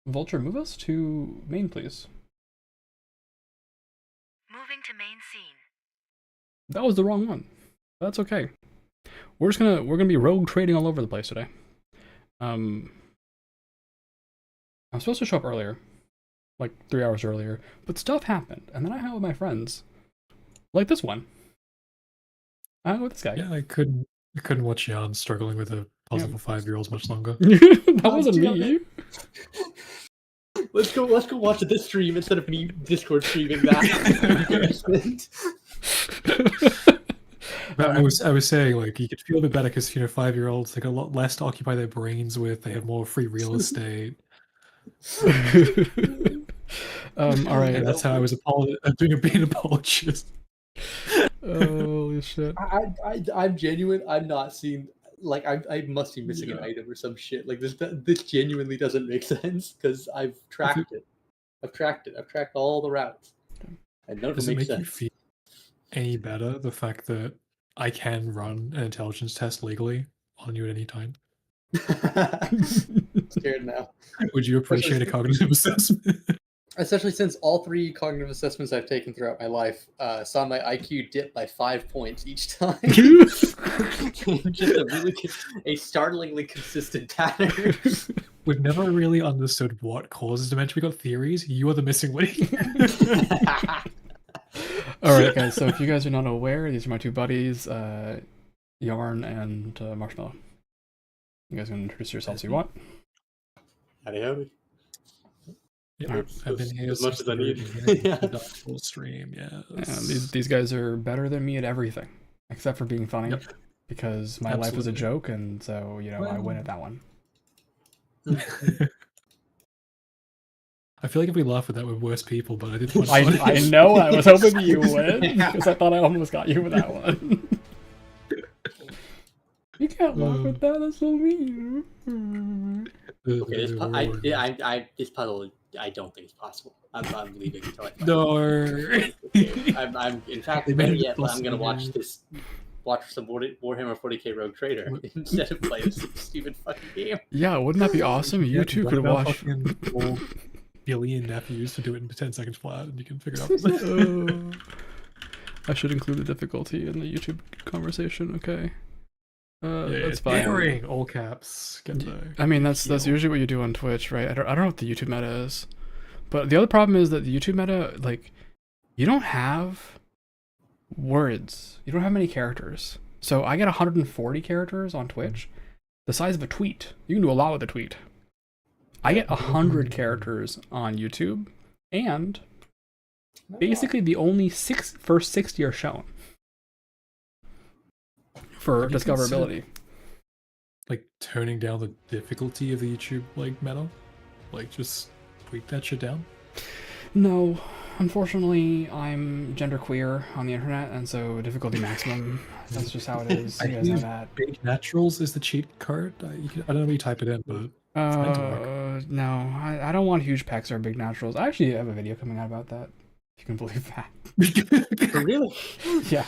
Vulture, move us to main, please. Moving to main scene. That was the wrong one. That's okay. We're gonna be rogue trading all over the place today. I'm supposed to show up earlier, like 3 hours earlier, but stuff happened, and then I hung out with my friends, like this one. I hung out with this guy. Yeah, I couldn't watch Jan struggling with a puzzle for 5-year-olds much longer. That wasn't me. Let's go watch this stream instead of me Discord streaming that. I was saying, like, you could feel a bit better because 5-year-olds, they got a lot less to occupy their brains with. They have more free real estate. All right. And that's how I was doing a being apologist. Holy shit! I'm genuine. I'm not seeing. Like I must be missing an item or some shit. Like this genuinely doesn't make sense because I've tracked it. I've tracked all the routes, and none of Does it it makes make you sense. feel any better, the fact that I can run an intelligence test legally on you at any time? Scared now. Would you appreciate a cognitive assessment? Especially since all 3 cognitive assessments I've taken throughout my life saw my IQ dip by 5 points each time. Just a startlingly consistent pattern. We've never really understood what causes dementia. We got theories. You are the missing link. Alright guys, so if you guys are not aware, these are my 2 buddies, Yarn and Marshmallow. You guys want to introduce yourselves if you want? Howdy. Yeah, I've been here as much as I need. Full stream, yeah. These guys are better than me at everything, except for being funny. Yep. Because my life is a joke, and so, I win at that one. I feel like if we laugh at that, we're worse people, but I did want I know, I was hoping you would, because I thought I almost got you with that one. You can't laugh at that, that's so mean. Okay, this puzzle, I don't think it's possible. I'm leaving until I find No. I'm in fact, better yet, I'm gonna watch some Warhammer 40k Rogue Trader instead of play this stupid fucking game. Yeah, wouldn't that be awesome? You two could watch billion nephews to do it in 10 seconds flat, and you can figure it out. I should include the difficulty in the YouTube conversation. Okay. That's fine. Daring, all caps. I mean, that's usually what you do on Twitch, right? I don't know what the YouTube meta is, but the other problem is that the YouTube meta, like, you don't have words. You don't have many characters. So I get 140 characters on Twitch, the size of a tweet. You can do a lot with a tweet. I get 100 characters on YouTube, and basically the only first 60 are shown for discoverability. Like turning down the difficulty of the YouTube meta, just tweak that shit down. No, unfortunately, I'm genderqueer on the internet, and so difficulty maximum. That's just how it is. You guys know that. Big Naturals is the cheat card. I don't know how you type it in, but it's meant to work. No, I don't want huge pecs or big naturals. I actually have a video coming out about that. If you can believe that. Really? Yeah.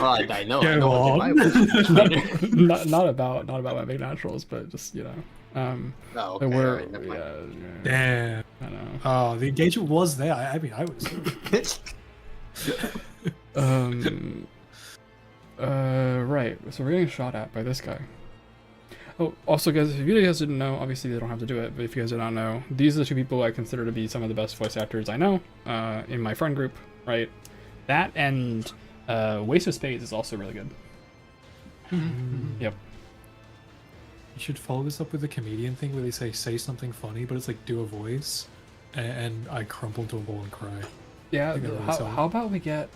I know. Not about my big naturals, but just Oh, okay. Damn. I know. Oh, the engagement was there. I mean, I was. Right. So we're getting shot at by this guy. Oh, also, guys, if you guys didn't know, obviously they don't have to do it, but if you guys did not know, these are the 2 people I consider to be some of the best voice actors I know in my friend group, right? That and Waste of Spades is also really good. Yep. You should follow this up with the comedian thing where they say something funny, but it's like do a voice, and I crumple into a ball and cry. Yeah, how about we get...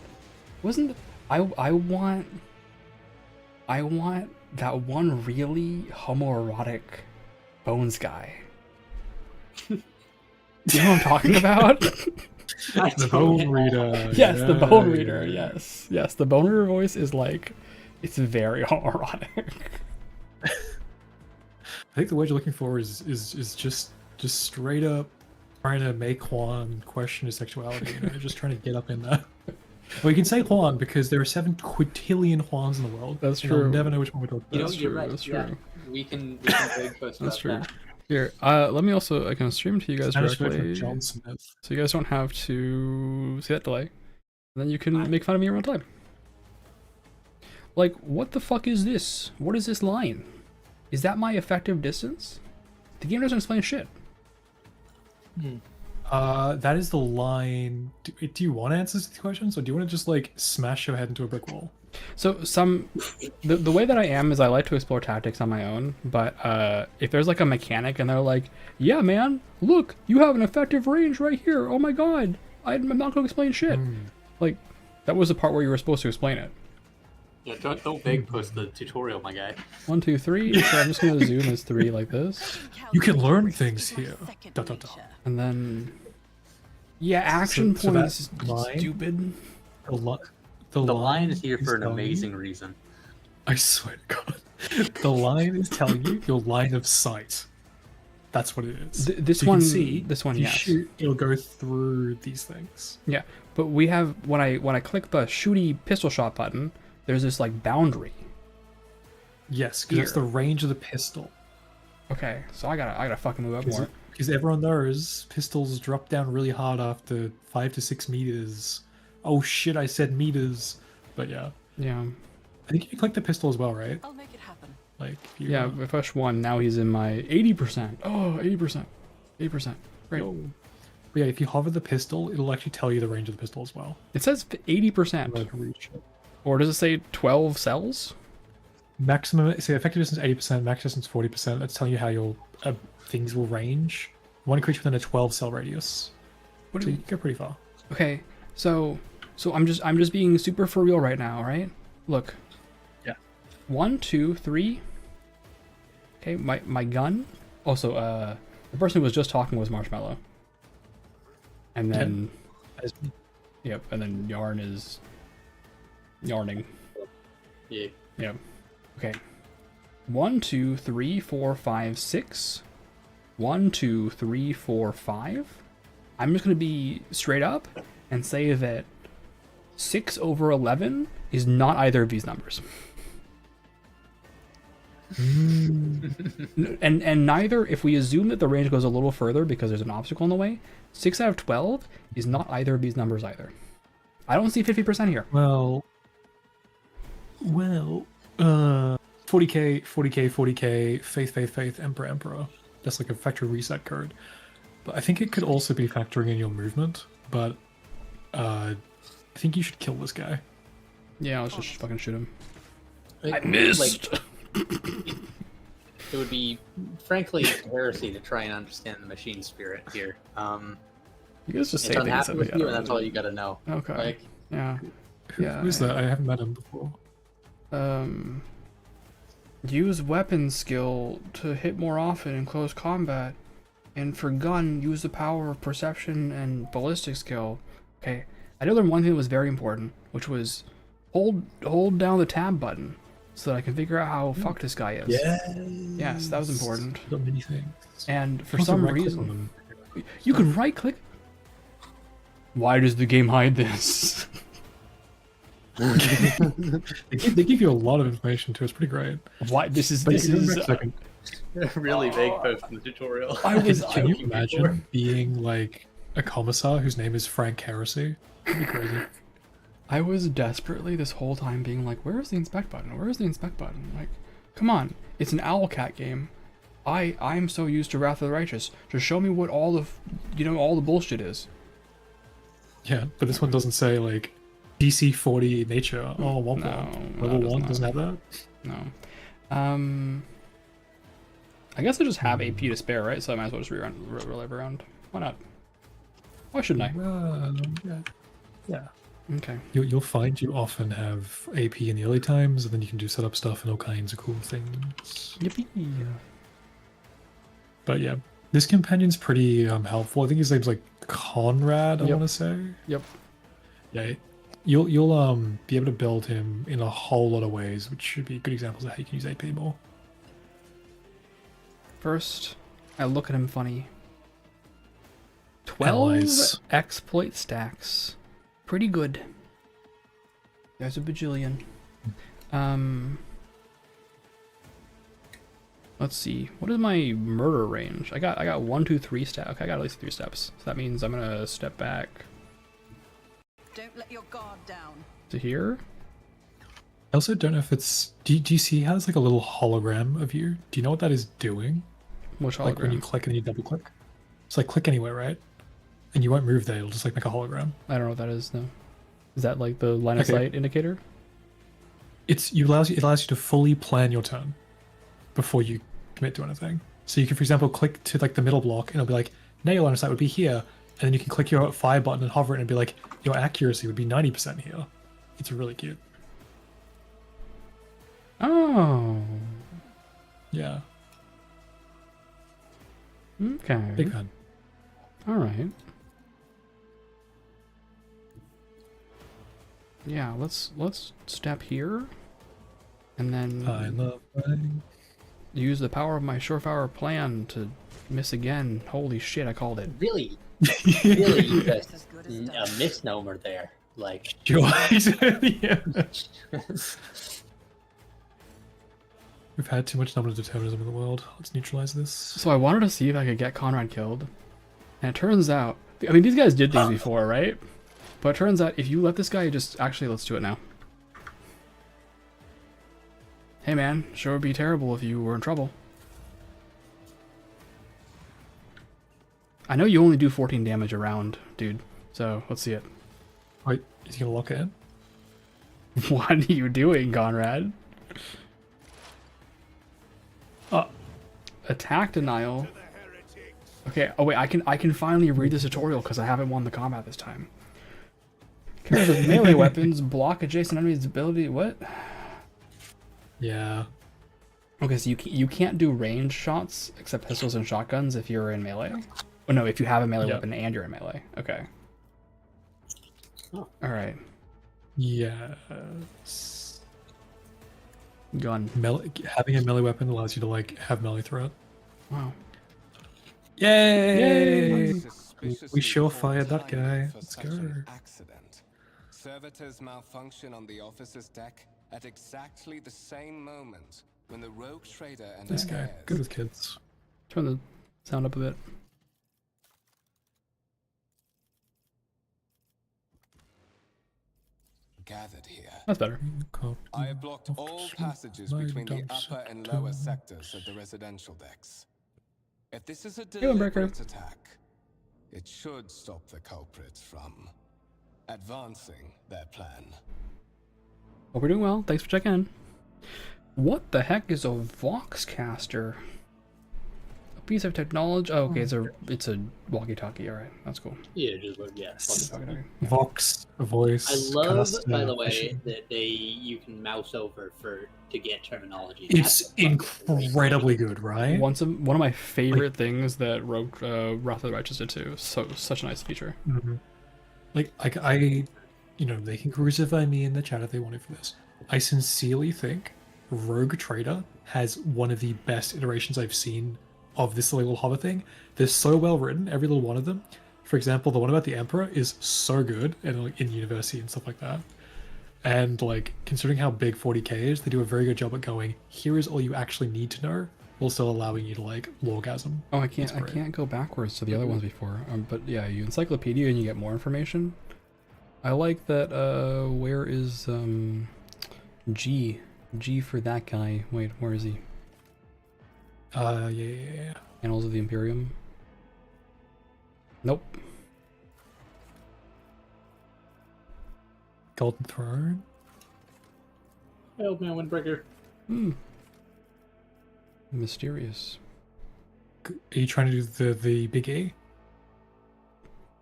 I want that one really homoerotic Bones guy. You know what I'm talking about? The bone reader. Yes, the bone reader. Yes, the bone reader voice is it's very homoerotic. I think the word you're looking for is just straight up trying to make Juan question his sexuality. Just trying to get up in there. Well, you can say Juan because there are 7 quintillion Juans in the world. That's true. I'll never know which one we're talking about. You're right. That's yeah. true. We can break post That's true. that. Here, let me also, I can stream to you guys Spanish version directly, of John Smith. so you guys don't have to see that delay. And then you can make fun of me in real time. Like, what the fuck is this? What is this line? Is that my effective distance? The game doesn't explain shit. That is the line. Do you want answers to these questions, or do you want to just like smash your head into a brick wall? So the way that I am is I like to explore tactics on my own, but if there's like a mechanic and they're like, yeah man, look, you have an effective range right here, oh my god, I'm not gonna explain shit. Like, that was the part where you were supposed to explain it. Yeah, don't beg post the tutorial, my guy. 1, 2, 3, so I'm just gonna zoom as 3 like this. You can learn things here. Dot, dot, dot. And then, yeah, action So points is that line- stupid. The line is here for an telling you- amazing reason. I swear to God. The line is telling you your line of sight. That's what it is. This So you one, can see, this one, if you yes. shoot, it'll go through these things. Yeah, but we have, when I click the shooty pistol shot button, there's this like boundary. Yes, because it's Here. the range of the pistol. Okay, so I gotta fucking move up more. Because everyone knows pistols drop down really hard after 5 to 6 meters. Oh shit, I said meters. But yeah, Yeah, I think you can click the pistol as well, right? I'll make it happen. Like, if you, yeah. If push 1, now he's in my 80%. Oh, 80%, 80%. Great. But yeah, if you hover the pistol, it'll actually tell you the range of the pistol as well. It says 80%, Like, reach it. or does it say 12 cells? Maximum, so effective distance 80%, max distance 40%. That's telling you how your things will range. One creature within a 12 cell radius. What So do you can go pretty far. Okay, so I'm just being super for real right now, right? Look. Yeah. 1, 2, 3. Okay, my gun. Also, the person who was just talking was Marshmallow. And then, yep, and then Yarn is yarning. Yeah. Yep. Okay. 1, 2, 3, 4, 5, 6. 1, 2, 3, 4, 5. I'm just gonna be straight up and say that 6 over 11 is not either of these numbers. and neither, if we assume that the range goes a little further because there's an obstacle in the way, 6 out of 12 is not either of these numbers either. I don't see 50% here. Well, 40k, 40k, 40k, faith, emperor. That's like a factory reset code. But I think it could also be factoring in your movement. But I think you should kill this guy. Yeah, let's just fucking shoot him. I Like, missed! it would be, frankly, heresy to try and understand the machine spirit here. You guys just say It's things unhappy that with we you, gotta and that's all you gotta know. Okay. Like, Yeah. Who's that? I haven't met him before. Use weapon skill to hit more often in close combat. And for gun, use the power of perception and ballistic skill. Okay. I did learn one thing that was very important, which was hold down the tab button so that I can figure out how fucked this guy is. Yes, that was important. Got many things. And for Also some right-click on reason, them. you can right click. Why does the game hide this? They give you a lot of information too. It's pretty great. Why this is But this give me is a second. really vague post in the tutorial. I was Can you imagine being like a commissar whose name is Frank Heresy? That'd be crazy. I was desperately this whole time being like, where is the inspect button? Where is the inspect button? Like, come on, it's an Owlcat game. I'm so used to Wrath of the Righteous. Just show me what all the all the bullshit is. Yeah, but this one doesn't say like DC 40 nature. Oh, No, level that 1 does doesn't have that. No. I guess I just have AP to spare, right? So I might as well just relive around. Why not? Why shouldn't I? Yeah. Okay. You'll find you often have AP in the early times, and then you can do setup stuff and all kinds of cool things. Yippee. But yeah, this companion's pretty helpful. I think his name's like Conrad. I Yep. want to say. Yep. Yeah, you'll be able to build him in a whole lot of ways, which should be good examples of how you can use AP more. First, I look at him funny. 12 Allies. exploit stacks. Pretty good. There's a bajillion. Let's see. What is my murder range? I got 1, 2, 3 steps. Okay, I got at least 3 steps. So that means I'm gonna step back Don't let your guard down. to here. I also don't know if it's. Do you see how there's like a little hologram of you? Do you know what that is doing? Which hologram? Like when you click and then you double click. It's like click anywhere, right? And you won't move there. It'll just like make a hologram. I don't know what that is though. Is that like the line of sight indicator? It allows you to fully plan your turn before you commit to anything. So you can, for example, click to like the middle block and it'll be like, now your line of sight would be here. And then you can click your fire button and hover it and it'll be like, your accuracy would be 90% here. It's really cute. Oh. Yeah. Okay. Big fan. All right. Yeah, let's step here, and then I love flying. use the power of my surefire plan to miss again. Holy shit, I called it. Really, you guys, As good as a done. misnomer there. Like, Sure. Yeah. We've had too much nominal determinism in the world. Let's neutralize this. So I wanted to see if I could get Conrad killed, and it turns out, I mean, these guys did things before, right? But it turns out if you let this guy just, actually, let's do it now. Hey man, sure would be terrible if you were in trouble. I know you only do 14 damage a round, dude. So let's see it. Wait, is he gonna lock it in? What are you doing, Conrad? Attack denial. Okay. Oh wait, I can finally read this tutorial because I haven't won the combat this time. Characters with melee weapons block adjacent enemies' ability. What? Yeah. Okay, so you can't do ranged shots except pistols and shotguns if you're in melee. Oh no, if you have a melee Yep. weapon and you're in melee. Okay. Oh. All right. Yes. Gun. Having a melee weapon allows you to like have melee throw it. Wow. Yay! Yay! We sure fired that guy. Let's go. Accident. Servitors malfunction on the officer's deck at exactly the same moment when the rogue trader and This her guy. heirs Good with kids. Turn the sound up a bit. gathered here. That's better. I have blocked all passages between the upper and lower sectors of the residential decks. If this is a Windbreaker. deliberate attack, it should stop the culprits from advancing their plan. Hope we're doing well. Thanks for checking in. What the heck is a Voxcaster? A piece of technology. Oh, okay, it's a walkie-talkie. All right, that's cool. yeah, just yeah. Walkie-talkie. Vox, a voice. I love, cast, by the way, mission. that you can mouse over to get terminology. It's That's fucking great. incredibly good, right? One of my favorite things that Rogue Wrath of the Righteous did too. So such a nice feature. Mhm. Like I, they can crucify me in the chat if they want it for this. I sincerely think Rogue Trader has one of the best iterations I've seen of this little hover thing. They're so well written, every little one of them. For example, the one about the Emperor is so good, and like in university and stuff like that. And like considering how big 40k is, they do a very good job at going, here is all you actually need to know, while still allowing you to like lorgasm. Oh, I It's great. can't go backwards to the other ones before. But yeah, you encyclopedia and you get more information. I like that. Where is G for that guy? Wait, where is he? Yeah. Annals of the Imperium. Nope. Golden Throne. Help me, Windbreaker. Mysterious. Are you trying to do the big E?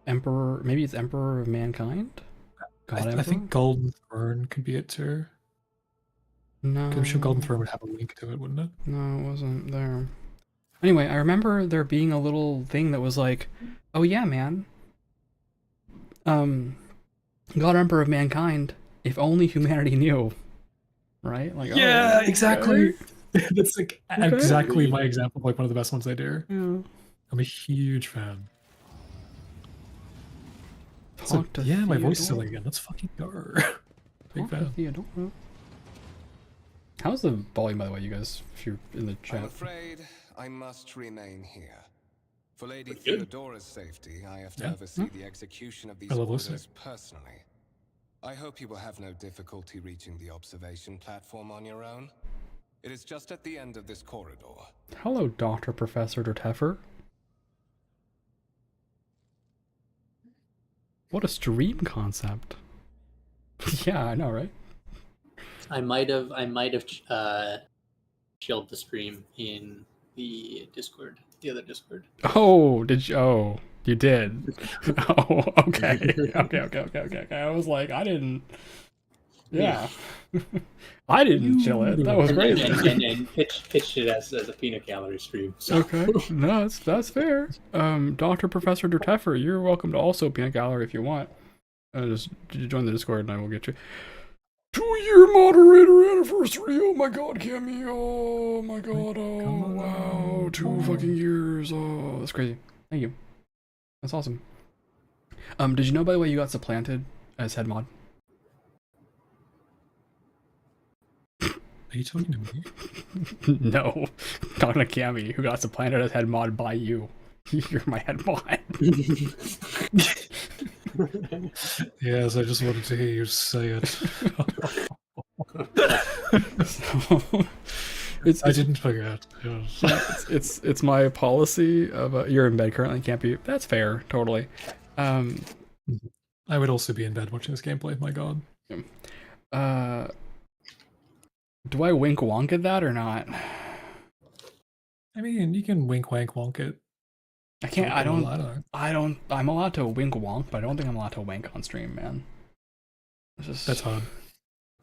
Emperor. Maybe it's Emperor of Mankind. God Emperor. I think Golden Throne could be it too. No. 'Cause I'm sure Golden Throne would have a link to it, wouldn't it? No, it wasn't there. Anyway, I remember there being a little thing that was like, "Oh yeah, man. God Emperor of Mankind. If only humanity knew." Right? Like. Yeah, oh, exactly. okay. That's like Okay. exactly my example of like one of the best ones they do. Yeah. I'm a huge fan. So, Talk to yeah, my voice is Theodora. still again. Let's fucking go. Big Talk to fan. Theodora. How's the volume, by the way, you guys, if you're in the I'm chat? afraid I must remain here. For Lady Pretty good. Theodora's safety, I have to Yeah. oversee the execution of these I love orders listening. personally. I hope you will have no difficulty reaching the observation platform on your own. It is just at the end of this corridor. Hello, Dr. Professor Dertefer. What a stream concept. Yeah, I know, right? I might have chilled the stream in the Discord, the other Discord. Oh, did you? Oh, you did. Oh, okay. Okay. I was like, I didn't. Yeah. I didn't chill it. That was crazy. And pitched it as a peanut gallery stream. So. Okay. No, that's fair. Dr. Professor Dertefer, you're welcome to also peanut gallery if you want. Just join the Discord and I will get you. 2-year moderator anniversary. Oh my god, Cammy. Oh my god. Oh wow. 2 fucking years. Oh, that's crazy. Thank you. That's awesome. Did you know, by the way, you got supplanted as head mod? Are you talking to me? No. Talking to Cammy, who got supplanted as head mod by you. You're my head mod. Yes, I just wanted to hear you say it. So, I didn't forget. Yes. it's my policy of you're in bed currently, can't be. That's fair, totally. I would also be in bed watching this gameplay. My god. Do I wink wonk at that or not? I mean, you can wink, wank, wonk it. I can't. I don't. don't. I'm allowed to wink wonk, but I don't think I'm allowed to wank on stream, man. It's just, That's hard.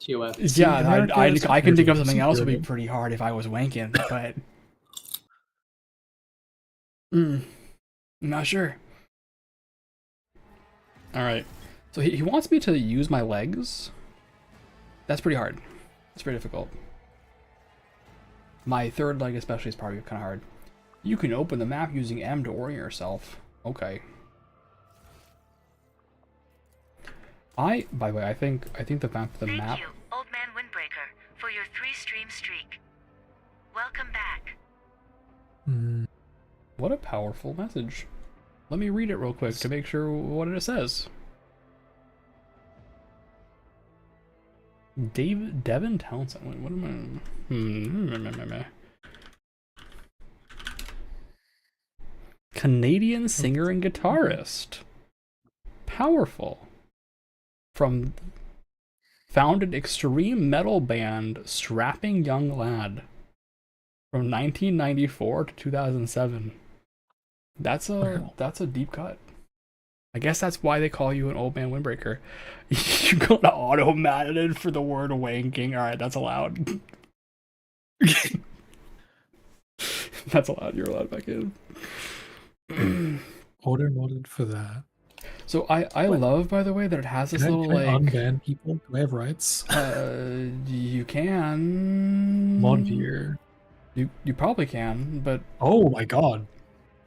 TOF. Yeah, America I is can think of compared to something else would be Europe. pretty hard if I was wanking, but I'm not sure. All right, so he wants me to use my legs. That's pretty hard. It's pretty difficult. My third leg especially is probably kind of hard. You can open the map using M to orient yourself. Okay. By the way, I think the map. Thank you, Old Man Windbreaker, for your 3-stream streak. Welcome back. What a powerful message. Let me read it real quick to make sure what it says. Devin Townsend. Wait, what am I? Canadian singer and guitarist. Powerful. From founded extreme metal band Strapping Young Lad. From 1994 to 2007. That's a deep cut. I guess that's why they call you an old man windbreaker. You got automated for the word wanking. All right, that's allowed. That's allowed. You're allowed back in. Order modded for that. So I love, by the way, that it has this little Can I like unban people? Do I have rights? you can Mod viewer. You probably can, but Oh my god.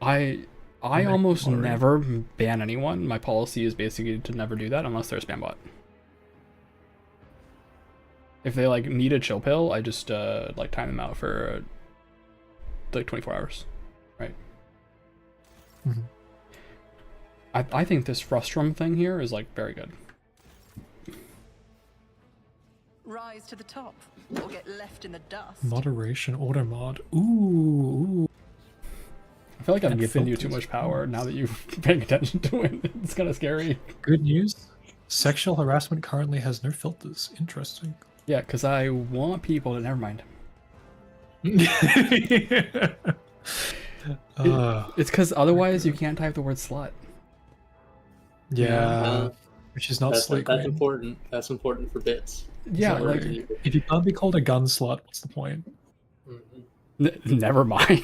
I Make almost moderate. never ban anyone. My policy is basically to never do that unless they're a spam bot. If they like need a chill pill, I just like time them out for like 24 hours, right? Mhm. I think this frustrum thing here is like very good. Rise to the top, or get left in the dust. Moderation order mod. Ooh. I feel like I'm And giving you too filters. much power now that you're paying attention to it. It's kind of scary. Good news. Sexual harassment currently has no filters. Interesting. Yeah, because I want people to never mind. It's because otherwise you can't type the word slut. Yeah, which is not That's slick. important. That's important for bits. Yeah, Sorry. like If you can't be called a gun slut, what's the point? never mind.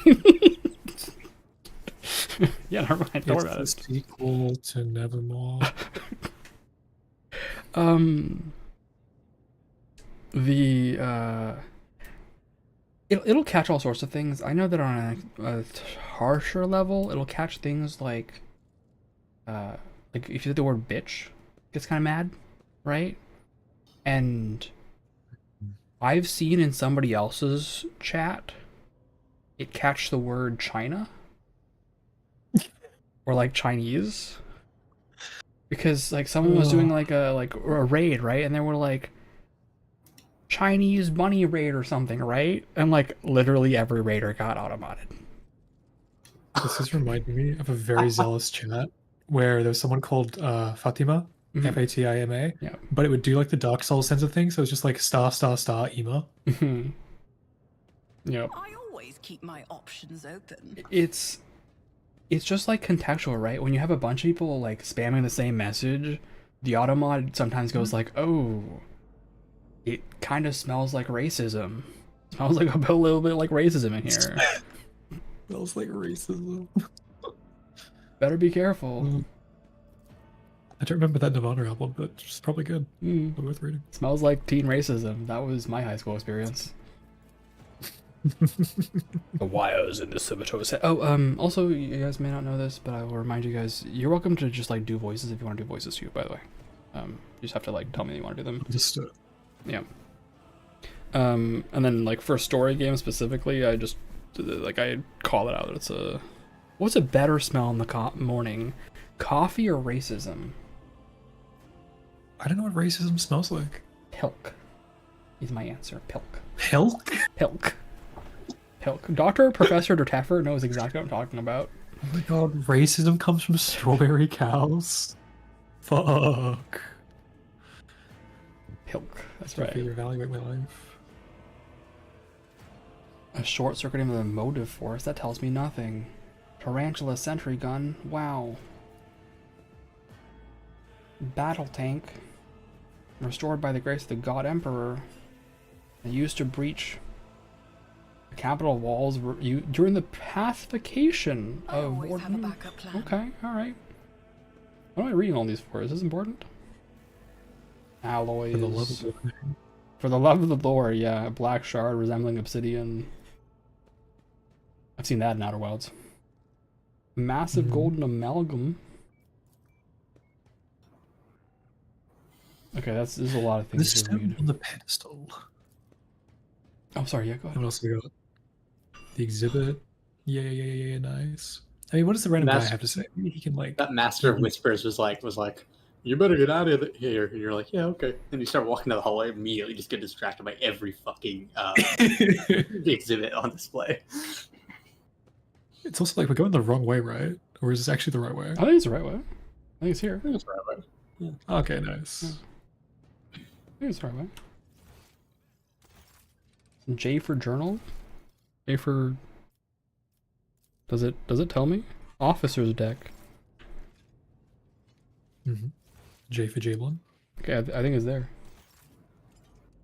Yeah, never mind. Don't worry about It's it. the sequel to Nevermore. It'll catch all sorts of things. I know that on a harsher level, it'll catch things like if you say the word bitch, it gets kind of mad, right? And I've seen in somebody else's chat it catch the word China or like Chinese, because like someone was doing like a raid, right, and they were like Chinese money raid or something, right, and like literally every raider got automated. This is reminding me of a very zealous chat where there was someone called Fatima, Fatima, Yeah. but it would do like the Dark Souls sense of things, so it's just like star emo. Yep. I always keep my options open. It's just like contextual, right? When you have a bunch of people like spamming the same message, the automod sometimes goes like, oh, it kind of smells like racism. Smells like a little bit like racism in here. Smells like racism. Better be careful. I don't remember that Nirvana album, but it's probably good. Probably worth reading. Smells like teen racism. That was my high school experience. The wires in the Subito set. Oh, also, you guys may not know this, but I will remind you guys, you're welcome to just like do voices if you want to do voices too, by the way. You just have to like tell me you want to do them. Just Yeah. And then like for a story game specifically, I just like I call it out. It's what's a better smell in the morning, coffee or racism? I don't know what racism smells like. Pilk is my answer. Pilk. Pilk? Pilk. Pilk. Dr. Professor Derteffer knows exactly what I'm talking about. Oh my god, racism comes from strawberry cows. Fuck. Pilk. That's Right. right. Evaluate my life. A short circuiting of the motive force, that tells me nothing. Tarantula sentry gun, wow. Battle tank, restored by the grace of the God Emperor, and used to breach the capital walls during the pacification I of always have a Warhammer. backup plan. Okay, alright. What am I reading all these for? Is this important? Alloys. For the love of the thing. For the love of the lore, yeah. A black shard resembling obsidian. I've seen that in Outer Wilds. Massive golden amalgam. Okay, this is a lot of The things to stone read. on the pedestal. Oh, sorry, yeah, go ahead. What else we got? The exhibit. Yeah, nice. I mean, what does the random guy have to say? Maybe he can like. That Master of Whispers was like, you better get out of here. And you're like, yeah, okay. Then you start walking down the hallway, immediately just get distracted by every fucking exhibit on display. It's also like we're going the wrong way, right? Or is this actually the right way? I think it's the right way. I think it's here. That's right. Yeah. Okay, nice. I think it's the right way. J for journal? J for... Does it tell me? Officer's deck. J for Jablon. Okay, I think it's there.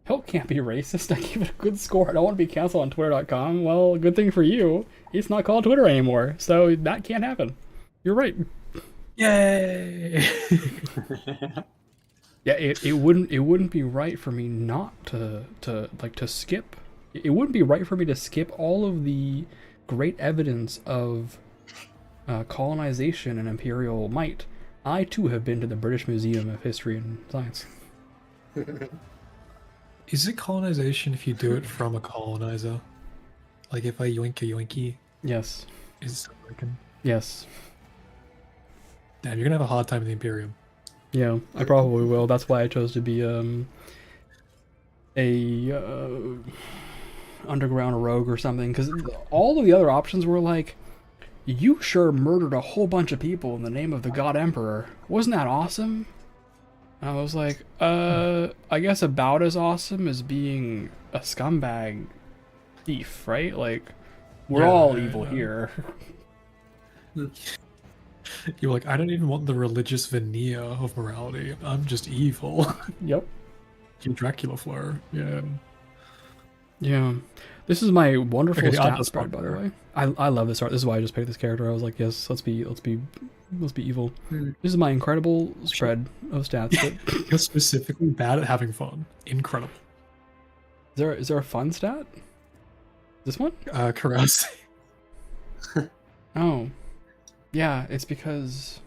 Help can't be racist. I gave it a good score. I don't want to be canceled on Twitter.com. Well, good thing for you. It's not called Twitter anymore, so that can't happen. You're right. Yay! Yeah, it wouldn't be right for me not to skip. It wouldn't be right for me to skip all of the great evidence of colonization and imperial might. I too have been to the British Museum of History and Science. Is it colonization if you do it from a colonizer? Like if I yoink a yoinky, Yes. is it American? Yes. Damn, you're gonna have a hard time in the Imperium. Yeah, I probably will. That's why I chose to be underground rogue or something, because all of the other options were like, you sure murdered a whole bunch of people in the name of the God Emperor. Wasn't that awesome? And I was like, I guess about as awesome as being a scumbag thief, right? Like, we're all evil here. You're like, I don't even want the religious veneer of morality. I'm just evil. Yep. Your Dracula flow. Yeah. Yeah. This is my wonderful Okay, stat spread, by the way. I love this art. This is why I just picked this character. I was like, yes, let's be evil. This is my incredible spread of stats. But You're specifically bad at having fun. Incredible. is there a fun stat? This one? Carousing. Oh. Yeah, it's because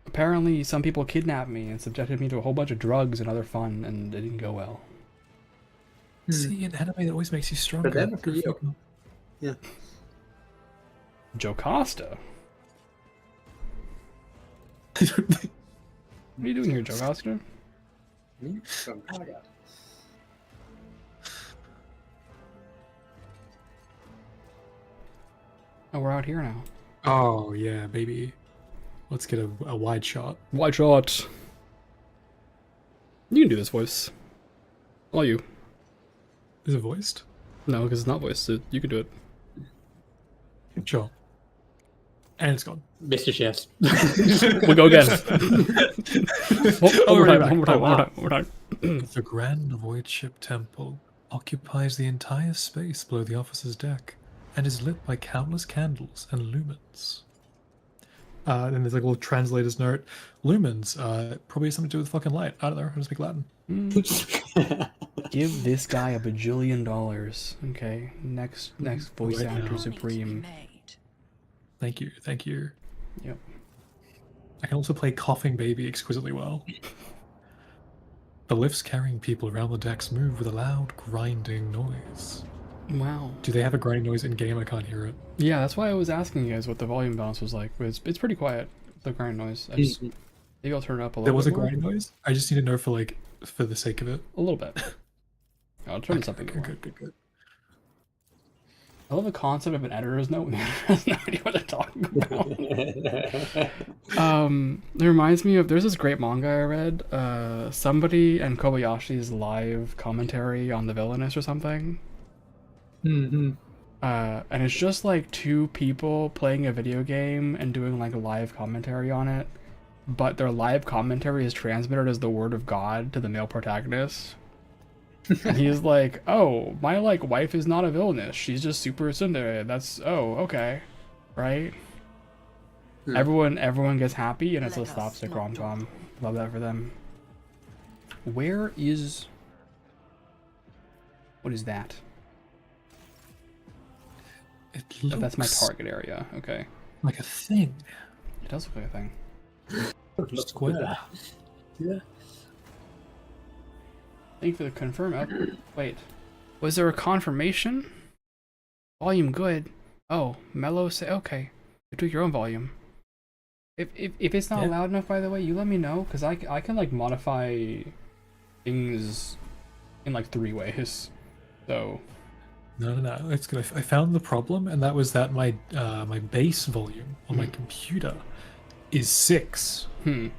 apparently some people kidnapped me and subjected me to a whole bunch of drugs and other fun, and it didn't go well. See, in anime, that always makes you stronger. For them or for Good you? fucking- Yeah. Jocasta. What are you doing here, Jocasta? Me? From Kaga. Oh, we're out here now. Oh yeah, baby. Let's get a wide shot. Wide shot. You can do this voice. All you. Is it voiced? No, because it's not voiced. So you can do it. Sure. And it's gone. Mr. Chefs. We'll go again. we're back. One more time. Oh, wow. One more time. The Grand Void Ship Temple occupies the entire space below the officer's deck and is lit by countless candles and lumens. Then there's like a little translator's note. Lumens, probably something to do with fucking light. I don't know. I don't speak Latin. Give this guy $1 bajillion. Okay. Next voice Right actor now. supreme. Thank you. Thank you. Yep. I can also play Coughing Baby exquisitely well. The lifts carrying people around the decks move with a loud grinding noise. Wow. Do they have a grinding noise in game? I can't hear it. Yeah, that's why I was asking you guys what the volume balance was like. It's pretty quiet. The grind noise. Maybe I'll turn it up a little. There was a bit more. grinding noise. I just need to know for the sake of it. A little bit. I'll turn this up a bit more. Good. I love the concept of an editor's note when the editor has no idea what they're talking about. It reminds me of, there's this great manga I read, somebody and Kobayashi's live commentary on the villainous or something. Mm-hmm. And it's just like two people playing a video game and doing like a live commentary on it, but their live commentary is transmitted as the word of God to the male protagonist. And he's like, oh, my like wife is not a villainess, she's just super tsundere. That's, oh, okay, right? Everyone gets happy and it's a slapstick rom-com. Love that for them. What is that? It Oh, looks that's my target area. Okay. like a thing. It does look like a thing. Square. Yeah. Thank you for the confirm. Wait. Was there a confirmation? Volume good. Oh, mellow say okay. You took your own volume. If it's not loud enough, by the way, you let me know, because I can like modify things in like 3 ways. So No. It's good. I found the problem, and that was that my my base volume on my computer is 6. And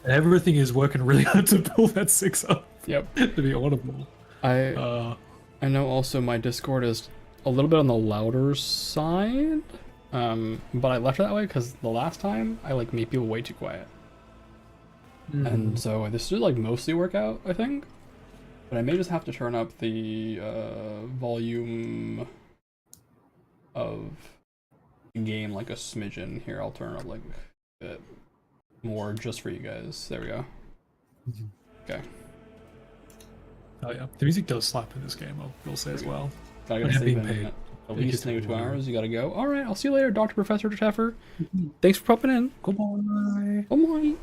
everything is working really hard to pull that 6 up. Yep. To be audible. I know also my Discord is a little bit on the louder side. But I left it that way because the last time I like made people way too quiet. And so this should like mostly work out, I think. But I may just have to turn up the volume of the game like a smidgen. Here, I'll turn it up like a bit more just for you guys. There we go. Okay. Oh yeah, the music does slap in this game. I'll say as well. Gotta When go I'm sleep being in paid. at least maybe 2 hours. You gotta go. All right, I'll see you later, Dr. Professor Teffer. Thanks for popping in. Goodbye. Oh my.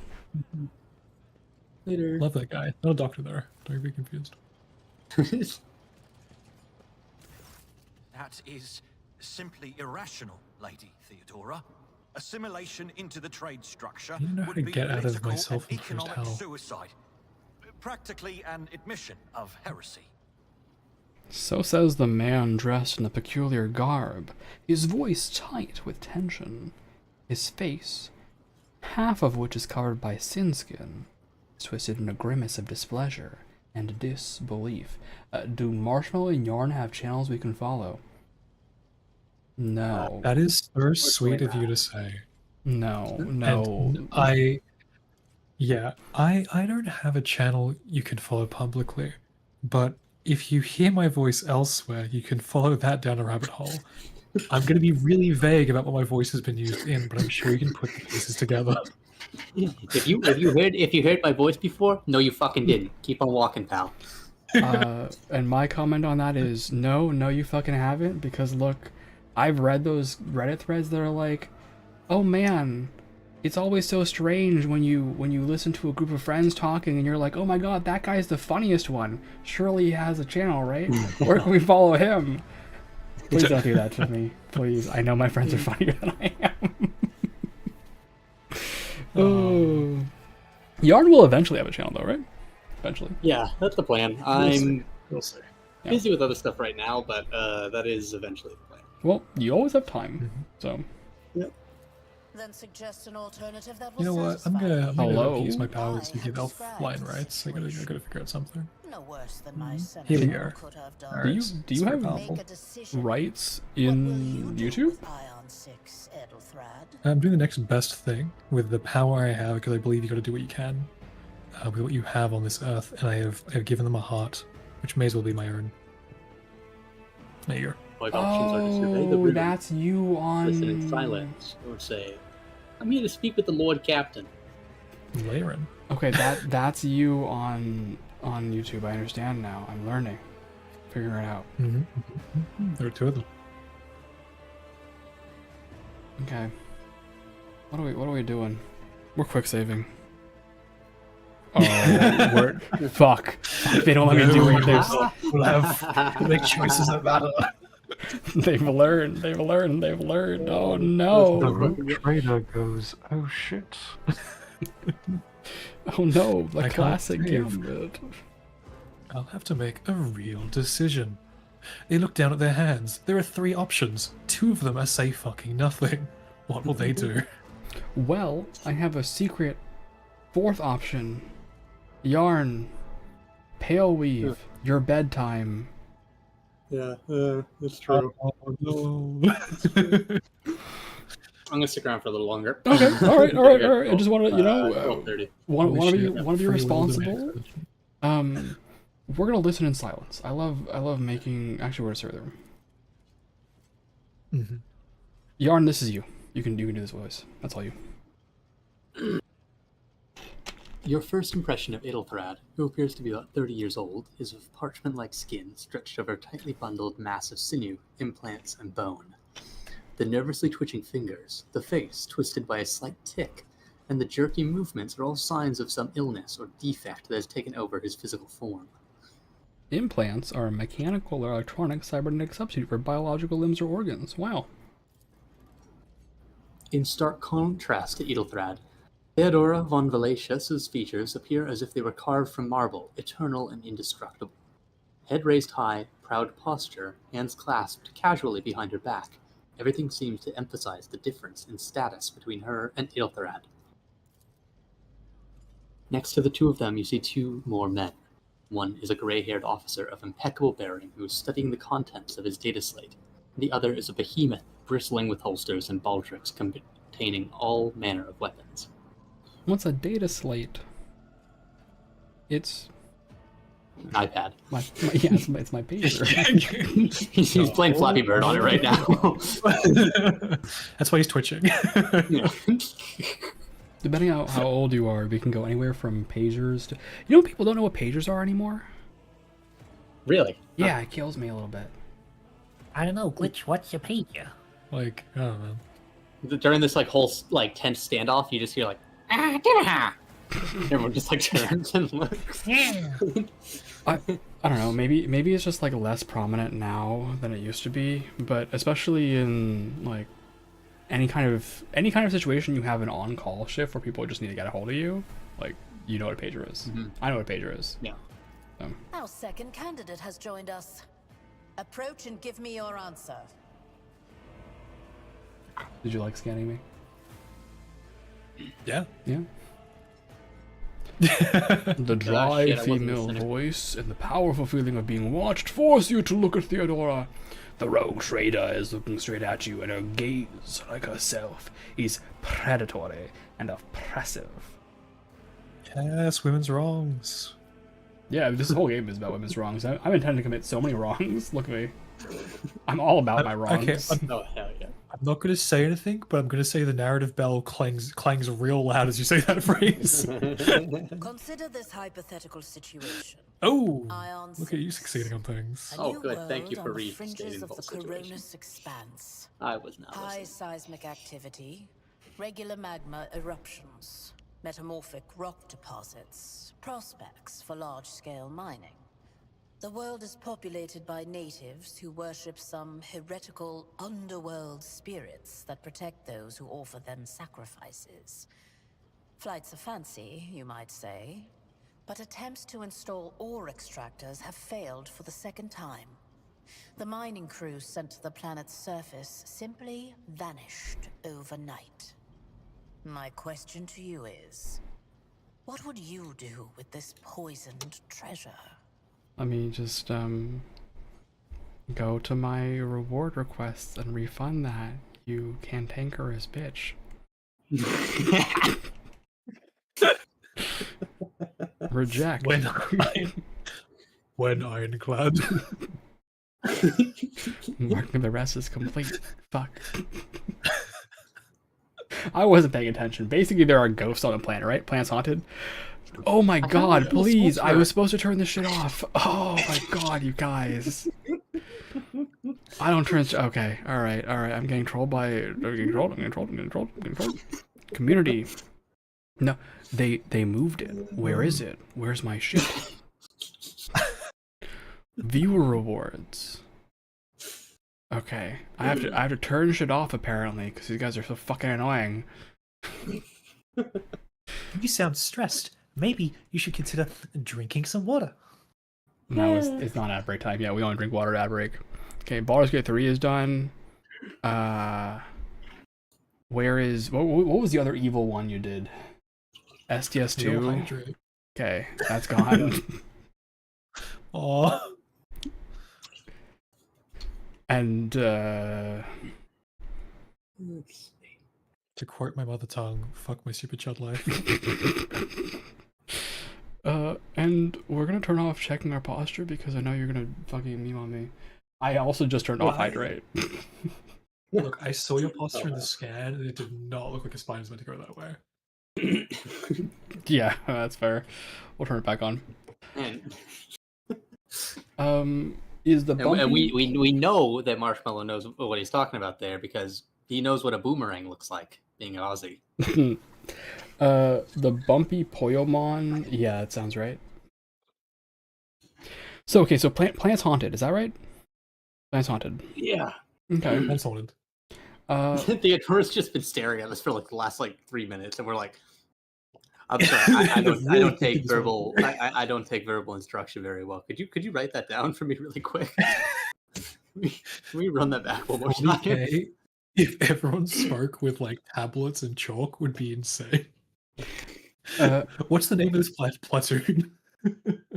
Later. Love that guy. No doctor there. Don't be confused. That is simply irrational, Lady Theodora. Assimilation into the trade structure I don't know how would to be get out of political my and self-imposed economic hell. suicide. Practically an admission of heresy. So says the man dressed in a peculiar garb, his voice tight with tension, his face, half of which is covered by sin skin, is twisted in a grimace of displeasure and disbelief. Do Marshmallow and Yarn have channels we can follow? No. That is so sweet of you to say. No. And I don't have a channel you can follow publicly, but if you hear my voice elsewhere, you can follow that down a rabbit hole. I'm going to be really vague about what my voice has been used in, but I'm sure you can put the pieces together. If you heard my voice before, no, you fucking didn't. Keep on walking, pal. And my comment on that is no, you fucking haven't, because look, I've read those Reddit threads that are like, oh man, it's always so strange when you listen to a group of friends talking and you're like, oh my god, that guy's the funniest one. Surely he has a channel, right? Where can we follow him? Please don't do that to me. Please. I know my friends are funnier than I am. Oh. Yarn will eventually have a channel though, right? Eventually. Yeah, that's the plan. I'm We'll see. busy with other stuff right now, but that is eventually the plan. Well, you always have time. So Then suggest an alternative that will You know what? I'm satisfy gonna, you. I'm gonna Hello? use my powers to I give have elf scribed line rights. I gotta figure out something. No worse than my Here we senator are. could have done. Alright, do you it's very have powerful. Make a decision. rights What will in you do YouTube? with Ion 6, Edelthrad? I'm doing the next best thing with the power I have because I believe you got to do what you can with what you have on this earth, and I have given them a heart, which may as well be my own. There you Like options are to survey the Oh, room, that's you on. listen in silence, or say, "I'm here to speak with the Lord Captain." go. Layering. Okay, that's you on YouTube. I understand now. I'm learning, figuring it out. There are two of them. Okay. What are we doing? We're quick saving. Oh, we're fuck. They don't let me do it. We'll have to make choices that matter. They've learned. They've learned. Oh no. rogue trader goes, oh shit. Oh no. The I can't classic save. gambit. I'll have to make a real decision. They look down at their hands. There are 3 options. 2 of them are say fucking nothing. What will they do? Well, I have a secret 4th option. Yarn. Pale weave. Your bedtime. Yeah, that's true. Oh no. I'm gonna stick around for a little longer. Okay. All right. I just want to, 12:30. want to be Free will to responsible. make We're gonna listen in silence. I love making. Actually, we're gonna start there. Yarn, this is you. You can do this voice. That's all you. Your first impression of Edelthrad, who appears to be about 30 years old, is of parchment-like skin stretched over a tightly bundled mass of sinew, implants, and bone. The nervously twitching fingers, the face twisted by a slight tic, and the jerky movements are all signs of some illness or defect that has taken over his physical form. Implants are a mechanical or electronic cybernetic substitute for biological limbs or organs. Wow. In stark contrast to Edelthrad, Theodora von Valatius's features appear as if they were carved from marble, eternal and indestructible. Head raised high, proud posture, hands clasped casually behind her back, everything seems to emphasize the difference in status between her and Edelthrad. Next to the 2 of them, you see 2 more men. One is a gray-haired officer of impeccable bearing who is studying the contents of his data slate. The other is a behemoth, bristling with holsters and baldricks containing all manner of weapons. What's a data slate? It's iPad. it's my pager. He's playing Flappy Bird on it right now. That's why he's twitching. Yeah. Depending on how old you are, we can go anywhere from pagers to. You know, people don't know what pagers are anymore. Really? Yeah, it kills me a little bit. I don't know, Glitch, what's your pager? Like, I don't know. During this whole tense standoff, you just hear everyone just turns and looks. Yeah. I don't know. Maybe it's just less prominent now than it used to be. But especially in any kind of situation, you have an on-call shift where people just need to get a hold of you. You know what a pager is. Mm-hmm. I know what a pager is. Yeah. Our second candidate has joined us. Approach and give me your answer. Did you like scanning me? Yeah. Yeah. The dry shit, I wasn't female listening. voice and the powerful feeling of being watched force you to look at Theodora. The rogue trader is looking straight at you, and her gaze, like herself, is predatory and oppressive. Yes, women's wrongs. Yeah, this whole game is about women's wrongs. I'm intending to commit so many wrongs. Look at me. I'm all about my wrongs. Okay, Oh, hell yeah. I'm not going to say anything, but I'm going to say the narrative bell clangs real loud as you say that phrase. Consider this hypothetical situation. Oh, Ion look at you 6. succeeding on things. A Oh, new good. Thank you world for on the restating fringes the of whole the situation. Coronis expanse. I was not High listening. seismic activity, regular magma eruptions, metamorphic rock deposits, prospects for large-scale mining. The world is populated by natives who worship some heretical underworld spirits that protect those who offer them sacrifices. Flights of fancy, you might say, but attempts to install ore extractors have failed for the second time. The mining crews sent to the planet's surface simply vanished overnight. My question to you is, what would you do with this poisoned treasure? Let me just go to my reward requests and refund that, you cantankerous bitch. Reject. When ironclad. Marking the rest is complete. Fuck. I wasn't paying attention. Basically, there are ghosts on the planet, right? Planet's haunted. Oh my god, please! I was supposed to turn this shit off. Oh my god, you guys. I don't turn. Okay, alright. I'm getting trolled by. I'm getting trolled. Community. No, they moved it. Where is it? Where's my shit? Viewer rewards. Okay, I have to turn shit off apparently because these guys are so fucking annoying. You sound stressed. Maybe you should consider drinking some water. No, it's not ad break time. Yeah, we only drink water at ad break. Okay, Baldur's Gate 3 is done. Where is what was the other evil one you did? STS2. Okay, that's gone. Oh. And to quote my mother tongue, fuck my stupid child life. And we're gonna turn off checking our posture because I know you're gonna fucking meme on me. I also just turned off hydrate. Look, I saw your posture in the scan and it did not look like a spine was meant to go that way. Yeah, that's fair. We'll turn it back on. Is the bumpy... and we know that Marshmallow knows what he's talking about there because he knows what a boomerang looks like, being Aussie. The bumpy Poyomon, yeah, that sounds right. So okay, so Plant's haunted, is that right? Plant's haunted. Yeah. Okay. Plant's haunted. The Ador's just been staring at us for like the last 3 minutes, and we're like, I'm sorry, I don't take verbal. I don't take verbal instruction very well. Could you write that down for me really quick? Can we run that back one more time? Okay. If everyone spoke with tablets and chalk, would be insane. What's the name of this platoon?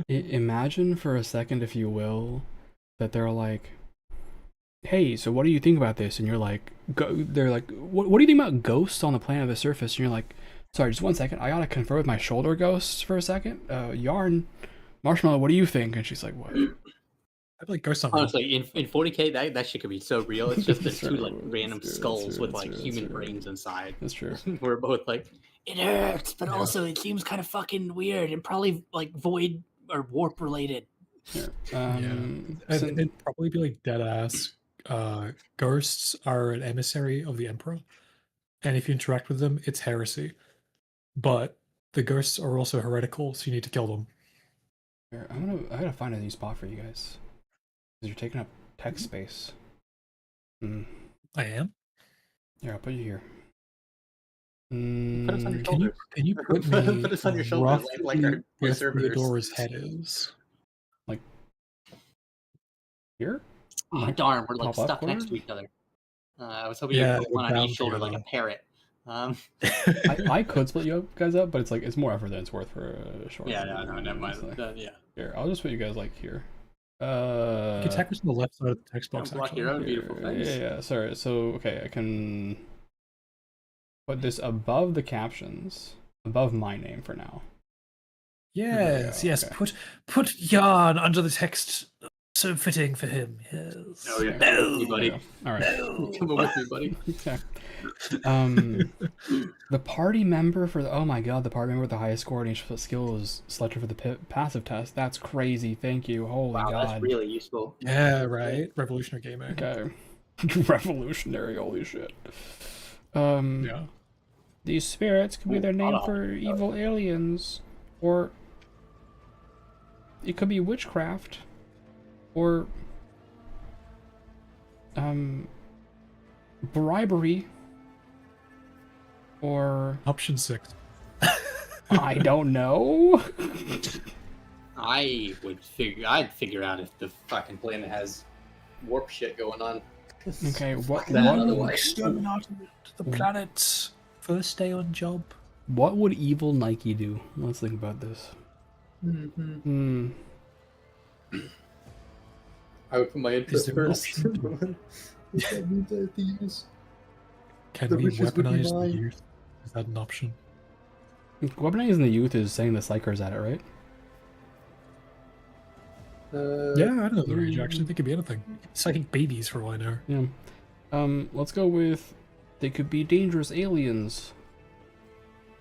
Imagine for a second, if you will, that they're like, "Hey, so what do you think about this?" And you're like, "They're like, what do you think about ghosts on the planet of the surface?" And you're like, "Sorry, just 1 second. I gotta confer with my shoulder ghosts for a second. Yarn, Marshmallow, what do you think?" And she's like, "What?" I'd like ghosts on. Honestly, in 40K, that shit could be so real. It's just the two random skulls with human brains inside. That's true. We're both like, it hurts, but also it seems kind of fucking weird and probably void or warp related. Yeah. And it'd probably be dead ass. Ghosts are an emissary of the Emperor, and if you interact with them, it's heresy. But the ghosts are also heretical, so you need to kill them. Here, I gotta find a new spot for you guys. Because you're taking up text space. I am? Here, I'll put you here. Put us on your shoulders. Can you put me Put us on your shoulders like our where servitors. Theodora's head is? Here? Oh, darn, we're top left stuck corner? next to each other. I was hoping you'd put one on each shoulder like a parrot. I could split you guys up, but it's more effort than it's worth for a short. Yeah, no, never mind. Yeah. Here, I'll just put you guys here. You can attack us on the left side of the text box. Block your own beautiful face. Yeah. Sorry. So okay, I can put this above the captions, above my name for now. Yes. Okay. Put yarn under the text. So fitting for him. Yes. Oh yeah. No, buddy. Yeah. All right. Come on with me, buddy. Okay. The party member for the the party member with the highest score in each skill is selected for the passive test. That's crazy. Thank you. Holy wow, god. That's really useful. Yeah, right. Revolutionary gaming. Okay. Revolutionary. Holy shit. Yeah. These spirits could be their name for evil aliens, or it could be witchcraft, or bribery, or Option 6. I don't know. I'd figure out if the fucking planet has warp shit going on. Okay, what Exterminated the planet. First day on job. What would evil Nike do? Let's think about this. I would put my interest first. What does that mean to use? Can The we riches would be weaponize the mine. youth? Is that an option? Weaponizing the youth is saying the psychers at it, right? Yeah, I don't know the range actually. They could be anything. Psychic babies for all I know. Yeah. Let's go with they could be dangerous aliens.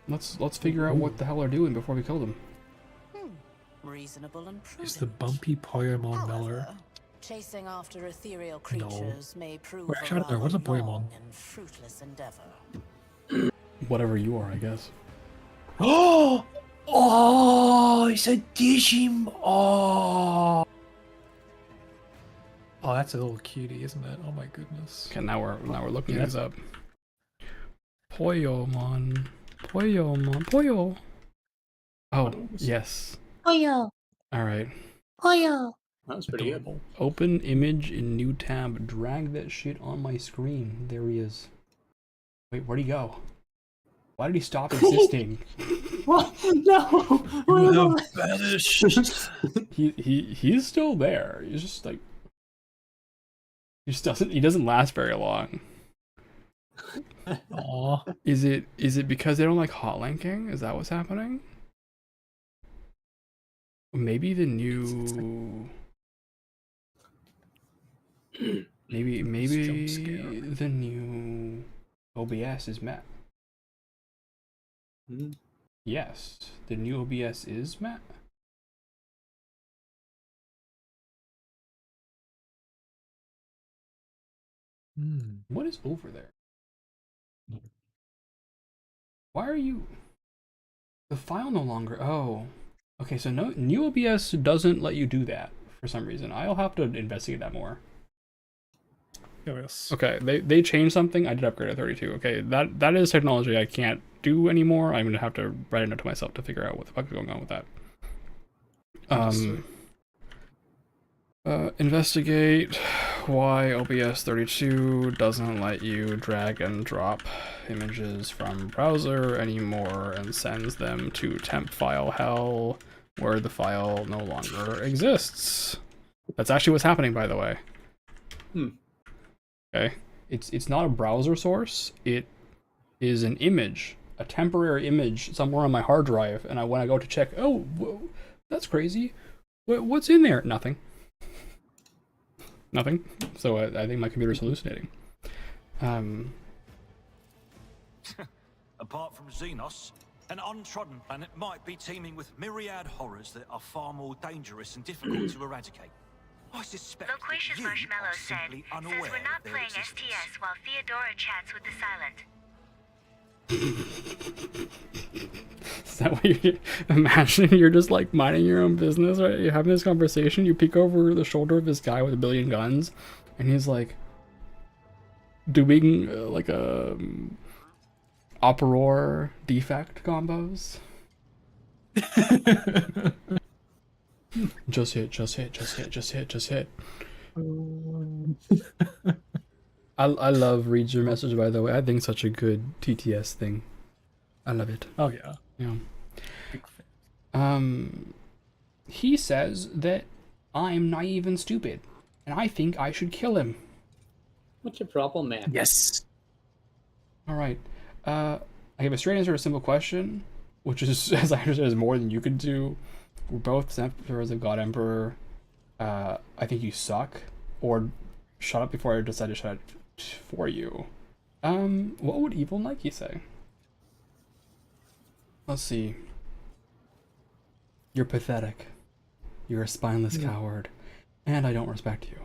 Let's figure out what the hell they're doing before we kill them. Reasonable and prudent. Is the bumpy Poyamon Meller? However, chasing after ethereal creatures may prove Wait, actually, I don't know. What's a rather Poyamon? long and fruitless endeavor. Whatever you are, I guess. Oh, it's a Digim. Oh, that's a little cutie, isn't it? Oh my goodness. Okay, now we're looking these up. Poyomon. Poyo. Oh, yes. Poyo. Alright. Poyo. That was pretty good. Open image in new tab. Drag that shit on my screen. There he is. Wait, where'd he go? Why did he stop existing? What? No! You have vanished. He's still there. He's just like he doesn't last very long. Aw. Is it because they don't like hot linking? Is that what's happening? Maybe the new maybe the new OBS is met. Yes, the new OBS is met. What is over there? Why are you... The file no longer... Oh. Okay, so no, new OBS doesn't let you do that for some reason. I'll have to investigate that more. Yes. Okay, they changed something. I did upgrade to 32. Okay, that is technology I can't do anymore. I'm gonna have to write a note to myself to figure out what the fuck is going on with that. Investigate why OBS 32 doesn't let you drag and drop images from browser anymore and sends them to temp file hell where the file no longer exists. That's actually what's happening, by the way. Okay, it's not a browser source. It is an image, a temporary image somewhere on my hard drive, and when I go to check, oh, whoa, that's crazy. What's in there? Nothing. Nothing. So I think my computer's hallucinating. Apart from Xenos, an untrodden planet might be teeming with myriad horrors that are far more dangerous and difficult to eradicate. I suspect Loquacious that you Marshmallow are said, simply says unaware we're not of their playing existence. STS while Theodora chats with the silent. Is that what you're imagining? You're just like minding your own business, right? You're having this conversation, you peek over the shoulder of this guy with a billion guns, and he's like doing like a Operor defect combos. Just hit. I love read your message, by the way. I think it's such a good TTS thing. I love it. Oh yeah. Yeah. He says that I'm naive and stupid, and I think I should kill him. What's your problem, man? Yes. All right. I give a straight answer to a simple question, which is, as I understand, is more than you could do. We're both sent as a God Emperor. I think you suck, or shut up before I decide to shut up for you. What would evil Nike say? Let's see. You're pathetic. You're a spineless coward, and I don't respect you.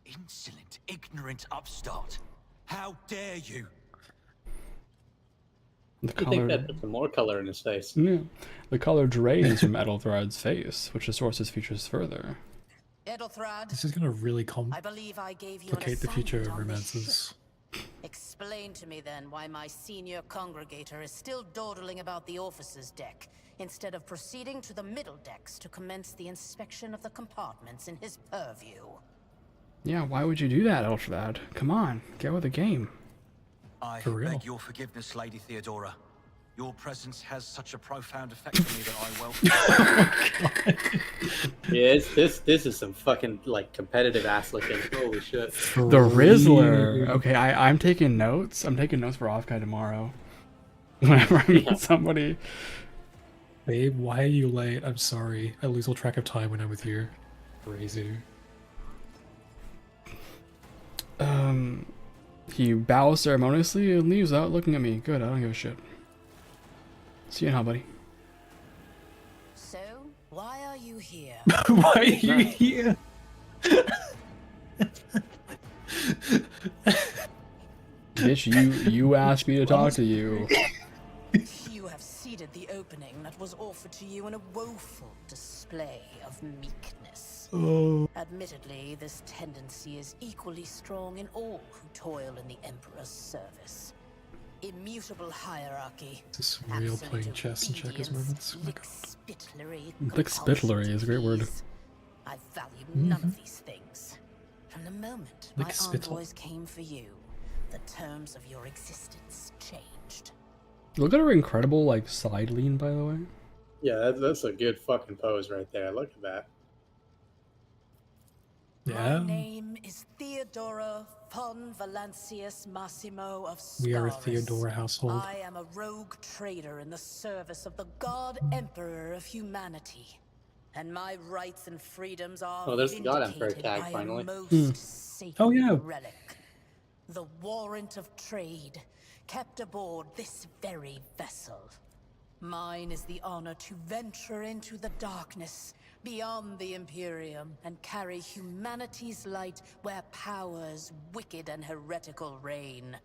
Insolent, ignorant upstart. How dare you? The I think that puts some more color in his face. Yeah. The color drains from Ethelthrad's face, which distorts his features further. Ethelthrad, This is gonna really I believe I gave you an complicate the future assignment of on this romances. ship. Explain to me then why my senior congregator is still dawdling about the officer's deck, instead of proceeding to the middle decks to commence the inspection of the compartments in his purview. Yeah, why would you do that, Ethelthrad? Come on, get with the game. I For real. beg your forgiveness, Lady Theodora. Your presence has such a profound effect on me that I welcome. Yeah, this is some fucking like competitive ass looking. Holy shit! The Rizzler. Okay, I'm taking notes. I'm taking notes for off guy tomorrow. Whenever I meet somebody. Babe, why are you late? I'm sorry. I lose all track of time when I'm with you. Crazy. He bows ceremoniously and leaves without looking at me. Good, I don't give a shit. See you now, buddy. So, why are you here? Why are you here? Bitch, you asked me to talk to you. You have ceded the opening that was offered to you in a woeful display of meekness. Oh. Admittedly, this tendency is equally strong in all who toil in the Emperor's service. Immutable hierarchy. This is some real playing chess and checkers moments. Lickspittlery is a great word. I value none of these things. From the moment my Lickspittle. envoys came for you, the terms of your existence changed. Look at her incredible, like, side lean, by the way. Yeah, that's a good fucking pose right there. Look at that. Yeah. My name is Theodora von Valancius Massimo of Scaris. We are a Theodora household. I am a rogue trader in the service of the God Emperor of humanity. And my rights and freedoms are Oh, there's the God Emperor vindicated tag by finally. a most sacred Oh, yeah. relic. The warrant of trade, kept aboard this very vessel. Mine is the honor to venture into the darkness beyond the Imperium and carry humanity's light where powers wicked and heretical reign,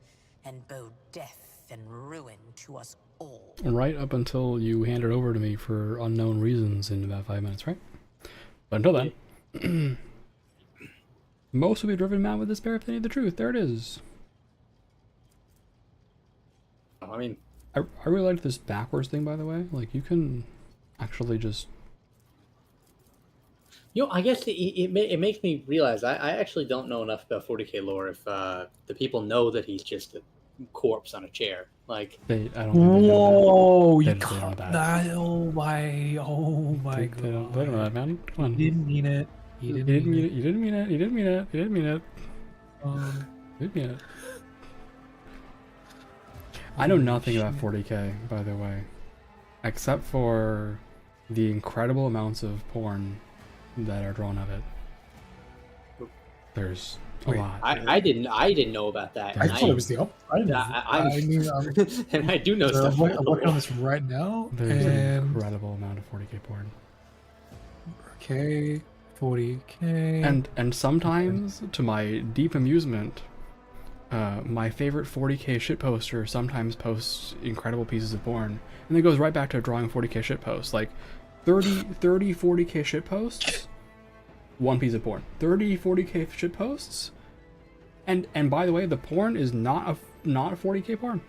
and bow death and ruin to us all. Right up until you hand it over to me for unknown reasons in about 5 minutes, right? But until then, most will be driven mad with despair if they need the truth. There it is. I mean, I really like this backwards thing, by the way. Like, you can actually just... you know, I guess it makes me realize I actually don't know enough about 40k lore if the people know that he's just a corpse on a chair. Like, I don't think they know Whoa, that. you They don't know can't. that. Oh my god. They don't know that, man. Come on. He didn't mean it. He You didn't mean it. You didn't mean it. You didn't mean it. You didn't mean it. You didn't mean it. I know nothing about 40k, by the way, except for the incredible amounts of porn that are drawn of it. There's a lot. I didn't know about that. I thought it was the opposite. And I do know stuff. I'm working on this right now. There's an And incredible amount of 40k porn. okay, 40k. And sometimes, to my deep amusement, my favorite 40k shitposter sometimes posts incredible pieces of porn, and then goes right back to drawing 40k shitposts. Like 30 40k shitposts, one piece of porn. 30 40k shitposts, and by the way, the porn is not a 40k porn.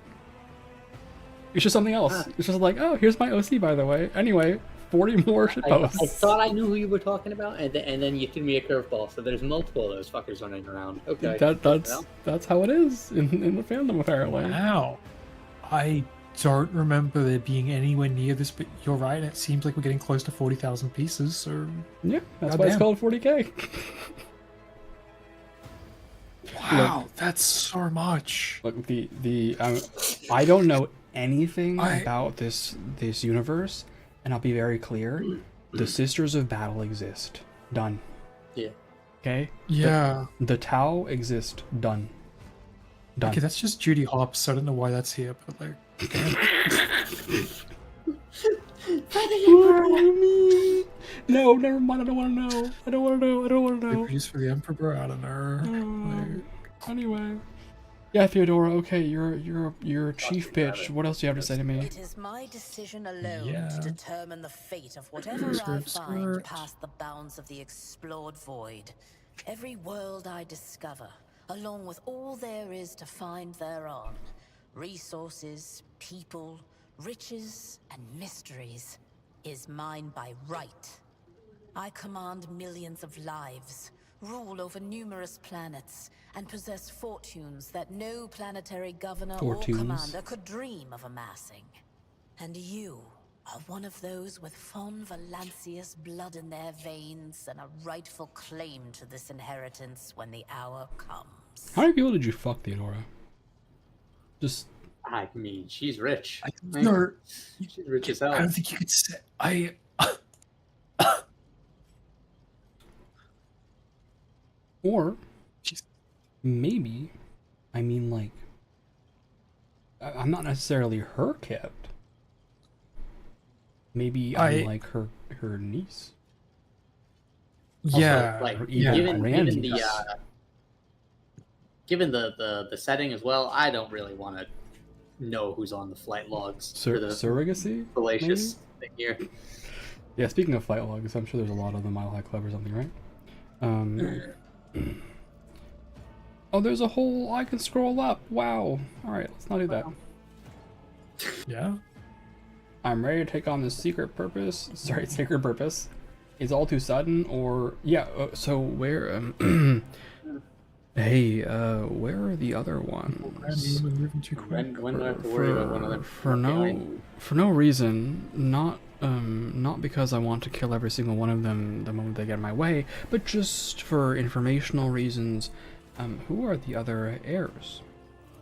It's just something else. It's just like, oh, here's my OC, by the way. Anyway, 40 more shitposts. I thought I knew who you were talking about, and then you threw me a curveball. So there's multiple of those fuckers running around. Okay. That's how it is in the fandom, apparently. Wow. I don't remember there being anywhere near this, but you're right. It seems like we're getting close to 40,000 pieces. So Yeah, that's why it's called 40k. wow, that's so much. Look, I don't know anything about this universe, and I'll be very clear. The Sisters of Battle exist. Done. Yeah. Okay? Yeah. The Tau exist. Done. Done. Okay, that's just Judy Hopps. So I don't know why that's here, but like, No, never mind. I don't want to know. I don't want to know. I don't want to they know. produce for the Emperor, bro. I don't know. Anyway. Yeah, Theodora. Okay, you're chief bitch. What else do you have to say to me? It is my decision alone Yeah. to determine the fate of whatever I Skirt, find skirt. past the bounds of the explored void. Every world I discover, along with all there is to find thereon. Resources, people, riches, and mysteries, is mine by right. I command millions of lives, rule over numerous planets, and possess fortunes that no planetary governor Fortunes. or commander could dream of amassing. And you are one of those with Fon Valancius blood in their veins and a rightful claim to this inheritance when the hour comes. How many people did you fuck, Theodora? Just I mean, she's rich. No, She's rich as I hell. don't think you could say. or Jeez. maybe, I mean like, I'm not necessarily her kid. Maybe I'm like her niece. Yeah, Also, like Yeah, given the setting as well, I don't really want to know who's on the flight logs for the surrogacy. fallacious thing here. Yeah, speaking of flight logs, I'm sure there's a lot of them. Mile High Club or something, right? Oh, there's a whole. I can scroll up. Wow. All right, let's not do that. Yeah. I'm ready to take on this secret purpose. Sorry, sacred purpose. Is all too sudden, or yeah? So where? Hey, where are the other ones? When do I have to worry about one of them? For no reason. Not because I want to kill every single one of them the moment they get in my way, but just for informational reasons. Who are the other heirs?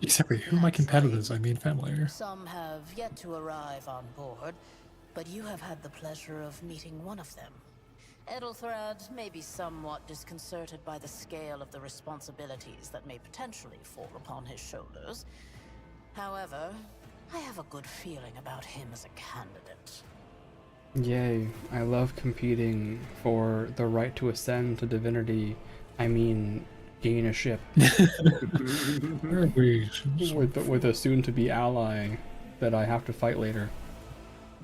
Exactly. Who are my competitors? I mean, family. Some have yet to arrive on board, but you have had the pleasure of meeting one of them. Ethelthrad may be somewhat disconcerted by the scale of the responsibilities that may potentially fall upon his shoulders. However, I have a good feeling about him as a candidate. Yay, I love competing for the right to ascend to divinity. I mean, gain a ship. with a soon-to-be ally that I have to fight later.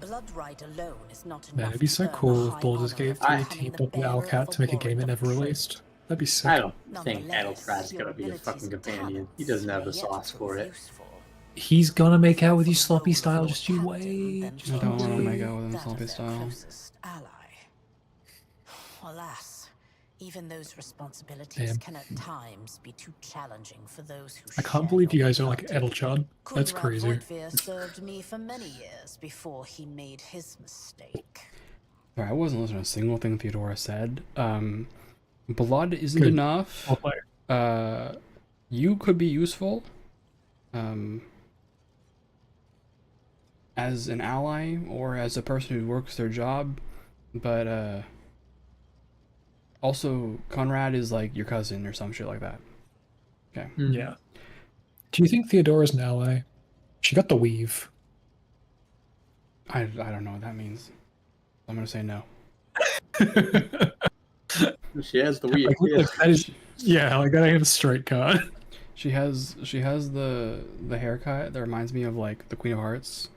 Blood right alone is not enough. Man, it'd be so cool if Baldur's Gate 3 teamed up with Owlcat to make a game that never released. That'd be sick. I don't think Ethelthrad's gonna be a fucking companion. He doesn't have the sauce for it. He's gonna make out with you sloppy style, just you wait. I don't want to make out with him sloppy style. Alas, even those responsibilities can at times be too challenging for those who I can't believe you guys are like Edelchard. That's crazy. Voidveer served me for many years before he made his mistake. Sorry, I wasn't listening to a single thing Theodora said. Blood isn't enough. You could be useful. As an ally or as a person who works their job, but also Conrad is like your cousin or some shit like that. Okay. Yeah. Do you think Theodora's an ally? She got the weave. I don't know what that means. I'm gonna say no. She has the weave. That is, yeah, like I have a straight cut. She has the haircut that reminds me of like the Queen of Hearts.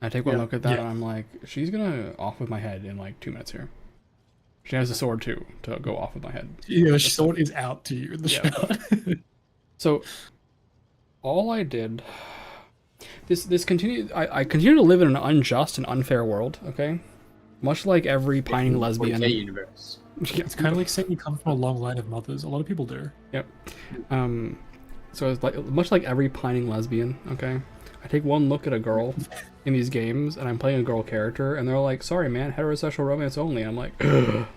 I take one look at that and I'm like, she's gonna off with my head in like 2 minutes here. She has a sword too to go off with my head. Yeah, the sword is out to you in the shot. So all I did this continued I continue to live in an unjust and unfair world, okay? Much like every pining lesbian. Universe. It's kind of like saying you come from a long line of mothers. A lot of people do. Yep. So it's like much like every pining lesbian, okay? I take one look at a girl in these games, and I'm playing a girl character, and they're like, "Sorry, man, heterosexual romance only." And I'm like,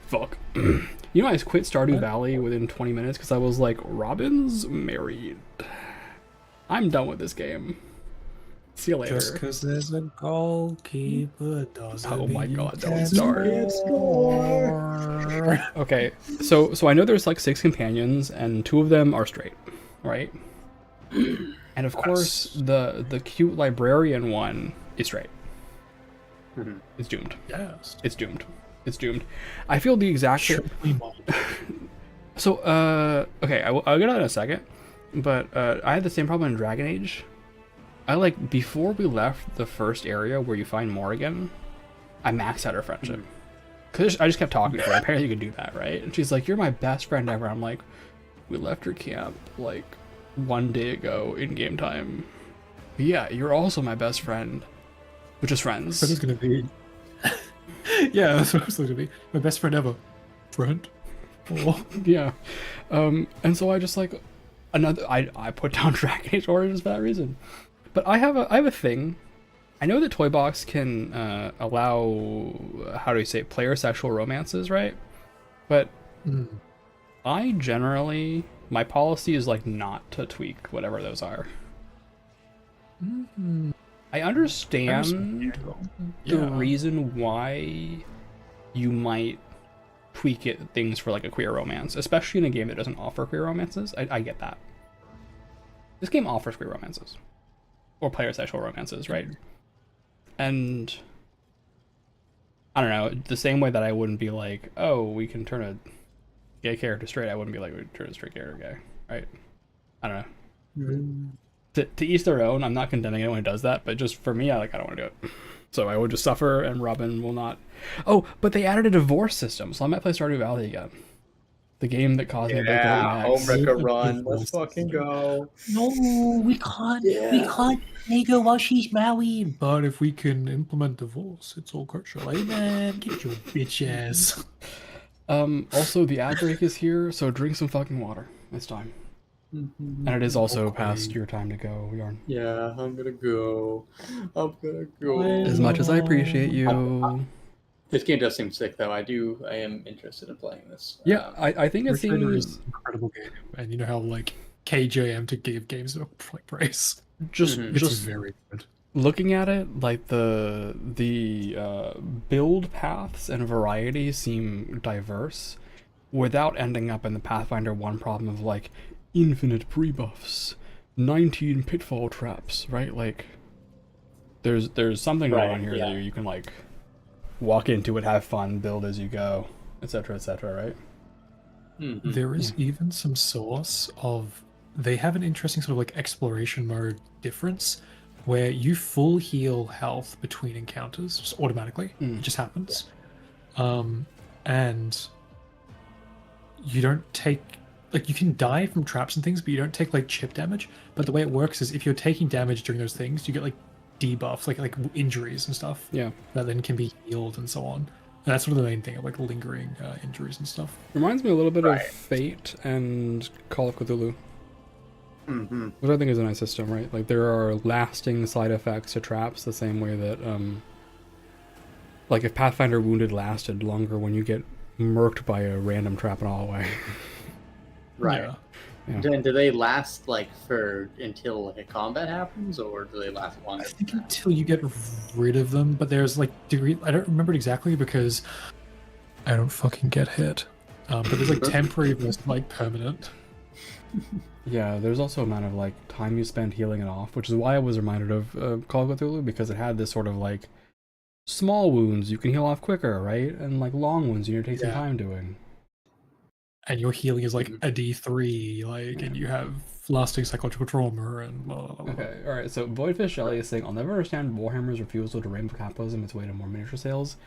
"Fuck." You know, I quit Stardew Valley within 20 minutes because I was like, "Robin's married. I'm done with this game. See you later." Just because there's a goalkeeper doesn't Oh my mean god, you don't can start. score. Okay, so I know there's like 6 companions, and 2 of them are straight, right? And of course, the cute librarian one is straight. It's doomed. Yes. It's doomed. It's doomed. I feel the exact same. So, okay, I'll get on in a second. but I had the same problem in Dragon Age. I like before we left the first area where you find Morrigan, I maxed out our friendship. Cause I just kept talking to her. Apparently you can do that, right? And she's like, "You're my best friend ever." I'm like, "We left your camp like 1 day ago in game time." But yeah, you're also my best friend. We're just friends. That is gonna be. Yeah, that's what I was gonna be. My best friend ever. Friend. Oh. Yeah. And so I just like I put down Dragon Age Origins for that reason. But I have a thing. I know that Toy Box can allow, how do you say, player sexual romances, right? But I generally, my policy is like not to tweak whatever those are. I understand the reason why you might tweak things for like a queer romance, especially in a game that doesn't offer queer romances. I get that. This game offers queer romances. Or player sexual romances, right? And I don't know, the same way that I wouldn't be like, oh, we can turn a gay character straight, I wouldn't be like, we turn a straight character gay, right? I don't know. To each their own. I'm not condemning anyone who does that, but just for me, I don't want to do it. So I would just suffer, and Robin will not. Oh, but they added a divorce system, so I might play Stardew Valley again. The game that caused me to break the Homewrecker run. Let's fucking go. No, we can't. We can't make her while she's married. But if we can implement divorce, it's all kosher. Hey man, get your bitch ass. Also, the ad break is here, so drink some fucking water. It's time. And it is also past your time to go, Yarn. Yeah, I'm gonna go. As much as I appreciate you. This game does seem sick, though. I am interested in playing this. Yeah, I think it seems is an incredible game, and you know how like KJM to give games like praise. Just very good. Looking at it, like the build paths and variety seem diverse, without ending up in the Pathfinder 1 problem of like infinite pre-buffs, 19 pitfall traps, right? Like there's something going on here that you can like walk into it, have fun, build as you go, etc., right? There is even some source of, they have an interesting sort of like exploration mode difference where you full heal health between encounters just automatically. It just happens. And you don't take, like, you can die from traps and things, but you don't take like chip damage. But the way it works is if you're taking damage during those things, you get like debuffs, like injuries and stuff. Yeah. That then can be healed and so on. And that's sort of the main thing of like lingering injuries and stuff. Reminds me a little bit of Fate and Call of Cthulhu. Which I think is a nice system, right? Like there are lasting side effects to traps the same way that like if Pathfinder Wounded lasted longer when you get murked by a random trap in all the way. Right. Yeah. Do they last like for until like a combat happens, or do they last longer? I think until you get rid of them, but there's like degree. I don't remember it exactly because I don't fucking get hit. But there's like temporary versus like permanent. Yeah, there's also amount of like time you spend healing it off, which is why I was reminded of Call of Cthulhu, because it had this sort of like small wounds you can heal off quicker, right? And like long wounds you need to take some time doing. And your healing is like a D3, like, and you have lasting psychological trauma and blah, blah, blah. Okay, alright, so Voidfish Shelley is saying, I'll never understand Warhammer's refusal to rein capitalism its way to more miniature sales.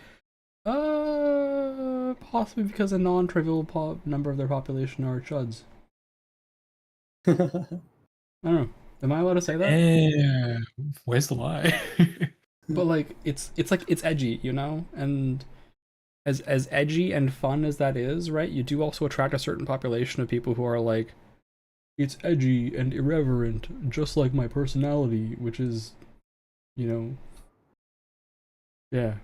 Possibly because a non-trivial number of their population are chuds. I don't know. Am I allowed to say that? Yeah. Where's the lie? But like, it's edgy, you know? And as edgy and fun as that is, right? You do also attract a certain population of people who are like, it's edgy and irreverent, just like my personality, which is, you know, yeah.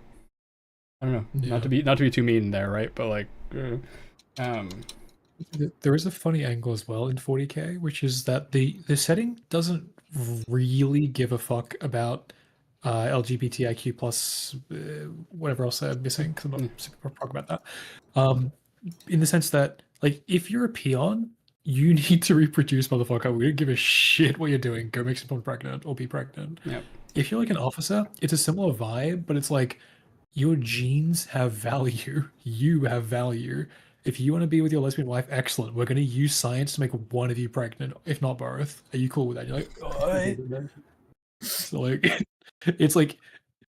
I don't know. Yeah. Not to be too mean there, right? But like, there is a funny angle as well in 40k, which is that the setting doesn't really give a fuck about LGBTIQ plus whatever else I'm missing, because I'm not super prog about that. In the sense that, like, if you're a peon, you need to reproduce, motherfucker. We don't give a shit what you're doing. Go make someone pregnant or be pregnant. Yep. If you're like an officer, it's a similar vibe, but it's like your genes have value. You have value. if you want to be with your lesbian wife, excellent. We're going to use science to make one of you pregnant, if not both. Are you cool with that? You're like, "Alright." So like, it's like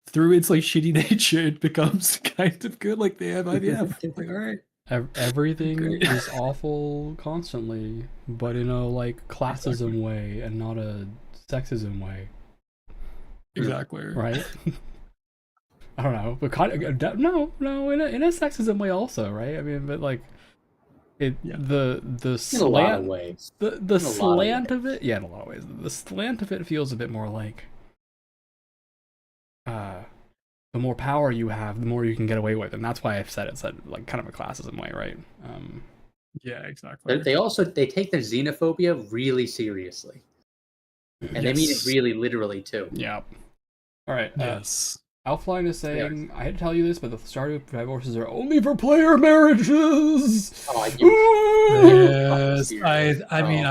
through its like shitty nature, it becomes kind of good. Like they have IVF. Like, all right. Everything Great. is awful constantly, but in a like classism way and not a sexism way, Exactly. right? I don't know, but kind of no, in a sexism way also, right? I mean, but like the In a lot of slant ways. the slant of it, yeah, in a lot of ways, the slant of it feels a bit more like the more power you have, the more you can get away with, and that's why I've said it's like kind of a classism way, right? Yeah, exactly. They take their xenophobia really seriously, and they mean it really literally too. Yeah. All right. Yes. Outfline is saying, I hate to tell you this, but the Stardew divorces are only for player marriages. Yes. I mean,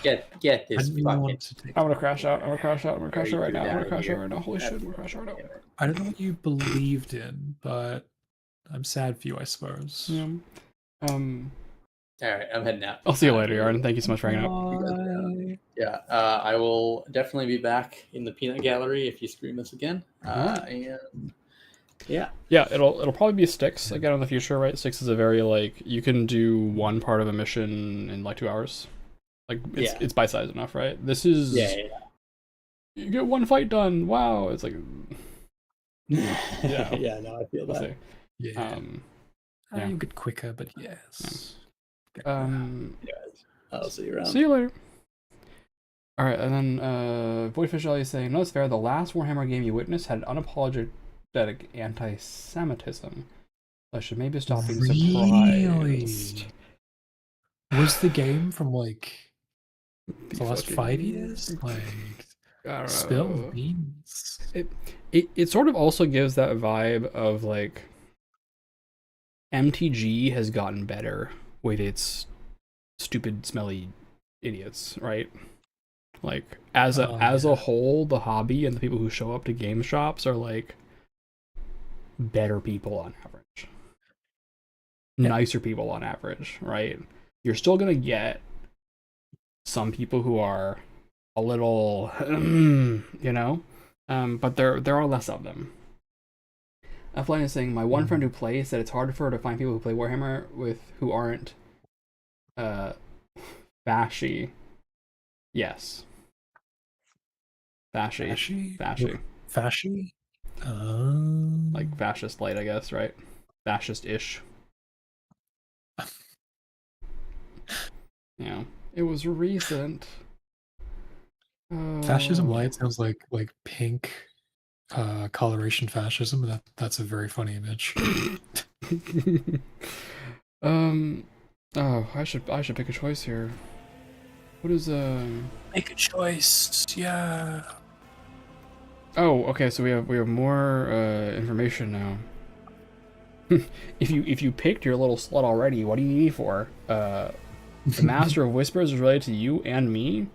get this I fucking. I'm gonna crash out. I'm gonna crash out right now. Holy shit, I'm gonna crash out right now. I don't know what you believed in, but I'm sad for you, I suppose. Yeah. All right, I'm heading out. I'll see you later, Yarn. Thank you so much for hanging out. Yeah, I will definitely be back in the peanut gallery if you stream this again. And yeah, it'll probably be Styx again in the future, right? Styx is a very like you can do one part of a mission in like 2 hours. Like it's bite-sized enough, right? This is you get one fight done. Wow, it's like yeah, no, I feel that. Yeah. You get quicker, but yes. I'll see you around. See you later. All right, and then Voidfish Ellie is saying, "No, it's fair. The last Warhammer game you witnessed had unapologetic anti-Semitism. I should maybe stop being surprised." Was the game from like the last 5 years? Like, spill the beans. It sort of also gives that vibe of like MTG has gotten better with its stupid, smelly idiots, right? Like as a whole, the hobby and the people who show up to game shops are like better people on average, nicer people on average, right? You're still gonna get some people who are a little, but there are less of them. F-Line is saying, my one friend who plays said it's hard for her to find people who play Warhammer who aren't fashy. Yes. Fashy. Like fascist light, I guess, right? Fascist-ish. Yeah. It was recent. Fascism light sounds like pink coloration fascism, and that's a very funny image. I should pick a choice here. What is Make a choice, yeah. Oh, okay, so we have more information now. if you picked your little slut already, what do you need me for? The Master of Whispers is related to you and me?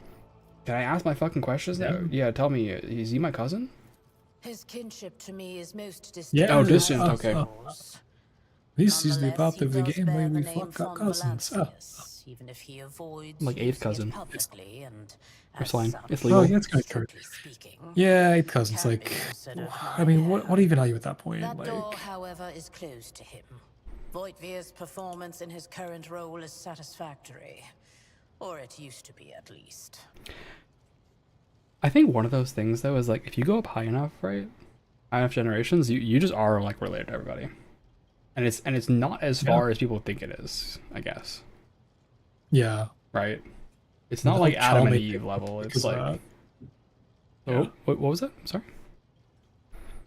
Can I ask my fucking questions now? Yeah, tell me, is he my cousin? His kinship to me is most distant. Yeah. Oh, distant, okay. This is the part of the game where we fuck our cousins. Even if he avoids like 8th cousin. It's fine. It's legal. Oh, yeah, it's kind of true. Yeah, 8th cousin's like. I mean, what even are you at that point? That like, door, however, is closed to him. Voigtvir's performance in his current role is satisfactory, or it used to be, at least. I think one of those things though is like if you go up high enough, right? High enough generations, you just are like related to everybody, and it's not as far as people think it is, I guess. Yeah. Right. It's not like Adam and Eve level. It's like. Oh, what was that? Sorry.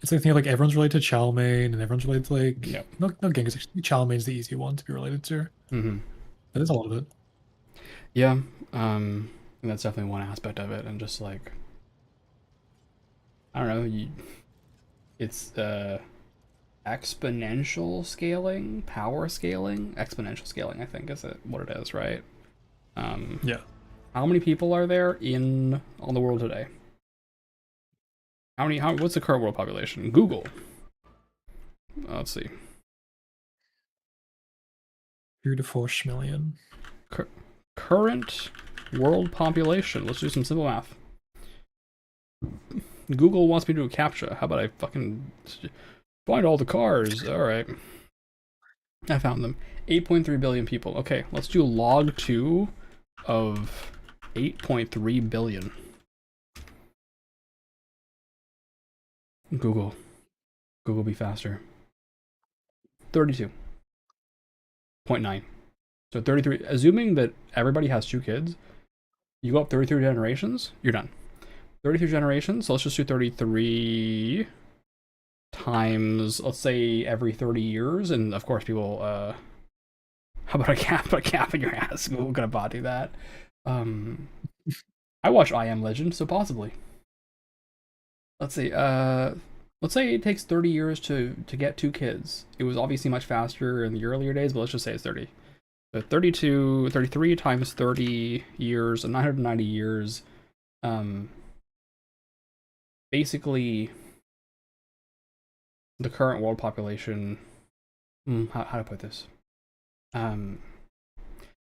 It's like like everyone's related to Chalmain, and everyone's related to like no Genghis. Actually, Chalmain's the easy one to be related to. Mm-hmm. But there's a lot of it. Yeah. And that's definitely one aspect of it, and just like. I don't know. It's exponential scaling, power scaling, exponential scaling. I think is what it is, right? Yeah. How many people are there on the world today? What's the current world population? Google. Let's see. 3 to 4 million. Current world population. Let's do some simple math. Google wants me to do a CAPTCHA. How about I fucking find all the cars? All right. I found them. 8.3 billion people. Okay, let's do log 2 of 8.3 billion. Google. Google be faster. 32.9. So 33, assuming that everybody has 2 kids, you go up 33 generations, you're done. 33 generations, so let's just do 33 times, let's say, every 30 years, and of course people, how about a cap in your ass? Google gonna bot do that? I watch I Am Legend, so possibly. Let's see, let's say it takes 30 years to get 2 kids. It was obviously much faster in the earlier days, but let's just say it's 30. So 33 times 30 years, 990 years. Basically, the current world population. How to put this?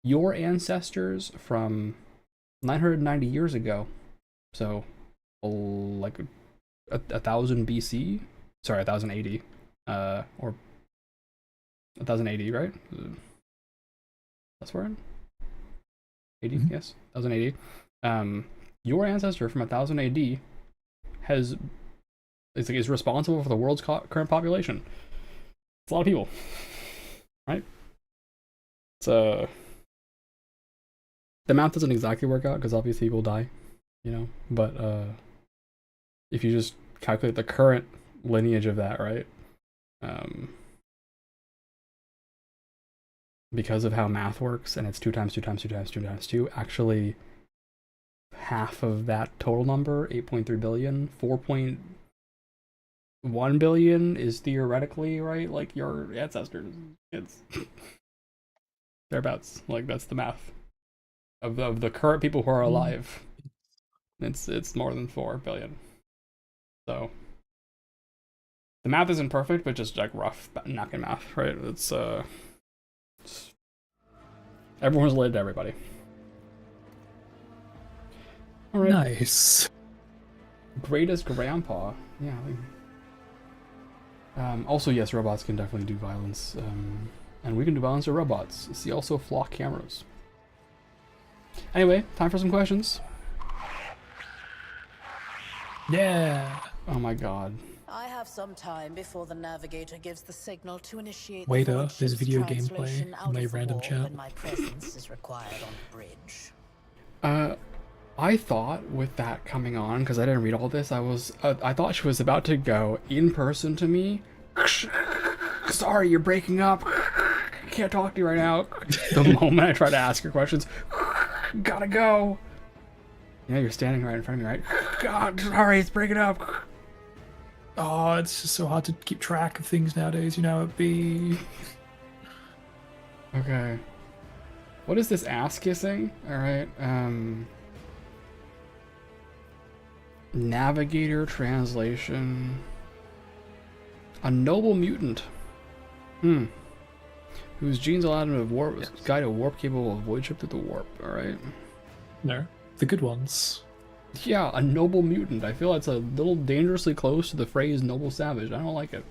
Your ancestors from 990 years ago, so like 1000 BC. Sorry, 1080, or 1080, right? That's where 80, yes, 1080. Your ancestor from 1000 AD is responsible for the world's current population. It's a lot of people, right? It's the math doesn't exactly work out because obviously people die, you know. But if you just calculate the current lineage of that, right? Because of how math works, and it's 2 times 2 times 2 times 2 times 2, actually half of that total number, 8.3 billion, 4.1 billion is theoretically, right, like your ancestors. It's thereabouts. Like, that's the math of the current people who are alive. It's more than 4 billion. So the math isn't perfect, but just like rough knocking math, right? It's everyone's related to everybody. All right. Nice. Greatest grandpa. Yeah. Also, yes, robots can definitely do violence. And we can do violence to robots. See also flock cameras. Anyway, time for some questions. Yeah. Oh my god. I have some time before the navigator gives the signal to initiate Wait the up, there's ship's video gameplay translation in out my of the random warp chat. when my presence is required on the bridge. I thought with that coming on, because I didn't read all this, I thought she was about to go in person to me. Sorry, you're breaking up. Can't talk to you right now. The moment I try to ask her questions, gotta go. Yeah, you're standing right in front of me, right? God, sorry, it's breaking up. Oh, it's just so hard to keep track of things nowadays, you know, it'd be... Okay. What is this ass kissing? Alright, Navigator translation. A noble mutant. Whose genes allow him to warp, guide a warp capable of void ship through the warp, alright? No, the good ones. Yeah, a noble mutant. I feel that's a little dangerously close to the phrase noble savage. I don't like it.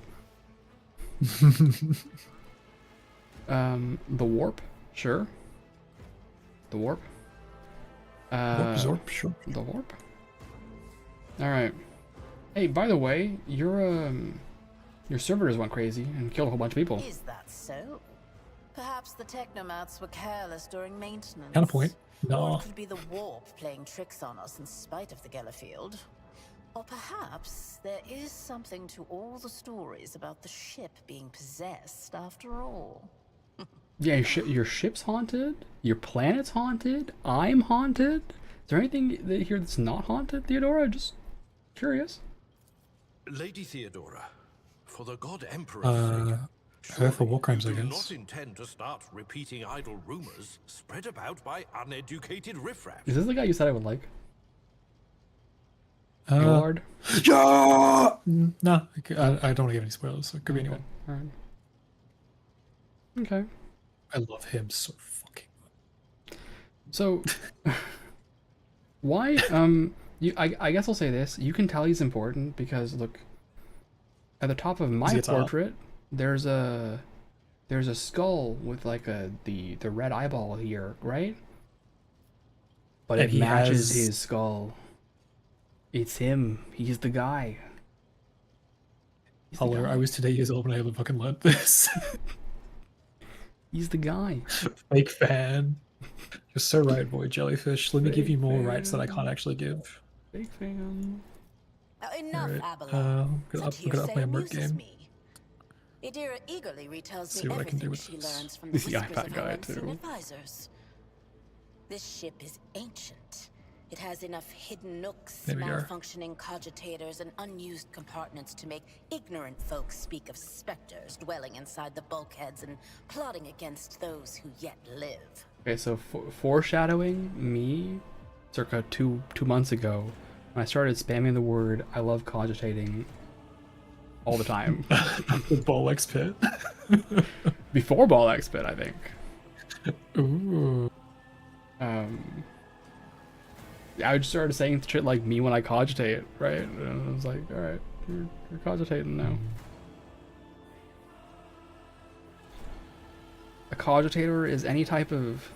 The warp? Sure. The warp? Warp, sure. The warp? Alright. Hey, by the way, your servers went crazy and killed a whole bunch of people. Is that so? Perhaps the technomats were careless during maintenance. Counterpoint. Or No. it could be the warp playing tricks on us in spite of the Gellerfield. Or perhaps there is something to all the stories about the ship being possessed after all. Yeah, your ship's haunted? Your planet's haunted? I'm haunted? Is there anything here that's not haunted, Theodora? Just curious. Lady Theodora, for the God Emperor's sake, her for war crimes, I you do guess. not intend to start repeating idle rumors spread about by uneducated riffraff. Is this the guy you said I would like? Lord? Yeah! No, I don't want to give any spoilers, so it could be anyone. Alright. Okay. I love him so fucking much. So, why? I guess I'll say this. You can tell he's important because look, at the top of my portrait, there's a skull with like the red eyeball here, right? But it matches his skull. It's him. He's the guy. I was today years old when I fucking learned this. He's the guy. Fake fan. You're so right, boy jellyfish. Let me give you more rights that I can't actually give. Fake fan. Enough, Right. Abalone. I'm gonna up my emerge game. Idira eagerly retells See me what I can do everything with she this. learns from the He's the whispers iPad of guy, her unseen too. advisors. This ship is ancient. It has enough hidden nooks, There we are. malfunctioning cogitators, and unused compartments to make ignorant folks speak of specters dwelling inside the bulkheads and plotting against those who yet live. Okay, so foreshadowing me, circa two months ago, when I started spamming the word "I love cogitating" all the time. The Bolex pit. Before Ball X Pit, I think. Ooh. Yeah, I just started saying shit like me when I cogitate, right? And I was like, all right, you're cogitating now. A cogitator is any type of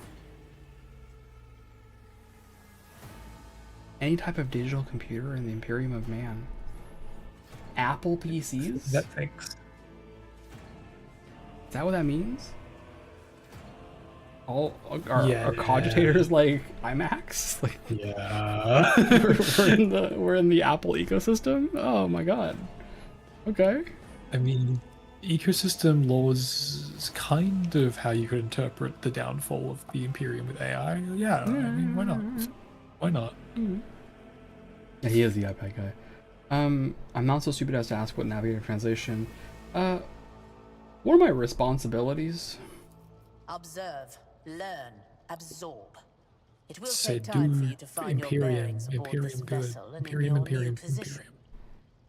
digital computer in the Imperium of Man. Apple PCs? That thinks. Is that what that means? All are cogitators like iMacs? Like, yeah. we're in the Apple ecosystem? Oh my god. Okay. I mean, ecosystem laws is kind of how you could interpret the downfall of the Imperium with AI. Yeah, I mean, why not? Why not? Yeah, he is the iPad guy. I'm not so stupid as to ask what navigator translation. What are my responsibilities? Observe, learn, absorb. It will Say, take time for do you to find Imperium, your bearings aboard Imperium this good. vessel and Imperium, in your Imperium, new position. Imperium.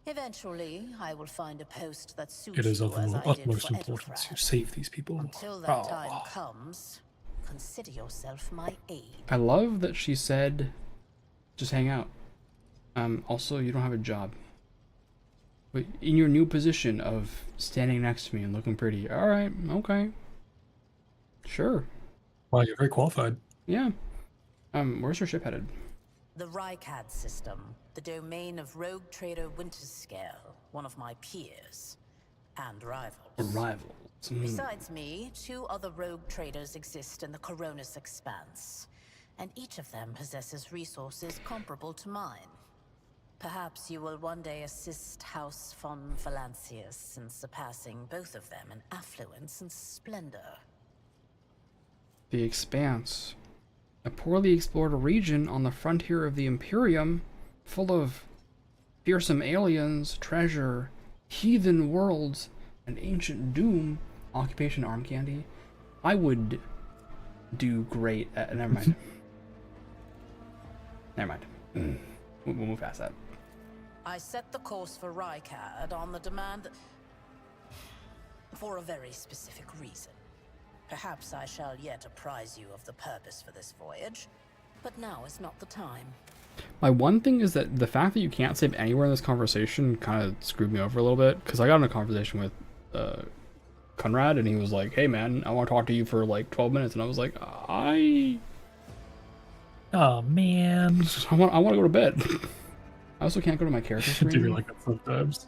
Eventually, I will find a post that suits It is you of as the I did utmost for importance to Edelfrad. save these people. Until that time comes, consider yourself my aid. I love that she said, just hang out. Also, you don't have a job. But in your new position of standing next to me and looking pretty. Alright, okay. Sure. Wow, you're very qualified. Yeah. Where's your ship headed? The Rykad system, the domain of rogue trader Winterscale, one of my peers, and rivals. Rivals. Besides me, 2 other rogue traders exist in the Coronis Expanse, and each of them possesses resources comparable to mine. Perhaps you will one day assist House von Valancius in surpassing both of them in affluence and splendor. The Expanse. A poorly explored region on the frontier of the Imperium, full of fearsome aliens, treasure, heathen worlds, and ancient doom. Occupation arm candy. I would do great at... Never mind. Never mind. We'll move past that. I set the course for Rykad on the demand for a very specific reason. Perhaps I shall yet apprise you of the purpose for this voyage, but now is not the time. My one thing is that the fact that you can't save anywhere in this conversation kind of screwed me over a little bit, because I got in a conversation with Conrad, and he was like, hey man, I want to talk to you for like 12 minutes, and I was like, Oh man. I want to go to bed. I also can't go to my character screen. Do you like that sometimes?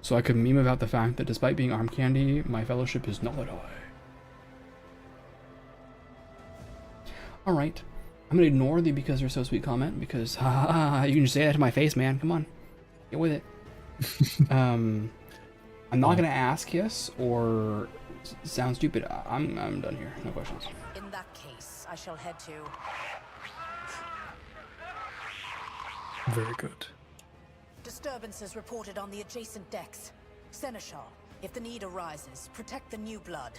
So I could meme about the fact that despite being arm candy, my fellowship is not. Alright. I'm gonna ignore the because you're so sweet comment, because you can just say that to my face, man. Come on. Get with it. I'm not gonna ask yes or sound stupid. I'm done here. No questions. In that case, I shall head to... Very good. Disturbances reported on the adjacent decks. Seneschal, if the need arises, protect the new blood.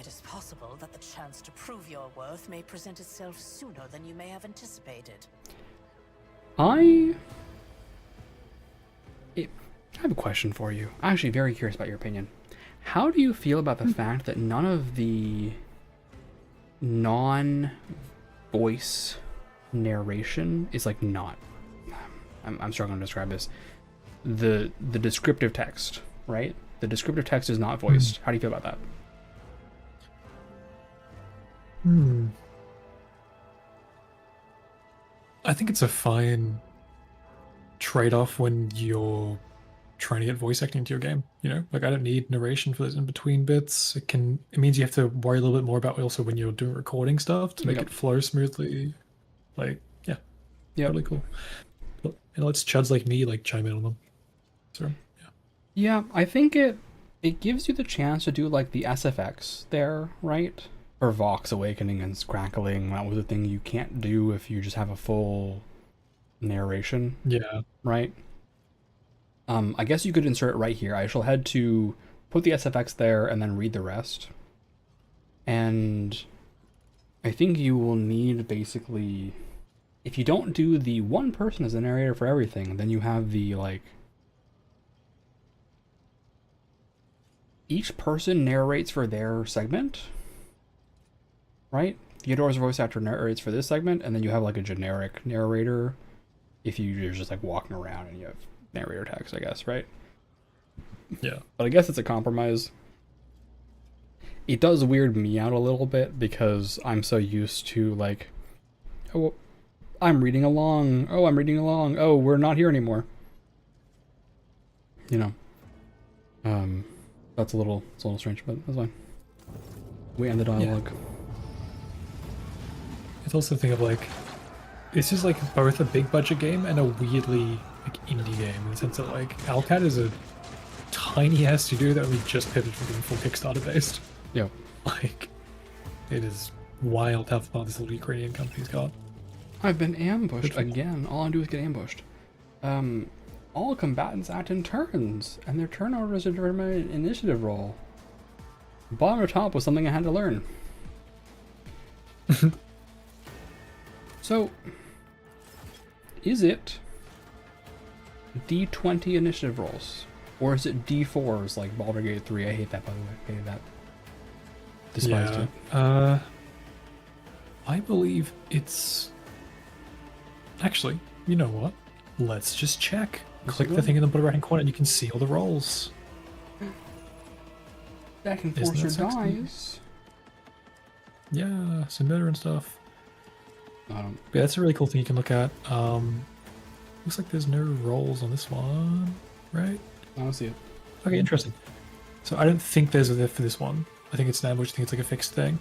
It is possible that the chance to prove your worth may present itself sooner than you may have anticipated. I have a question for you. I'm actually very curious about your opinion. How do you feel about the fact that none of the non-voice narration is like not? I'm struggling to describe this. The descriptive text, right? The descriptive text is not voiced. How do you feel about that? I think it's a fine trade-off when you're trying to get voice acting into your game. You know, like I don't need narration for those in between bits. It means you have to worry a little bit more about also when you're doing recording stuff to make it flow smoothly. Like, yeah, really cool. But it lets chuds like me like chime in on them. So yeah, I think it gives you the chance to do like the SFX there, right? Or Vox awakening and crackling. That was a thing you can't do if you just have a full narration. Yeah. Right? I guess you could insert it right here. I shall head to put the SFX there and then read the rest. And I think you will need basically, if you don't do the one person as the narrator for everything, then you have the like, each person narrates for their segment, right? Theodore's voice actor narrates for this segment, and then you have like a generic narrator if you're just like walking around and you have narrator text, I guess, right? Yeah. But I guess it's a compromise. It does weird me out a little bit because I'm so used to like, oh, I'm reading along. Oh, I'm reading along. Oh, we're not here anymore. You know. It's a little strange, but that's fine. We end the dialogue. Yeah. It's also a thing of like, this is like both a big budget game and a weirdly like indie game in the sense that like Alcat is a tiny ass studio that we just pivoted from being full Kickstarter based. Yeah. Like, it is wild how far this little Ukrainian company's got. I've been ambushed again. All I do is get ambushed. All combatants act in turns, and their turn orders are during my initiative roll. Bottom or top was something I had to learn. So, is it D20 initiative rolls? Or is it D4s like Baldur's Gate 3? I hate that, by the way. I hate that. Despised it. I believe it's... Actually, you know what? Let's just check. Click the thing in the bottom right hand corner and you can see all the rolls. That can force your dice. Yeah, some murder and stuff. Yeah, that's a really cool thing you can look at. Looks like there's no rolls on this one, right? I don't see it. Okay, interesting. So I don't think there's a there for this one. I think it's an ambush. I think it's like a fixed thing.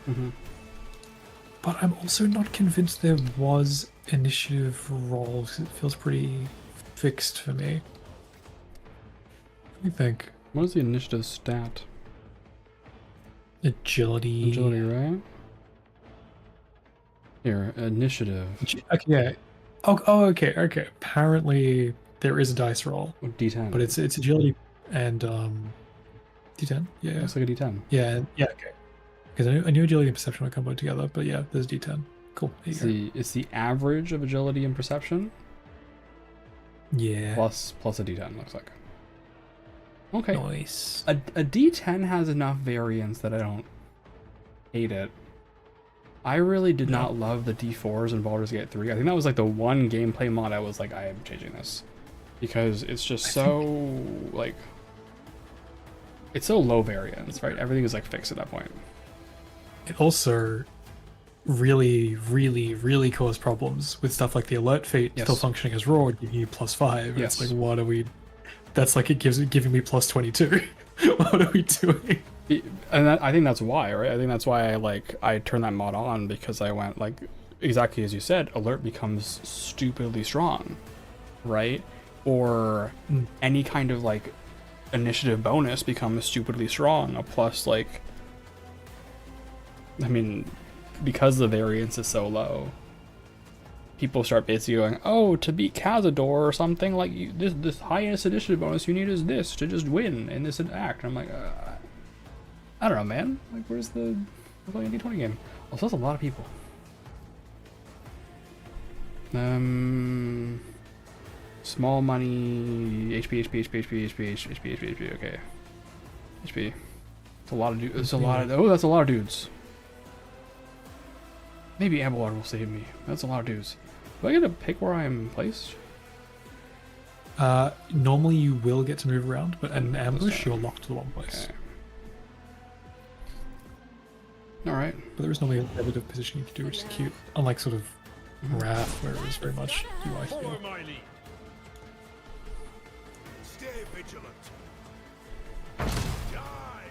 But I'm also not convinced there was initiative rolls. It feels pretty fixed for me. What do you think? What is the initiative stat? Agility. Agility, right? Here, initiative. Okay, yeah. Oh, okay. Apparently there is a dice roll. D10. But it's agility and D10. Yeah. Looks like a D10. Yeah. Okay. Because I knew agility and perception would come together, but yeah, there's D10. Cool. It's the average of agility and perception. Yeah. Plus a D10 looks like. Okay. Nice. A D10 has enough variance that I don't hate it. I really did not love the D4s in Baldur's Gate 3. I think that was like the one gameplay mod I was like, I am changing this. Because it's just like, it's so low variance, right? Everything is like fixed at that point. It also really, really, really caused problems with stuff like the alert feat still functioning as raw, giving you +5. Yes. It's like, what are we... That's like it giving me +22. What are we doing? And I think that's why, right? I think that's why I turned that mod on, because I went like, exactly as you said, alert becomes stupidly strong, right? Or any kind of like initiative bonus becomes stupidly strong. A plus, like, I mean, because the variance is so low, people start basically going, oh, to beat Cazador or something, like this highest initiative bonus you need is this to just win in this act. And I'm like, I don't know, man. Like, we're playing a D20 game. Also, that's a lot of people. Small money, HP, okay. HP. It's a lot of dudes. It's a lot of. Oh, that's a lot of dudes. Maybe Abelard will save me. That's a lot of dudes. Do I get to pick where I am placed? Normally you will get to move around, but in an ambush you're locked to one place. Okay. Alright. But there is normally a bit of positioning you can do, which is cute. Unlike sort of Wrath, where it was very much UI feel. Follow my lead. Stay vigilant. Die.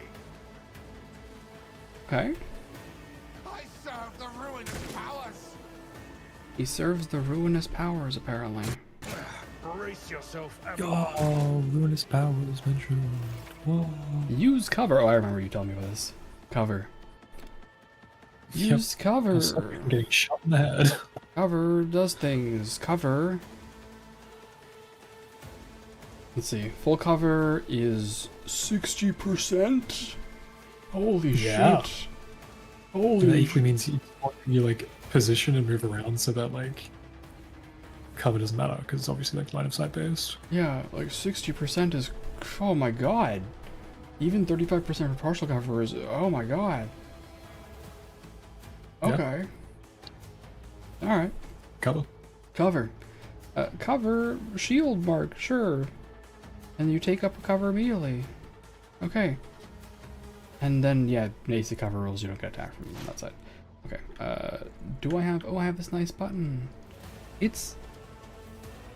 Okay. I serve the ruinous powers. He serves the ruinous powers, apparently. Brace yourself. Oh, ruinous powers mentioned. Whoa. Use cover. Oh, I remember you telling me about this. Cover. Use cover. I'm getting shot in the head. Cover does things. Cover. Let's see. Full cover is 60%. Holy shit. Holy. That equally means you like position and move around so that like cover doesn't matter because it's obviously like line of sight based. Yeah, like 60% is. Oh my god. Even 35% for partial cover is. Oh my god. Okay. Alright. Cover. Cover. Cover, shield mark, sure. And you take up a cover immediately. Okay. And then, yeah, basic cover rules, you don't get attacked from that side. Okay. Do I have... Oh, I have this nice button. It's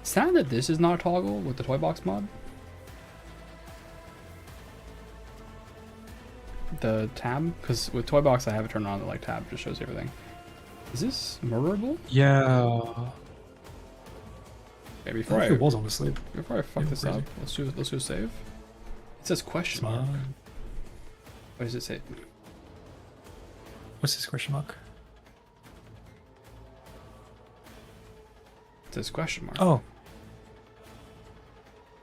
sad that this is not a toggle with the toy box mod. The tab, because with toy box I have it turned on. The like tab just shows everything. Is this murderable? Yeah. Okay, before I think it was honestly. Before I fuck this crazy. up, let's do a save. It says question mark. What does it say? What's this question mark? It says question mark. Oh.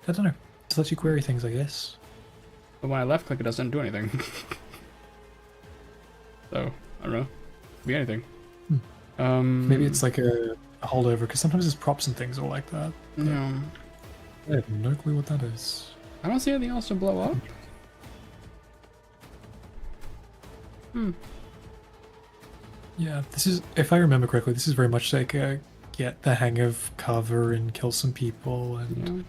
I don't know. Just lets you query things, I guess. But when I left click, it doesn't do anything. So, I don't know. Be anything. Maybe it's like a holdover, because sometimes there's props and things all like that. Yeah. I have no clue what that is. I don't see anything else to blow up. Yeah, this is, if I remember correctly, this is very much like a get the hang of cover and kill some people and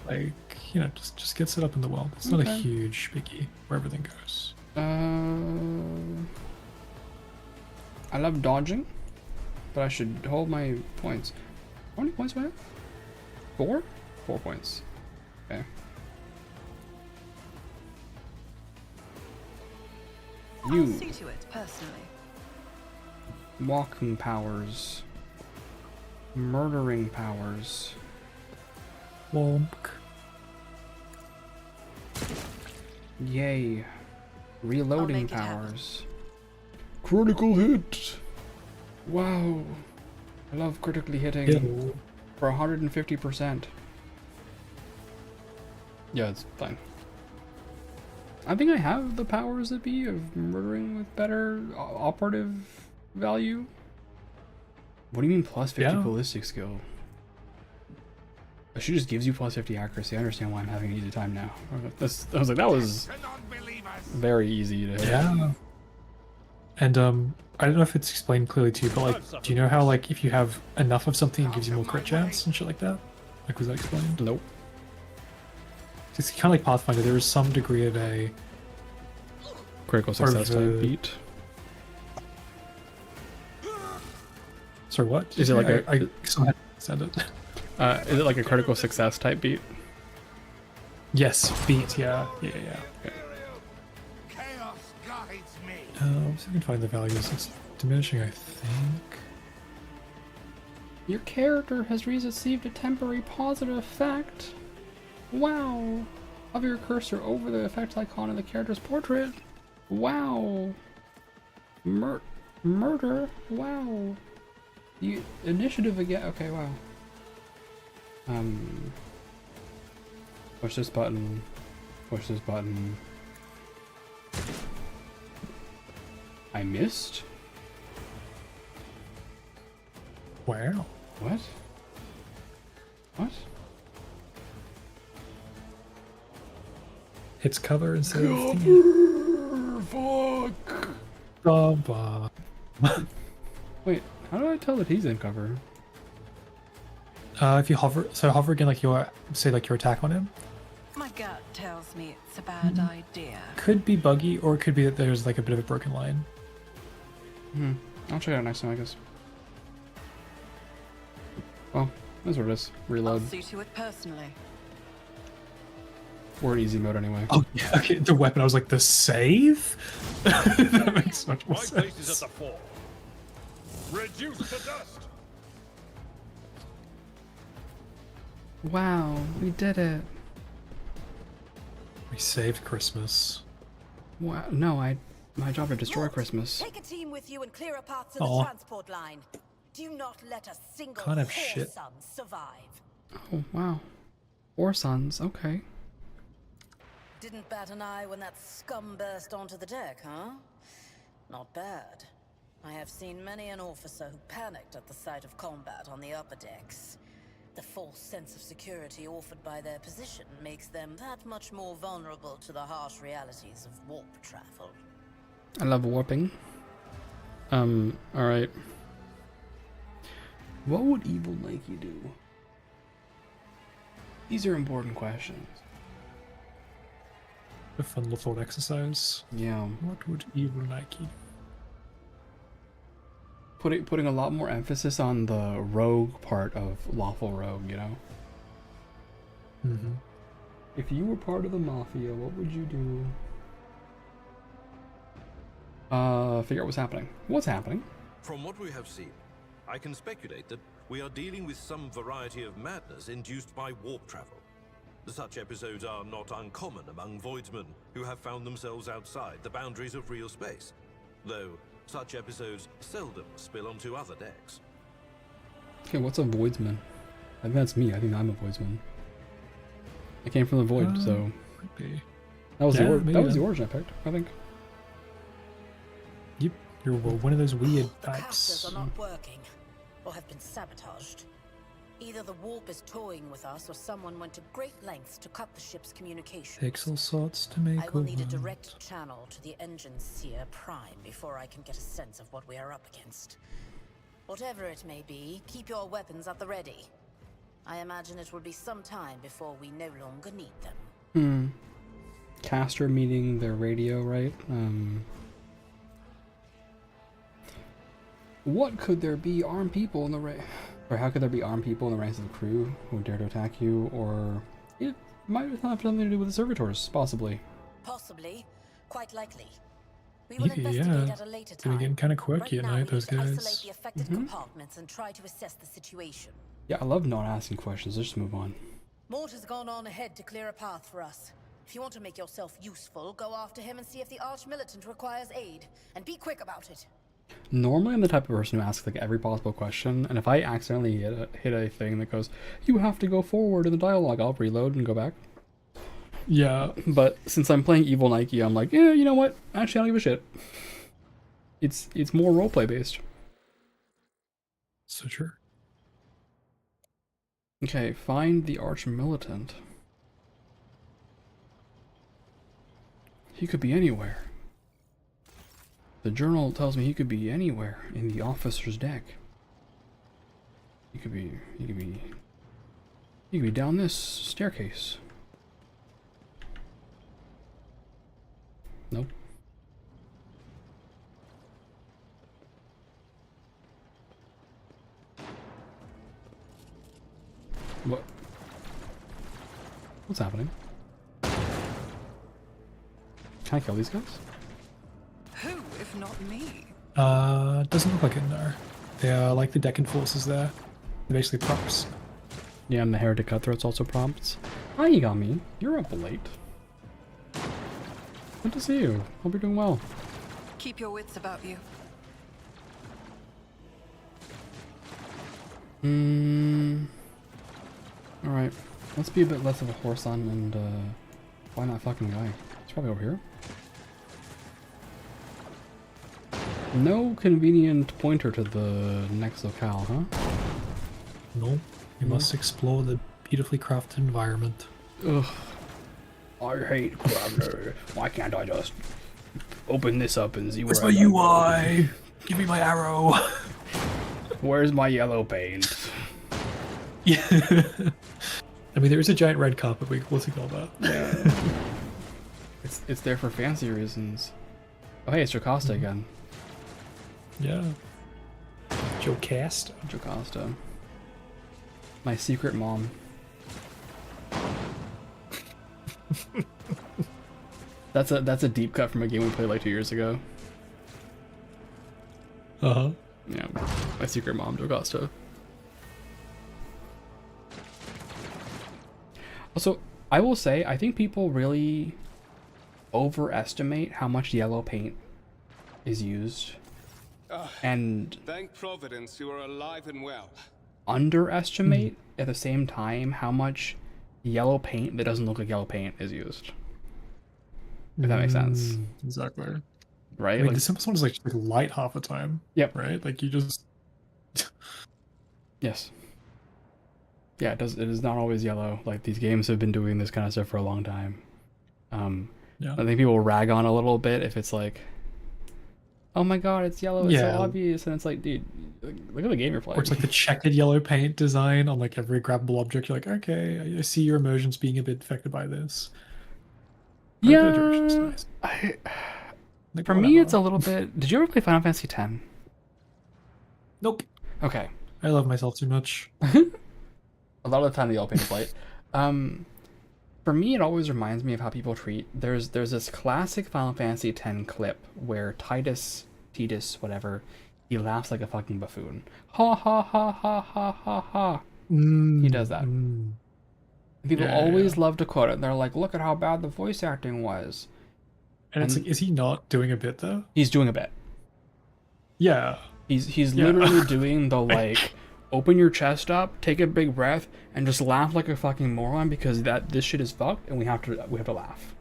like, you know, just get set up in the world. It's not a huge biggie where everything goes. I love dodging, but I should hold my points. How many points do I have? 4? 4 points. Okay. I'll see to it personally. Walking powers. Murdering powers. Wonk. Yay. Reloading powers. Critical hit! Wow. I love critically hitting for 150%. Yeah, it's fine. I think I have the powers that be of murdering with better operative value. What do you mean plus 50 ballistic skill? She just gives you plus 50 accuracy. I understand why I'm having an easy time now. I was like, that was very easy to hit. Yeah. And I don't know if it's explained clearly to you, but like, do you know how like if you have enough of something, it gives you more crit chance and shit like that? Like, was that explained? Nope. It's kind of like Pathfinder. There is some degree of a critical success type beat. Sorry, what? Is it like I somehow said it. Is it like a critical success type beat? Yes, beat. Yeah. Okay. Chaos guides me. Let's see if I can find the values. It's diminishing, I think. Your character has received a temporary positive effect. Wow. Hover your cursor over the effect icon in the character's portrait. Wow. Murder. Wow. The initiative again. Okay, wow. Push this button. Push this button. I missed? Wow. What? What? Hits cover instead of theme. fuck? Wait, how do I tell that he's in cover? If you hover, so hover again, like your attack on him. My gut tells me it's a bad idea. Could be buggy, or it could be that there's like a bit of a broken line. I'll check it out next time, I guess. Well, that's what it is. Reload. I'll see to it personally. We're in easy mode anyway. Oh yeah, okay. The weapon. I was like, the save. That makes much more My place is sense. at the fore. Reduce to dust. Wow, we did it. We saved Christmas. Wow, no, my job to destroy Christmas. Take a team with you and clear a path to the Aw. transport line. Do not let a single Kind of poor shit. son survive. Oh, wow. 4 sons, okay. Didn't bat an eye when that scum burst onto the deck, huh? Not bad. I have seen many an officer who panicked at the sight of combat on the upper decks. The false sense of security offered by their position makes them that much more vulnerable to the harsh realities of warp travel. I love warping. Alright. What would evil Nike do? These are important questions. A fun little thought exercise. Yeah. What would evil Nike do? Putting a lot more emphasis on the rogue part of lawful rogue, you know? Mm-hmm. If you were part of the mafia, what would you do? Figure out what's happening. What's happening? From what we have seen, I can speculate that we are dealing with some variety of madness induced by warp travel. Such episodes are not uncommon among voidsmen who have found themselves outside the boundaries of real space, though such episodes seldom spill onto other decks. Okay, what's a voidsman? I think that's me. I think I'm a voidsman. I came from the void, so Maybe. that was Yeah, the maybe the then. origin I picked. I think. Yep, you're one of those weird The types. casters are not working, or have been sabotaged. Either the warp is toying with us, or someone went to great lengths to cut the ship's communications. Takes all sorts to make I will need a world. direct channel to the engine seer Prime before I can get a sense of what we are up against. Whatever it may be, keep your weapons at the ready. I imagine it will be some time before we no longer need them. Caster meeting their radio, right? What could there be armed people in the or how could there be armed people in the ranks of the crew who dare to attack you? Or it might have something to do with the servitors, possibly. Possibly. Quite likely. We will Maybe, investigate yeah. at a later They're time. getting kind of quirky Right at now, night, we those need to isolate guys. the affected compartments and try to assess the situation. Yeah, I love not asking questions. Let's just move on. Mort has gone on ahead to clear a path for us. If you want to make yourself useful, go after him and see if the arch-militant requires aid. And be quick about it. Normally, I'm the type of person who asks like every possible question, and if I accidentally hit a thing that goes, "You have to go forward in the dialogue," I'll reload and go back. Yeah. But since I'm playing Evil Nike, I'm like, yeah, you know what? Actually, I don't give a shit. It's more roleplay based. So true. Okay, find the arch militant. He could be anywhere. The journal tells me he could be anywhere in the officer's deck. He could be down this staircase. Nope. What? What's happening? Can I kill these guys? Who, if not me? Doesn't look like it, no. They are like the deck enforcers there. They're basically props. Yeah, and the Heretic Cutthroats also prompts. Hi, Yami. You're up late. Good to see you. Hope you're doing well. Keep your wits about you. Alright. Let's be a bit less of a horse on and find that fucking guy. He's probably over here. No convenient pointer to the next locale, huh? No. You must explore the beautifully crafted environment. Ugh. I hate gravity. Why can't I just Open this up and see Where's where my I UI? Give me my arrow. Where's my yellow paint? Yeah. I mean, there is a giant red carpet. We'll ignore that. Yeah. It's there for fancy reasons. Oh, hey, it's Jocasta again. Yeah. Jocasta. Jocasta. My secret mom. That's a deep cut from a game we played like 2 years ago. Uh-huh. Yeah, my secret mom, Jocasta. Also, I will say, I think people really overestimate how much yellow paint is used. And thank Providence you are alive and well. Underestimate at the same time how much yellow paint that doesn't look like yellow paint is used. If that makes sense. Exactly. Right? I mean, like, the simplest one is like light half the time. Yep. Right? Like you just. Yes. Yeah, it is not always yellow. Like, these games have been doing this kind of stuff for a long time. Yeah. I think people rag on a little bit if it's like, oh my god, it's yellow, it's so obvious, and it's like, dude, look at the game you're playing. Or it's like the checkered yellow paint design on like every grabbable object. You're like, okay, I see your emotions being a bit affected by this. Yeah. Nice. Like, for me, it's a little bit. Did you ever play Final Fantasy X? Nope. Okay. I love myself too much. A lot of the time, the yellow paint is light. For me, it always reminds me of how people treat. There's this classic Final Fantasy X clip where Titus, whatever, he laughs like a fucking buffoon. Ha ha ha ha ha ha ha. He does that. People always love to quote it. They're like, look at how bad the voice acting was. And it's like, is he not doing a bit though? He's doing a bit. Yeah. He's literally doing the like, open your chest up, take a big breath, and just laugh like a fucking moron because this shit is fucked and we have to laugh.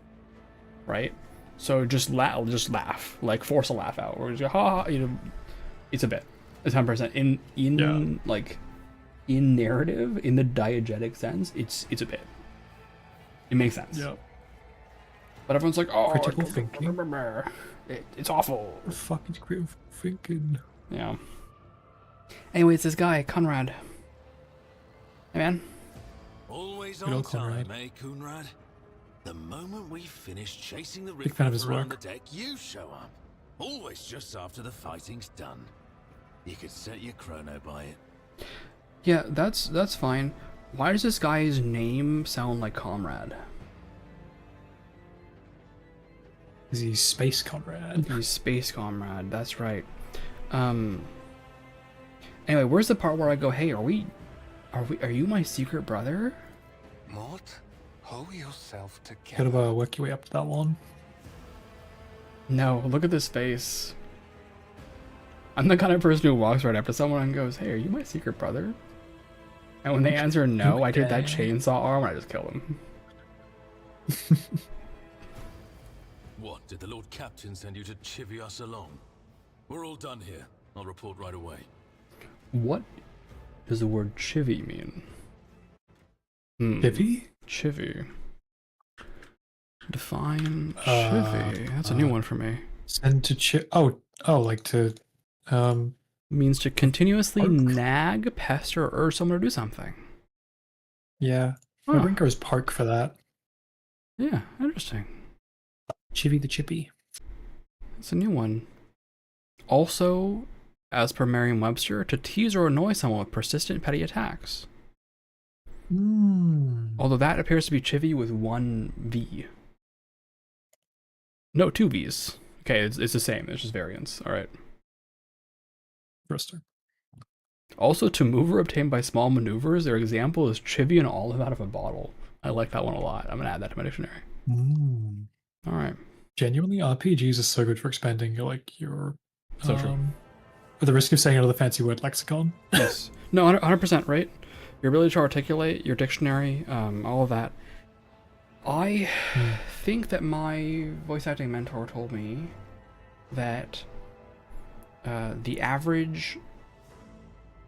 Right? So just laugh. Like, force a laugh out. Or just go, ha ha, it's a bit. It's 100%. Like, in narrative, in the diegetic sense, it's a bit. It makes sense. Yeah. But everyone's like, oh, critical thinking. It's awful. Fucking critical thinking. Yeah. Anyway, it's this guy, Conrad. Hey, man. Always Good on old time, Conrad. eh, Conrad? The moment we finish chasing the Big fan of his around work. the deck, you show up. Always just after the fighting's done. You could set your chrono by it. Yeah, that's fine. Why does this guy's name sound like Comrade? Is he Space Conrad? He's Space Comrade, that's right. Anyway, where's the part where I go, hey, are you my secret brother? Mort, hold yourself together. Gotta work your way up to that one. No, look at this face. I'm the kind of person who walks right up to someone and goes, hey, are you my secret brother? And when they answer no, I take that chainsaw arm and I just kill them. What, did the Lord Captain send you to chivvy us along? We're all done here. I'll report right away. What does the word chivvy mean? Chivvy? Chivvy. Define chivvy. That's a new one for me. Send to like to means to continuously nag, pester, or urge someone to do something. Yeah. Huh. My brain goes park for that. Yeah, interesting. Chivvy the Chippy. That's a new one. Also, as per Merriam-Webster, to tease or annoy someone with persistent petty attacks. Although that appears to be chivvy with one V. No, two V's. Okay, it's the same. It's just variants. All right. Interesting. Also, to move or obtain by small maneuvers, their example is chivvy an olive out of a bottle. I like that one a lot. I'm going to add that to my dictionary. All right. Genuinely, RPGs are so good for expanding your So true. At the risk of saying another fancy word, lexicon. Yes. No, 100%, right? Your ability to articulate, your dictionary, all of that. I think that my voice acting mentor told me that the average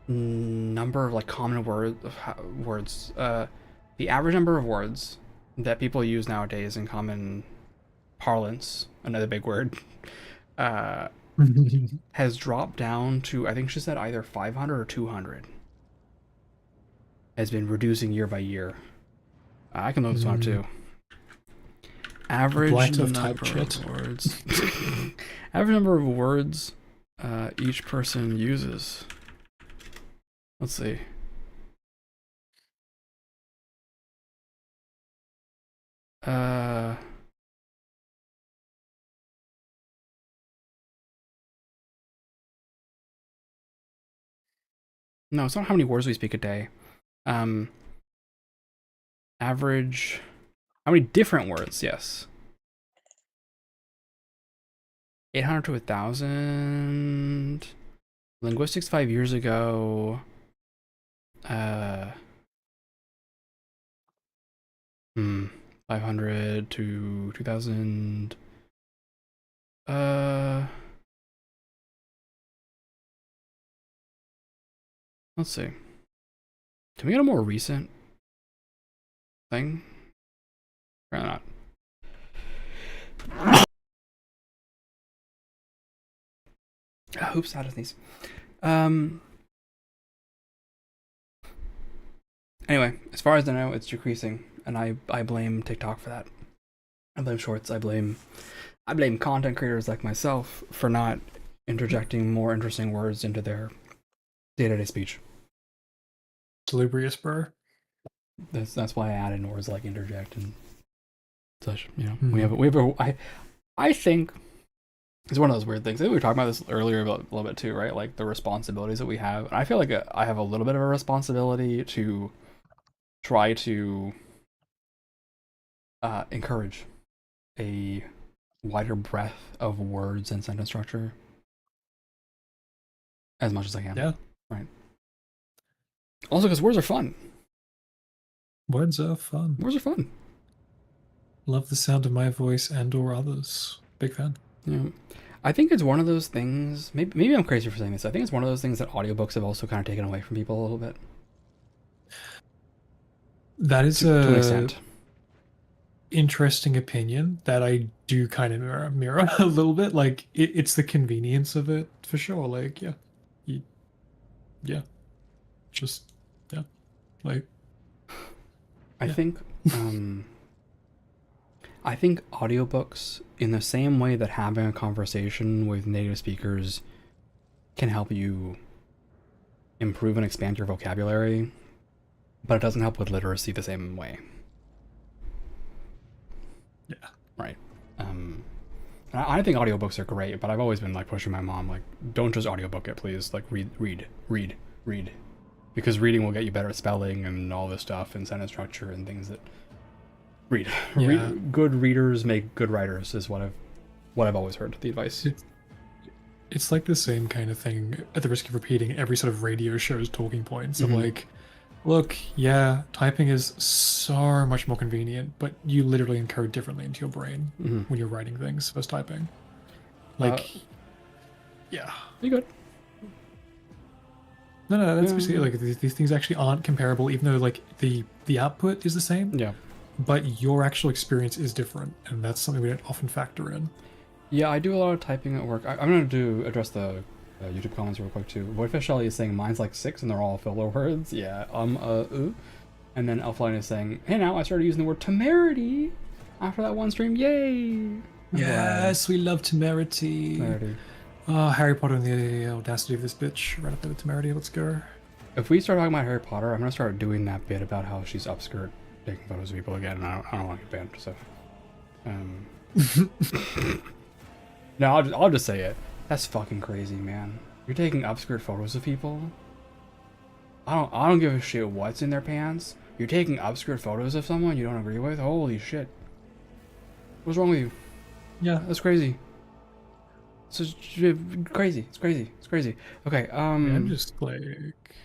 number of like common words, the average number of words that people use nowadays in common parlance, another big word, has dropped down to, I think she said either 500 or 200. Has been reducing year by year. I can look this one up too. Average number of words. Average number of words each person uses. Let's see. No, it's not how many words we speak a day. Average, how many different words? Yes. 800 to 1,000. Linguistics 5 years ago. 500 to 2,000. Let's see. Can we get a more recent thing? Probably not. Oops, I just sneeze. Anyway, as far as I know, it's decreasing, and I blame TikTok for that. I blame Shorts. I blame content creators like myself for not interjecting more interesting words into their day-to-day speech. Salubrious, bro. That's why I added words like interject and such. You know, I think it's one of those weird things. I think we were talking about this earlier a little bit too, right? Like the responsibilities that we have. And I feel like I have a little bit of a responsibility to try to encourage a wider breadth of words and sentence structure as much as I can. Yeah. Right. Also, because words are fun. Words are fun. Words are fun. Love the sound of my voice and/or others. Big fan. Yeah. I think it's one of those things. Maybe I'm crazy for saying this. I think it's one of those things that audiobooks have also kind of taken away from people a little bit. That is to an extent. Interesting opinion that I do kind of mirror a little bit. Like it's the convenience of it for sure. Like just like. I think audiobooks, in the same way that having a conversation with native speakers can help you improve and expand your vocabulary, but it doesn't help with literacy the same way. Yeah. Right. I think audiobooks are great, but I've always been like pushing my mom, like, don't just audiobook it, please. Like, read. Because reading will get you better at spelling and all this stuff and sentence structure and things that read. Yeah. Good readers make good writers is what I've always heard, the advice. It's like the same kind of thing, at the risk of repeating every sort of radio show's talking points of like, look, yeah, typing is so much more convenient, but you literally encode differently into your brain when you're writing things versus typing. Like, yeah. You good? No, that's basically like these things actually aren't comparable, even though like the output is the same. Yeah. But your actual experience is different, and that's something we don't often factor in. Yeah, I do a lot of typing at work. I'm going to address the YouTube comments real quick too. Voidfish Shelly is saying mine's like 6 and they're all filler words. Yeah, and then Elfline is saying, hey, now I started using the word temerity after that one stream. Yay! Yes, we love temerity. Oh, Harry Potter and the audacity of this bitch. Right up there with temerity. Let's go. If we start talking about Harry Potter, I'm going to start doing that bit about how she's upskirt taking photos of people again, and I don't want to get banned, so. No, I'll just say it. That's fucking crazy, man. You're taking upskirt photos of people? I don't give a shit what's in their pants. You're taking upskirt photos of someone you don't agree with? Holy shit. What's wrong with you? Yeah. That's crazy. It's crazy. It's crazy. Okay, I'm just like,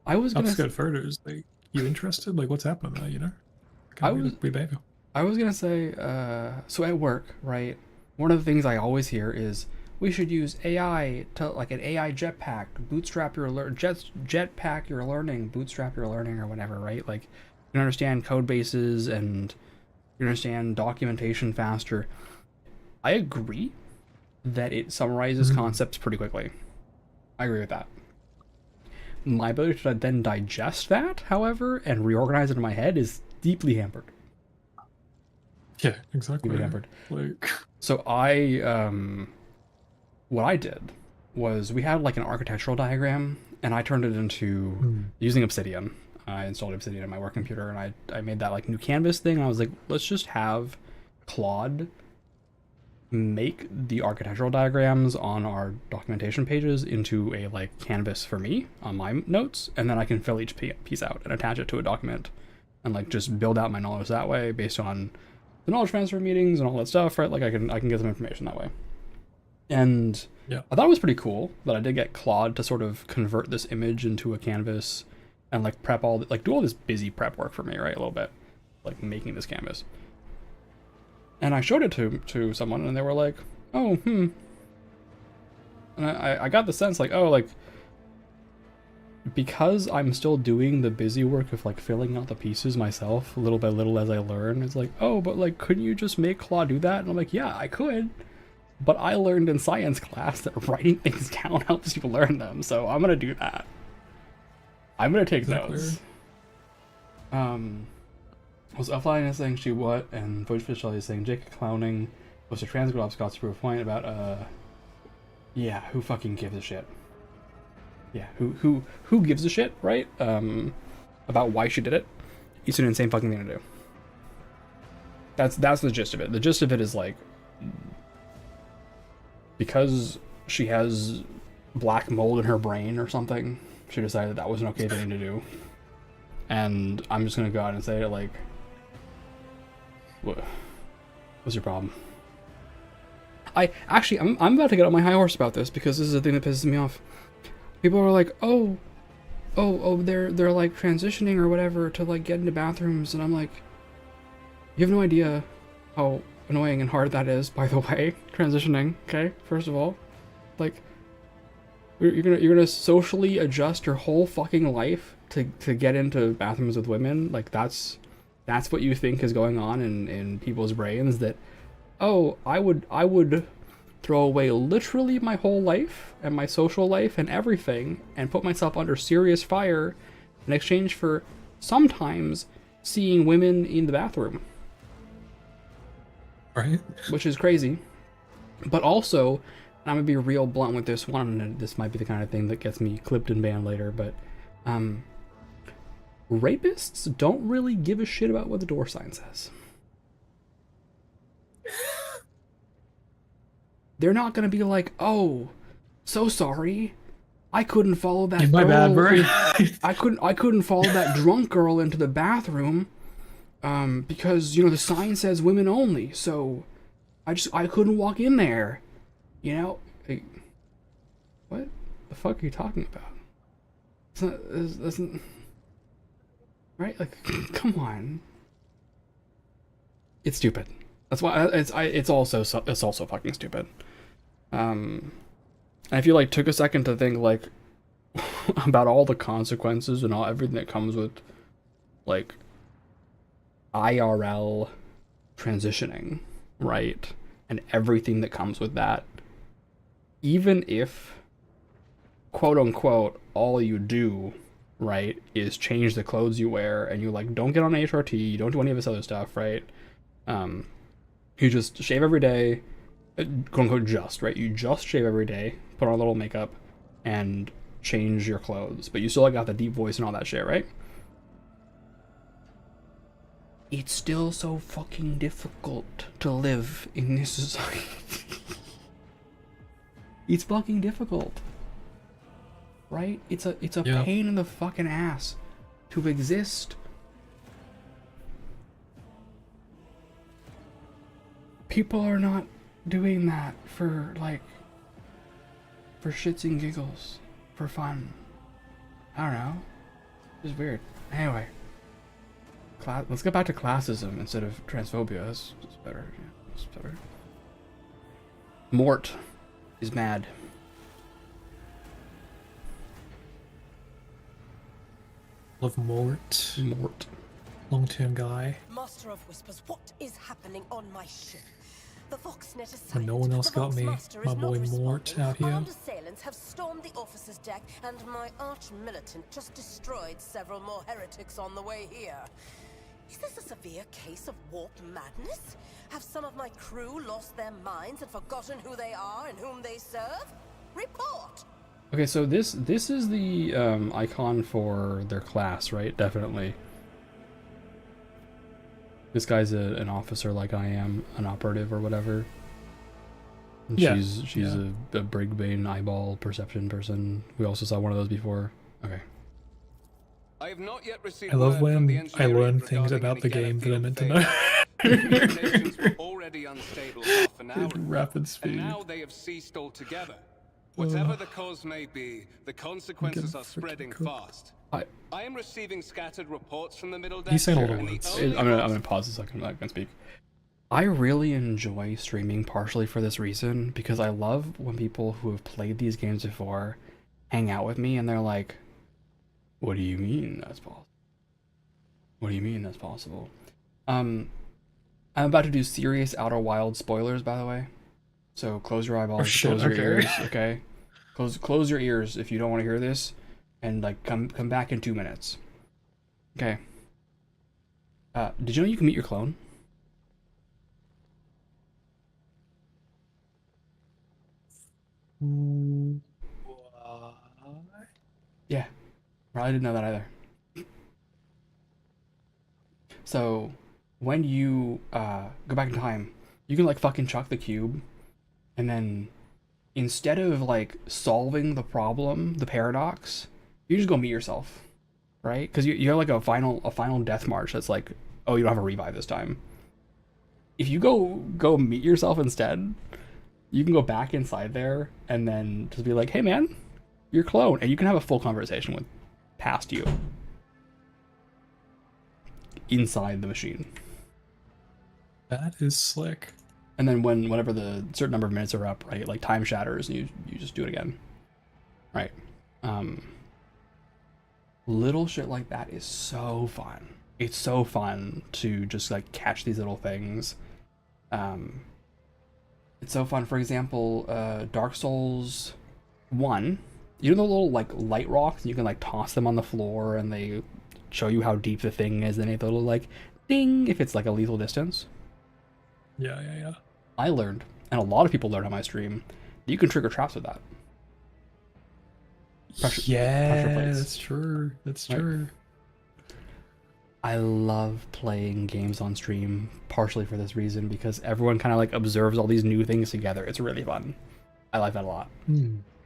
I was gonna upskirt photos, like, you interested? Like, what's happening there, you know? I was gonna say, so at work, right, one of the things I always hear is we should use AI to, like, an AI jetpack, bootstrap your jetpack your learning, bootstrap your learning, or whatever, right? Like, you can understand code bases and you understand documentation faster. I agree that it summarizes concepts pretty quickly. I agree with that. My ability to then digest that, however, and reorganize it in my head is deeply hampered. Yeah, exactly. Deeply hampered. Like, so what I did was we had like an architectural diagram, and I turned it into using Obsidian. I installed Obsidian on my work computer, and I made that like new canvas thing. And I was like, let's just have Claude make the architectural diagrams on our documentation pages into a like canvas for me on my notes, and then I can fill each piece out and attach it to a document and like just build out my knowledge that way based on the knowledge transfer meetings and all that stuff, right? Like I can get some information that way. And yeah, I thought it was pretty cool that I did get Claude to sort of convert this image into a canvas and like prep like do all this busy prep work for me, right? A little bit, like making this canvas. And I showed it to someone, and they were like, "Oh, And I got the sense like, oh, like because I'm still doing the busy work of like filling out the pieces myself, little by little as I learn. It's like, oh, but like, couldn't you just make Claude do that? And I'm like, yeah, I could. But I learned in science class that writing things down helps you learn them, so I'm gonna do that. I'm gonna take notes. Was offline is saying she what, and Voice Fish is saying Jake clowning was a transcript of Scott's proof point about yeah, who fucking gives a shit? Yeah, who gives a shit, right? About why she did it. It's an insane fucking thing to do. That's the gist of it. The gist of it is like because she has black mold in her brain or something, she decided that was an okay thing to do. And I'm just gonna go out and say it like, what's your problem? I'm about to get on my high horse about this because this is the thing that pisses me off. People are like, oh, they're like transitioning or whatever to like get into bathrooms, and I'm like, you have no idea how annoying and hard that is, by the way, transitioning, okay? First of all, like, you're gonna socially adjust your whole fucking life to get into bathrooms with women. Like that's what you think is going on in people's brains, that, oh, I would throw away literally my whole life and my social life and everything and put myself under serious fire in exchange for sometimes seeing women in the bathroom. Right. Which is crazy. But also, and I'm gonna be real blunt with this one, and this might be the kind of thing that gets me clipped and banned later, but rapists don't really give a shit about what the door sign says. They're not gonna be like, oh, so sorry, I couldn't follow that girl. My bad, bro. I couldn't follow that drunk girl into the bathroom because, you know, the sign says women only, so I couldn't walk in there. You know, like, what the fuck are you talking about? It's not, right? Like, come on. It's stupid. That's why it's also fucking stupid. And if you like took a second to think like about all the consequences and everything that comes with like IRL transitioning, right? And everything that comes with that, even if quote unquote all you do, right, is change the clothes you wear and you like don't get on HRT, you don't do any of this other stuff, right? You just shave every day, quote unquote just, right? You just shave every day, put on a little makeup, and change your clothes, but you still got the deep voice and all that shit, right? It's still so fucking difficult to live in this society. It's fucking difficult, right? It's a pain in the fucking ass to exist. People are not doing that for shits and giggles, for fun. I don't know. It's weird. Anyway, let's get back to classism instead of transphobia. That's better. Yeah, that's better. Mort is mad. Love Mort. Mort. Long-term guy. Master of Whispers, what is happening on my ship? The Voxnet is When silent. no one else The got me, Voxmaster my is boy not Mort responding. out here. Armed assailants have stormed the officer's deck, and my arch-militant just destroyed several more heretics on the way here. Is this a severe case of warp madness? Have some of my crew lost their minds and forgotten who they are and whom they serve? Report! Okay, so this is the icon for their class, right? Definitely. This guy's an officer like I am, an operative or whatever. And Yeah, she's a Brigbane eyeball perception person. We also saw one of those before. Okay. I have not yet received I love word from the when I engineering learn things regarding about any the game that I Gellerfield meant to know. failure. Communications were already unstable half an hour At ago, rapid speed. and now they have ceased altogether. Whatever the cause may be, the consequences are spreading fast. I am receiving scattered reports from the middle deck. He's saying all the and words. only I'm gonna pause a second. I can speak. I really enjoy streaming partially for this reason, because I love when people who have played these games before hang out with me and they're like, "What do you mean that's possible? What do you mean that's possible?" I'm about to do serious Outer Wild spoilers, by the way. So close your eyeballs, close your ears, okay? Close your ears if you don't want to hear this, and like come back in 2 minutes. Okay. Did you know you can meet your clone? Yeah, probably didn't know that either. So, when you go back in time, you can like fucking chuck the cube, and then instead of like solving the problem, the paradox, you just go meet yourself, right? Because you have like a final death march that's like, oh, you don't have a revive this time. If you go meet yourself instead, you can go back inside there and then just be like, hey man, you're clone, and you can have a full conversation with past you inside the machine. That is slick. And then whenever the certain number of minutes are up, right, like time shatters, and you just do it again, right? Little shit like that is so fun. It's so fun to just like catch these little things. It's so fun. For example, Dark Souls 1, you know the little like light rocks, you can like toss them on the floor and they show you how deep the thing is, and they have a little like ding if it's like a lethal distance. Yeah. I learned, and a lot of people learned on my stream, you can trigger traps with that. Pressure plates. That's true. That's Right. true. I love playing games on stream, partially for this reason, because everyone kind of like observes all these new things together. It's really fun. I like that a lot.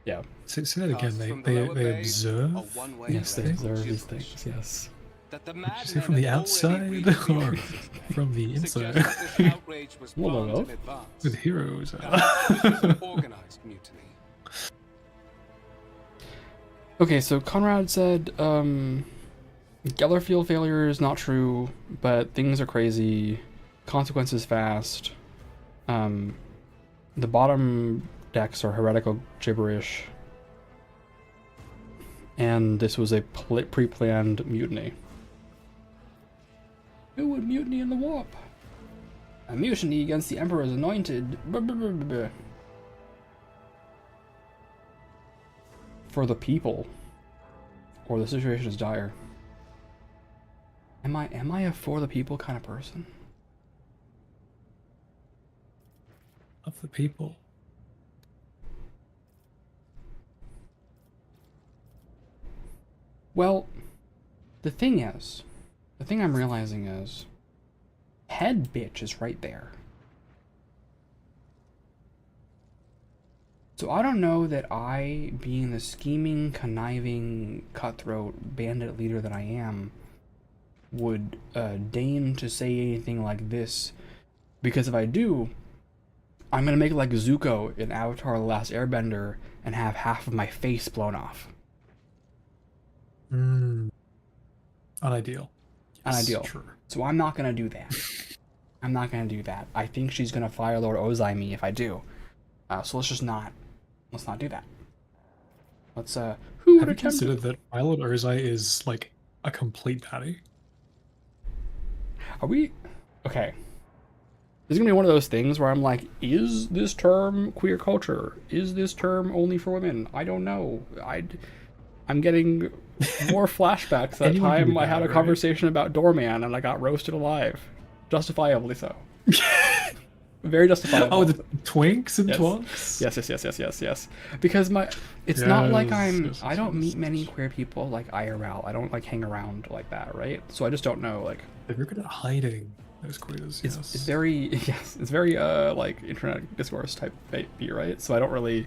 Yeah. Say that again. They observe. Yes, they observe these things. Yes. That the Did you say from the outside or from the inside? With heroes. Organized mutiny. Okay, so Conrad said, Gellerfield failure is not true, but things are crazy, consequences fast. The bottom decks are heretical gibberish, and this was a pre-planned mutiny. Who would mutiny in the warp? A mutiny against the Emperor's anointed. For the people, or the situation is dire. Am I a for the people kind of person? Of the people. Well, the thing I'm realizing is, head bitch is right there. So I don't know that I, being the scheming, conniving, cutthroat bandit leader that I am, would deign to say anything like this, because if I do, I'm gonna make it like Zuko in Avatar: The Last Airbender and have half of my face blown off. Unideal. Unideal. True. So I'm not gonna do that. I'm not gonna do that. I think she's gonna fire Lord Ozai me if I do. So let's not do that. Let's who Have would you attempt considered that Lord Ozai is like a complete baddie? Are we okay? This is gonna be one of those things where I'm like, is this term queer culture? Is this term only for women? I don't know. I'm getting more flashbacks that time I had a conversation about Doorman and I got roasted alive. Justifiably so. Very justifiable. Oh, the twinks and yes. twonks? Yes. Because it's not like I don't meet many queer people like IRL. I don't like hang around like that, right? So I just don't know, like. If you're good at hiding those queers, it's very, it's very, like, internet discourse type beat, right? So I don't really,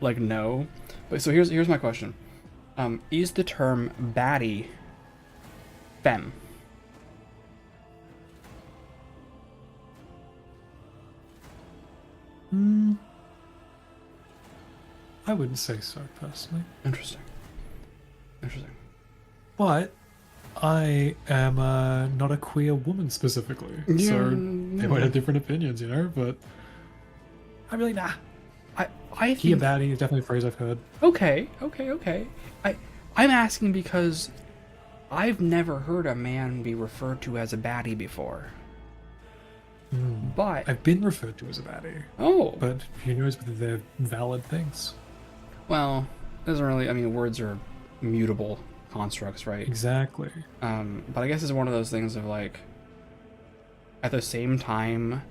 like, know. But so here's my question. Is the term baddie femme? I wouldn't say so, personally. Interesting. But I am not a queer woman specifically, so they might have different opinions, you know. But I'm really I he think a baddie is definitely a phrase I've heard. Okay. I'm asking because I've never heard a man be referred to as a baddie before. But I've been referred to as a baddie. Oh. But who knows whether they're valid things? Well, doesn't really. I mean, words are mutable constructs, right? Exactly. But I guess it's one of those things of like, at the same time,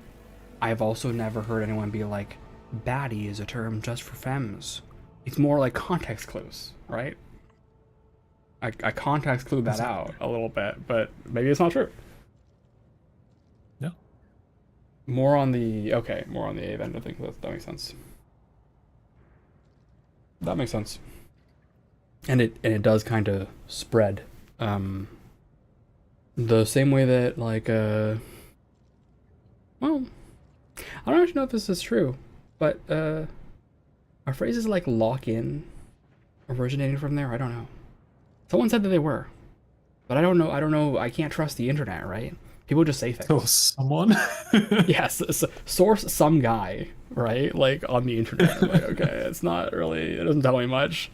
I've also never heard anyone be like, baddie is a term just for femmes. It's more like context clues, right? I context clued that out a little bit, but maybe it's not true. No. More on the A end, I think that makes sense. That makes sense. And it does kind of spread. The same way that, like, well, I don't actually know if this is true, but are phrases like lock in originating from there? I don't know. Someone said that they were, but I don't know. I can't trust the internet, right? People just say things. Oh, someone? Yes, source some guy, right? Like, on the internet. Like, okay, it's not really, it doesn't tell me much.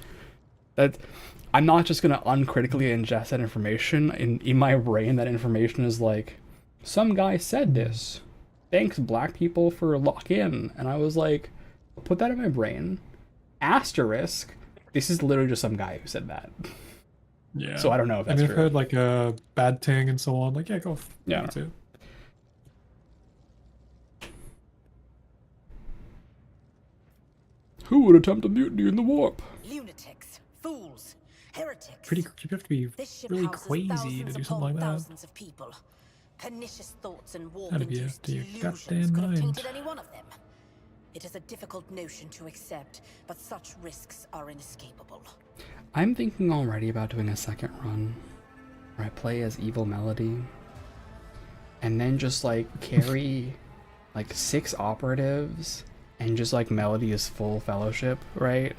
That I'm not just gonna uncritically ingest that information. In my brain, that information is like, some guy said this. Thanks, black people, for lock in. And I was like, put that in my brain. Asterisk. This is literally just some guy who said that. Yeah. So I don't know if that's I've true. heard like a bad thing and so on. Like, yeah, go. Yeah. That's it. Who would attempt a mutiny in the warp? Lunatics, fools, heretics. You have to be This ship really houses crazy to thousands do something upon like that. thousands of people. Pernicious thoughts and Gotta be warp-induced after your delusions goddamn could have mind. tainted any one of them. It is a difficult notion to accept, but such risks are inescapable. I'm thinking already about doing a second run where I play as Evil Melody and then just like carry like 6 operatives and just like Melody is full fellowship, right?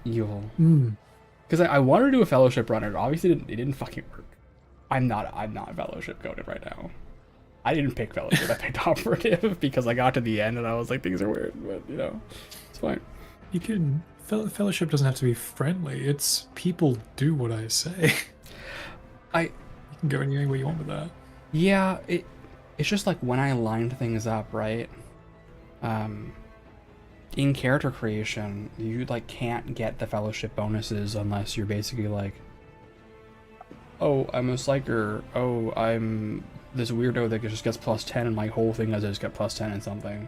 Evil. Because I wanted to do a fellowship run, and obviously it didn't fucking work. I'm not fellowship coded right now. I didn't pick fellowship, I picked operative because I got to the end and I was like, things are weird, but you know, it's fine. You can fellowship doesn't have to be friendly. It's people do what I say. You can go any way you want with that. Yeah, it's just like when I lined things up, right? In character creation, you like can't get the fellowship bonuses unless you're basically like, oh, I'm a psyker. Oh, I'm this weirdo that just gets +10 and my whole thing is I just get +10 and something.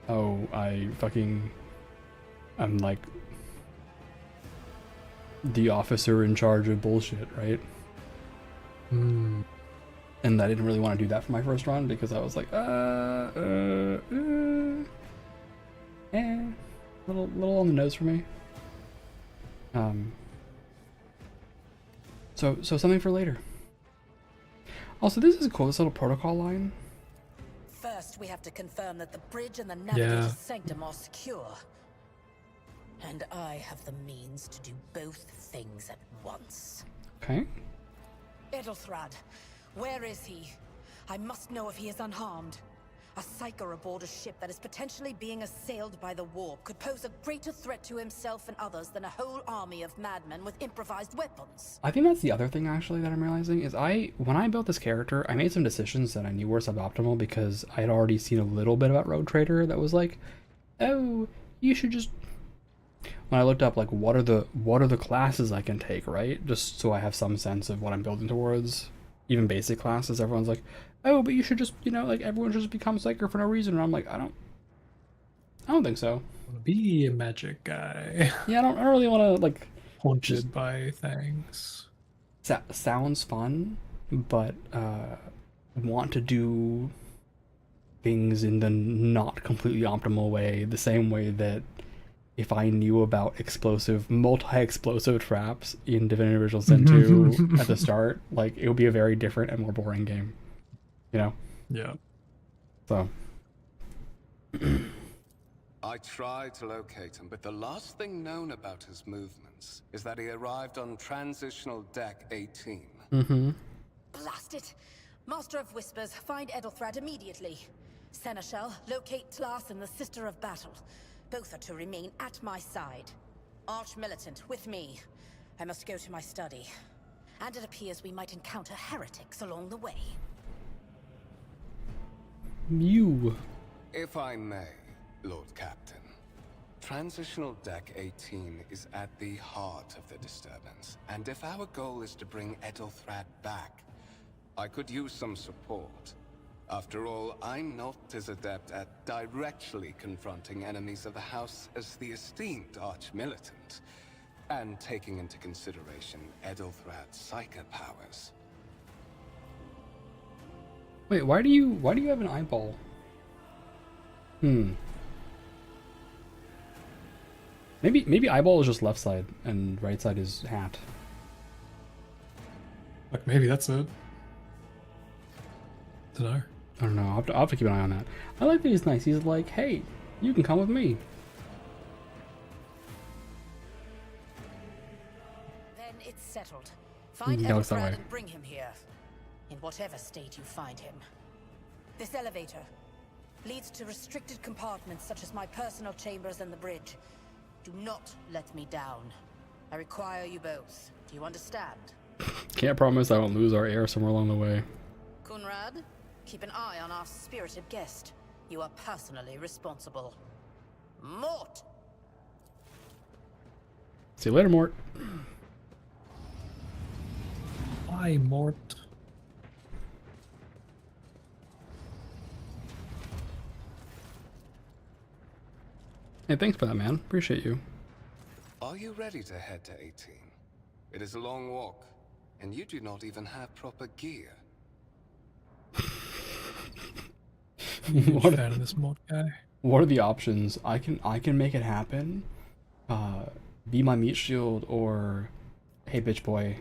Oh, I'm like the officer in charge of bullshit, right? And I didn't really want to do that for my first run because I was like, little on the nose for me. So something for later. Also, this is cool, this little protocol line. First, we have to confirm that the bridge and the navigator's sanctum are secure. And I have the means to do both things at once. Okay. Edelthrad, where is he? I must know if he is unharmed. A psyker aboard a ship that is potentially being assailed by the warp could pose a greater threat to himself and others than a whole army of madmen with improvised weapons. I think that's the other thing actually that I'm realizing is when I built this character, I made some decisions that I knew were suboptimal because I had already seen a little bit about Road Trader that was like, oh, you should just. When I looked up like what are the classes I can take, right? Just so I have some sense of what I'm building towards. Even basic classes, everyone's like, oh, but you should just, like everyone should just become psyker for no reason. And I'm like, I don't think so. Be a magic guy. Yeah, I don't really want to like haunted by things. Sounds fun, but want to do things in the not completely optimal way, the same way that if I knew about multi-explosive traps in Divinity Original Sin 2 at the start, like it would be a very different and more boring game. Yeah. So. I tried to locate him, but the last thing known about his movements is that he arrived on Transitional Deck 18. Mm-hmm. Blast it! Master of Whispers, find Edelthrad immediately. Seneschal, locate Tlas and the Sister of Battle. Both are to remain at my side. Arch-Militant, with me. I must go to my study. And it appears we might encounter heretics along the way. If I may, Lord Captain. Transitional Deck 18 is at the heart of the disturbance, and if our goal is to bring Edelthrad back, I could use some support. After all, I'm not as adept at directly confronting enemies of the House as the esteemed Arch-Militant, and taking into consideration Edelthrad's psychic powers. Wait, why do you have an eyeball? Maybe eyeball is just left side and right side is hat. Like maybe that's it. Dunno. I don't know. I'll have to keep an eye on that. I like that he's nice. He's like, hey, you can come with me. Then it's settled. Find Edelthrad and bring him here. In whatever state you find him. This elevator leads to restricted compartments such as my personal chambers and the bridge. Do not let me down. I require you both. Do you understand? Can't promise I won't lose our air somewhere along the way. Kunrad, keep an eye on our spirited guest. You are personally responsible. Mort! See you later, Mort. Bye, Mort. Hey, thanks for that, man. Appreciate you. Are you ready to head to 18? It is a long walk, and you do not even have proper gear. What fan of this mod guy? What are the options? I can make it happen. Be my meat shield, or hey, bitch boy,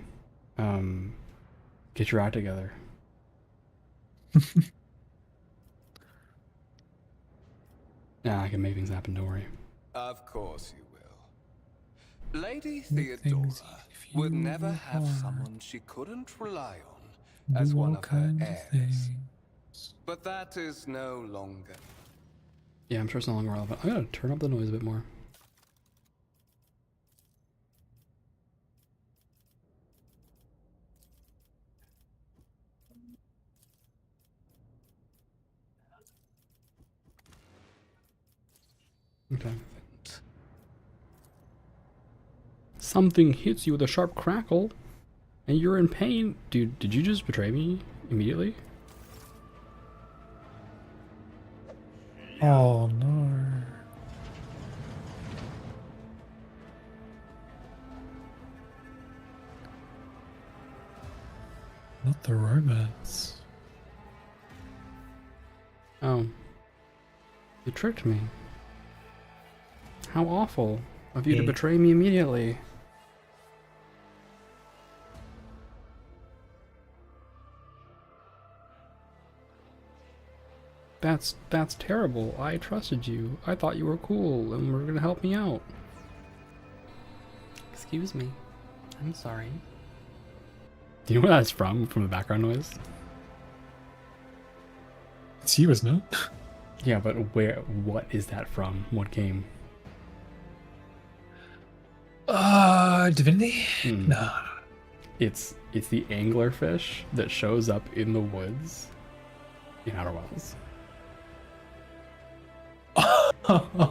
get your act together. Nah, I can make things happen, don't worry. Of course you will. Lady Theodora would never have someone she couldn't rely on as one of her heirs. But that is no longer. Yeah, I'm sure it's no longer relevant. I gotta turn up the noise a bit more. Okay. Something hits you with a sharp crackle, and you're in pain. Dude, did you just betray me immediately? Oh no. Not the romance. Oh. You tricked me. How awful of you to betray me immediately. That's terrible. I trusted you. I thought you were cool and were gonna help me out. Excuse me. I'm sorry. Do you know where that's from the background noise? It's you, isn't it? Yeah, but what is that from? What game? Divinity? No. It's the anglerfish that shows up in the woods in Outer Wilds. I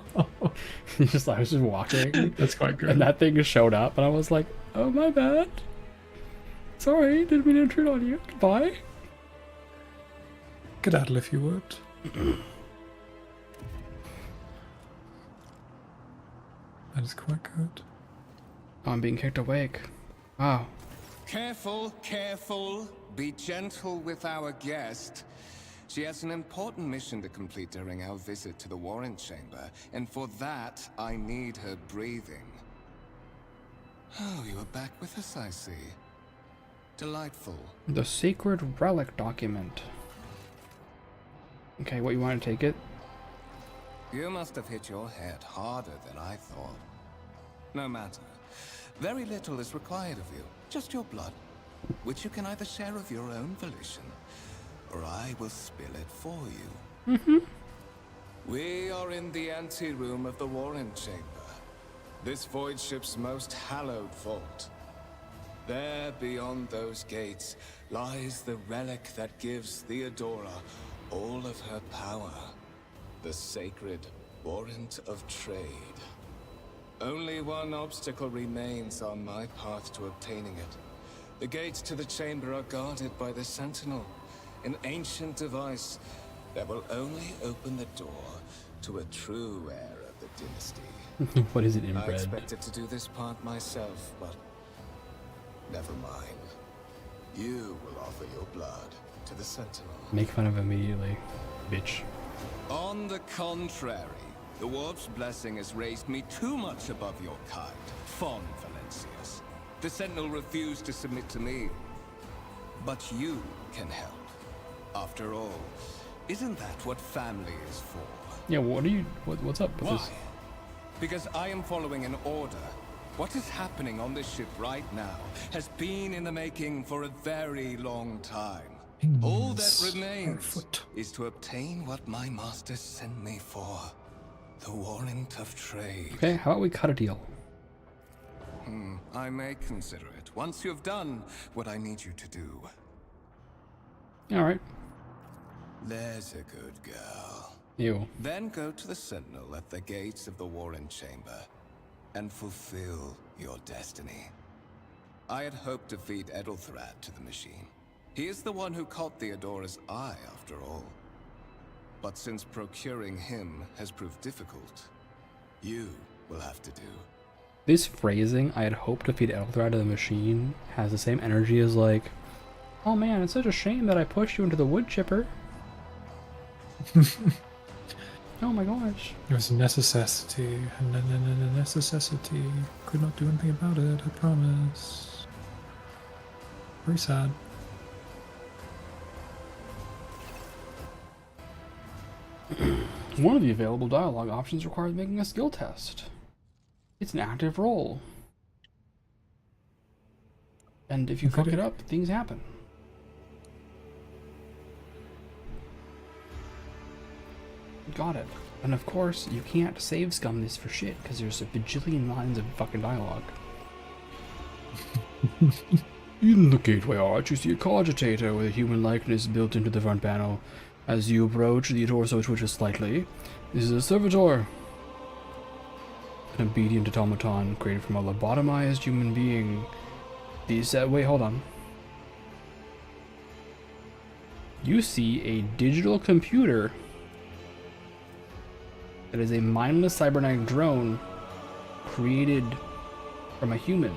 was just walking. That's quite good. And that thing showed up, and I was like, "Oh, my bad. Sorry, didn't mean to intrude on you. Goodbye." Skedaddle if you would. That is quite good. Oh, I'm being kicked awake. Wow. Careful, careful. Be gentle with our guest. She has an important mission to complete during our visit to the Warren Chamber, and for that, I need her breathing. Oh, you are back with us, I see. Delightful. The Sacred Relic document. Okay, what, you want to take it? You must have hit your head harder than I thought. No matter. Very little is required of you. Just your blood, which you can either share of your own volition, or I will spill it for you. We are in the anteroom of the Warren Chamber, this void ship's most hallowed vault. There, beyond those gates, lies the relic that gives Theodora all of her power. The sacred warrant of trade. Only one obstacle remains on my path to obtaining it. The gates to the chamber are guarded by the Sentinel, an ancient device that will only open the door to a true heir of the dynasty. What is it, I inbred? expected to do this part myself, but never mind. You will offer your blood to the Sentinel. Make fun of immediately, bitch. On the contrary, the Warp's blessing has raised me too much above your kind, fond Valencius. The Sentinel refused to submit to me. But you can help. After all, isn't that what family is for? Yeah, what's up with Why? this? Because I am following an order. What is happening on this ship right now has been in the making for a very long time. All that remains is to obtain what my masters sent me for. The warrant of trade. Okay, how about we cut a deal? I may consider it, once you have done what I need you to do. Alright. There's a good girl. You. Then go to the Sentinel at the gates of the Warren Chamber and fulfill your destiny. I had hoped to feed Edelthrad to the machine. He is the one who caught Theodora's eye, after all. But since procuring him has proved difficult, you will have to do. This phrasing, I had hoped to feed Edelthrad to the machine, has the same energy as like, oh man, it's such a shame that I pushed you into the wood chipper. Oh my gosh. It was a necessity, a necessity. Could not do anything about it, I promise. Very sad. One of the available dialogue options requires making a skill test. It's an active role. And if you fuck it up, things happen. Got it. And of course, you can't save scum this for shit, because there's a bajillion lines of fucking dialogue. In the gateway arch, you see a cogitator with a human likeness built into the front panel. As you approach, the torso twitches slightly. This is a servitor. An obedient automaton created from a lobotomized human being. Wait, hold on. You see a digital computer that is a mindless cybernetic drone created from a human.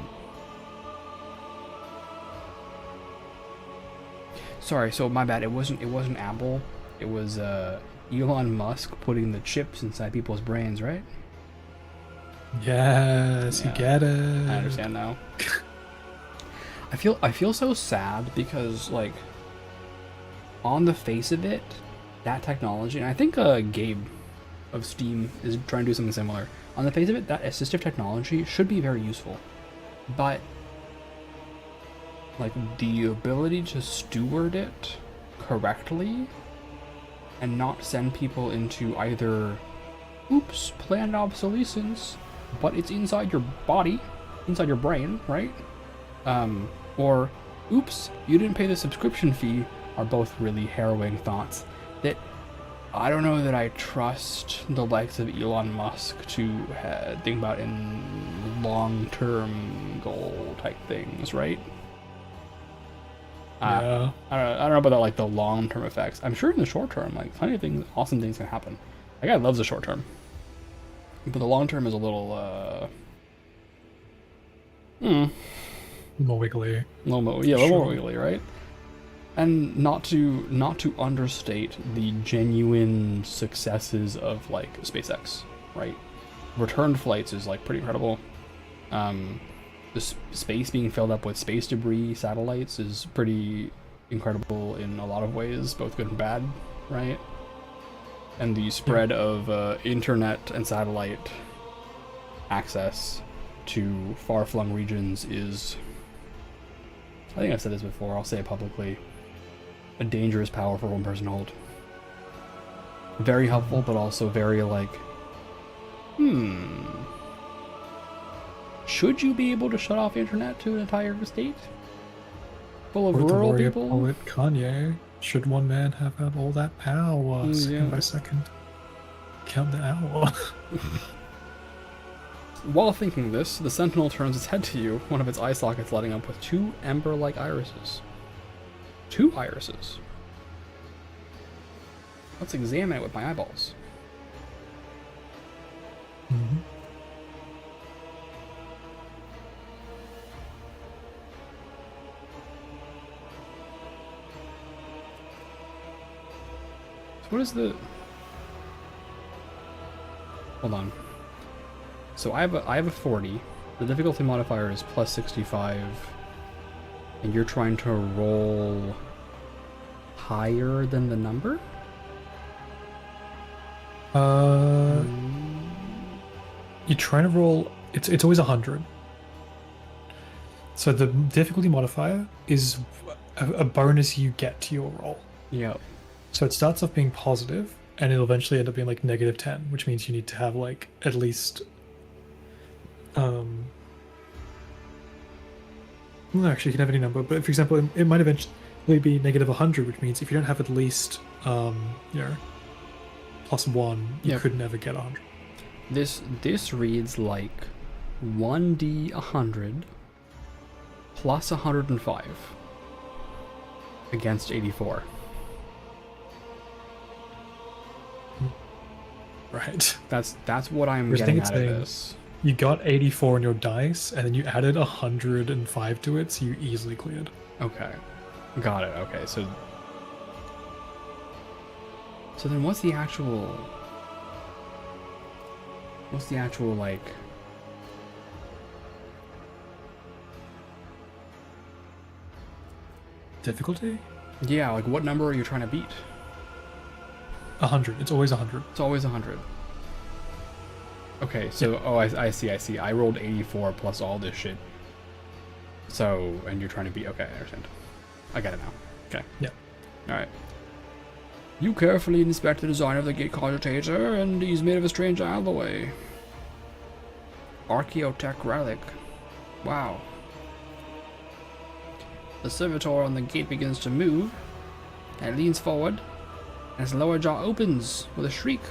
Sorry, so my bad. It wasn't Apple. It was Elon Musk putting the chips inside people's brains, right? Yes, Yeah, you get it. I understand now. I feel so sad because, like, on the face of it, that technology, and I think Gabe of Steam is trying to do something similar. On the face of it, that assistive technology should be very useful, but like the ability to steward it correctly and not send people into either, oops, planned obsolescence, but it's inside your body, inside your brain, right? Or, oops, you didn't pay the subscription fee, are both really harrowing thoughts that I don't know that I trust the likes of Elon Musk to think about in long-term goal type things, right? Yeah. I don't know about that, like the long-term effects. I'm sure in the short term, like plenty of things, awesome things can happen. That guy loves the short term, but the long term is a little more wiggly. A little more wiggly, right? And not to understate the genuine successes of like SpaceX, right? Returned flights is like pretty incredible. The space being filled up with space debris satellites is pretty incredible in a lot of ways, both good and bad, right? And the spread of internet and satellite access to far-flung regions is, I think I've said this before, I'll say it publicly, a dangerous power for one person to hold. Very helpful, but also very like, should you be able to shut off internet to an entire state full of rural people? Poet Kanye, should one man have had all that power, second by second? Count the hour. While thinking this, the Sentinel turns its head to you, one of its eye sockets lighting up with two ember-like irises. 2 irises. Let's examine it with my eyeballs. Mm-hmm. So what is the... Hold on. So I have a 40. The difficulty modifier is plus 65. And you're trying to roll higher than the number? You're trying to roll... It's always 100. So the difficulty modifier is a bonus you get to your roll. Yep. So it starts off being positive, and it'll eventually end up being like -10, which means you need to have like at least... Well, actually, you can have any number, but for example, it might eventually be -100, which means if you don't have at least, +1, you could never get 100. This reads like 1d100 plus 105 against 84. Right. That's what I'm getting out of this. You got 84 on your dice, and then you added 105 to it, so you easily cleared. Okay. Got it. Okay, so then what's the actual like difficulty? Yeah, like what number are you trying to beat? 100. It's always 100. It's always 100. Okay, so I see. I rolled 84 plus all this shit. So, and you're trying to beat... Okay, I understand. I get it now. Okay. Yeah. Alright. You carefully inspect the design of the gate cogitator, and he's made of a strange alloy. Archaeotech relic. Wow. The servitor on the gate begins to move, and it leans forward, and its lower jaw opens with a shriek.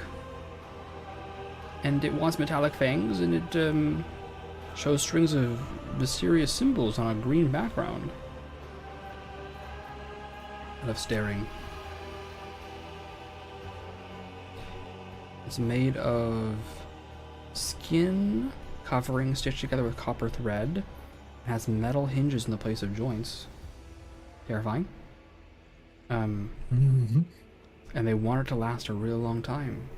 And it wants metallic fangs, and it shows strings of mysterious symbols on a green background. I love staring. It's made of skin covering stitched together with copper thread. It has metal hinges in the place of joints. Terrifying. And they want it to last a real long time.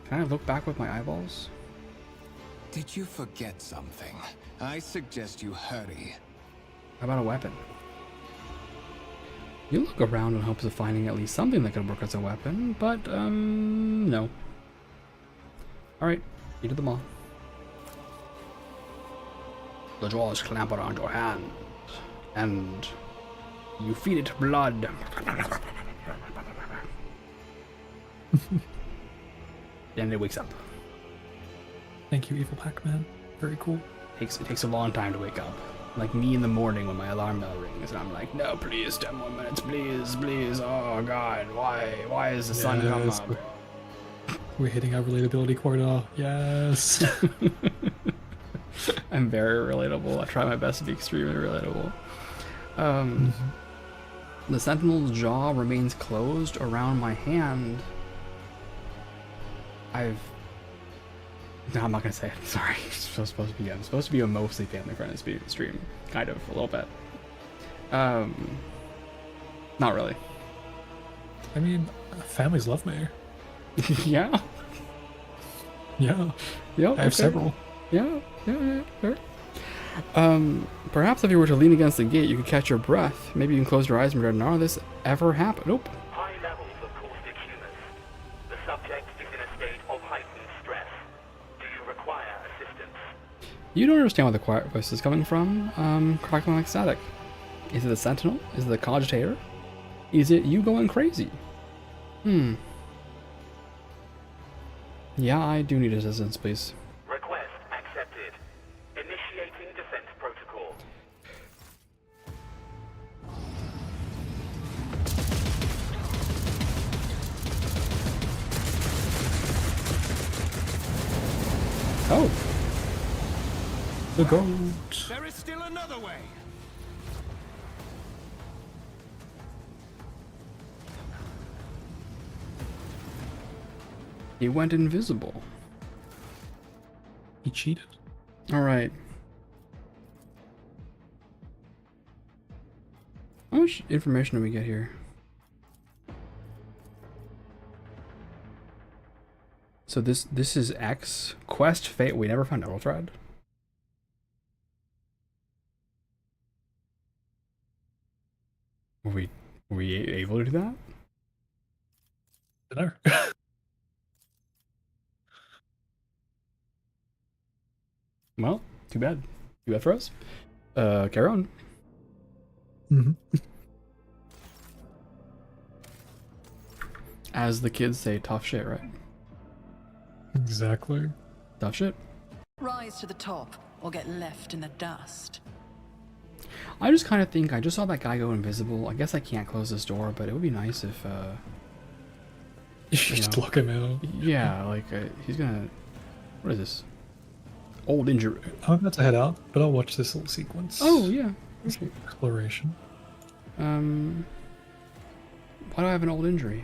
Can I look back with my eyeballs? Did you forget something? I suggest you hurry. How about a weapon? You look around in hopes of finding at least something that could work as a weapon, but, no. Alright, you did them all. The jaws clamp around your hand, and you feed it blood. Then it wakes up. Thank you, Evil Pac-Man. Very cool. It takes a long time to wake up. Like me in the morning when my alarm bell rings, and I'm like, no, please, 10 more minutes, please, please. Oh God, why is the sun come up? We're hitting our relatability quota. Yes. I'm very relatable. I try my best to be extremely relatable. The sentinel's jaw remains closed around my hand. No, I'm not gonna say it. Sorry. I'm supposed to be a mostly family-friendly stream, kind of, a little bit. Not really. I mean, families love me. Yeah. Yeah. Yeah. I have several. Yeah. Fair. Perhaps if you were to lean against the gate, you could catch your breath. Maybe you can close your eyes and dread, none of this ever happened. Nope. High levels of caustic humors. The subject is in a state of heightened stress. Do you require assistance? You don't understand where the quiet voice is coming from. Crackling like static. Is it the sentinel? Is it the cogitator? Is it you going crazy? Yeah, I do need assistance, please. Request accepted. Initiating defense protocol. Oh. The goat. There is still another way. He went invisible. He cheated. Alright. How much information do we get here? So this is X. Quest Fate. We never found Edelthread. Were we able to do that? Dinner. Well, too bad. Too bad for us. Carry on. As the kids say, tough shit, right? Exactly. Tough shit. Rise to the top or get left in the dust. I just kind of think, I just saw that guy go invisible. I guess I can't close this door, but it would be nice if, you just block him out. Yeah, like, he's gonna... What is this? Old injury. I'm about to head out, but I'll watch this little sequence. Oh, yeah. Okay. Exploration. Why do I have an old injury?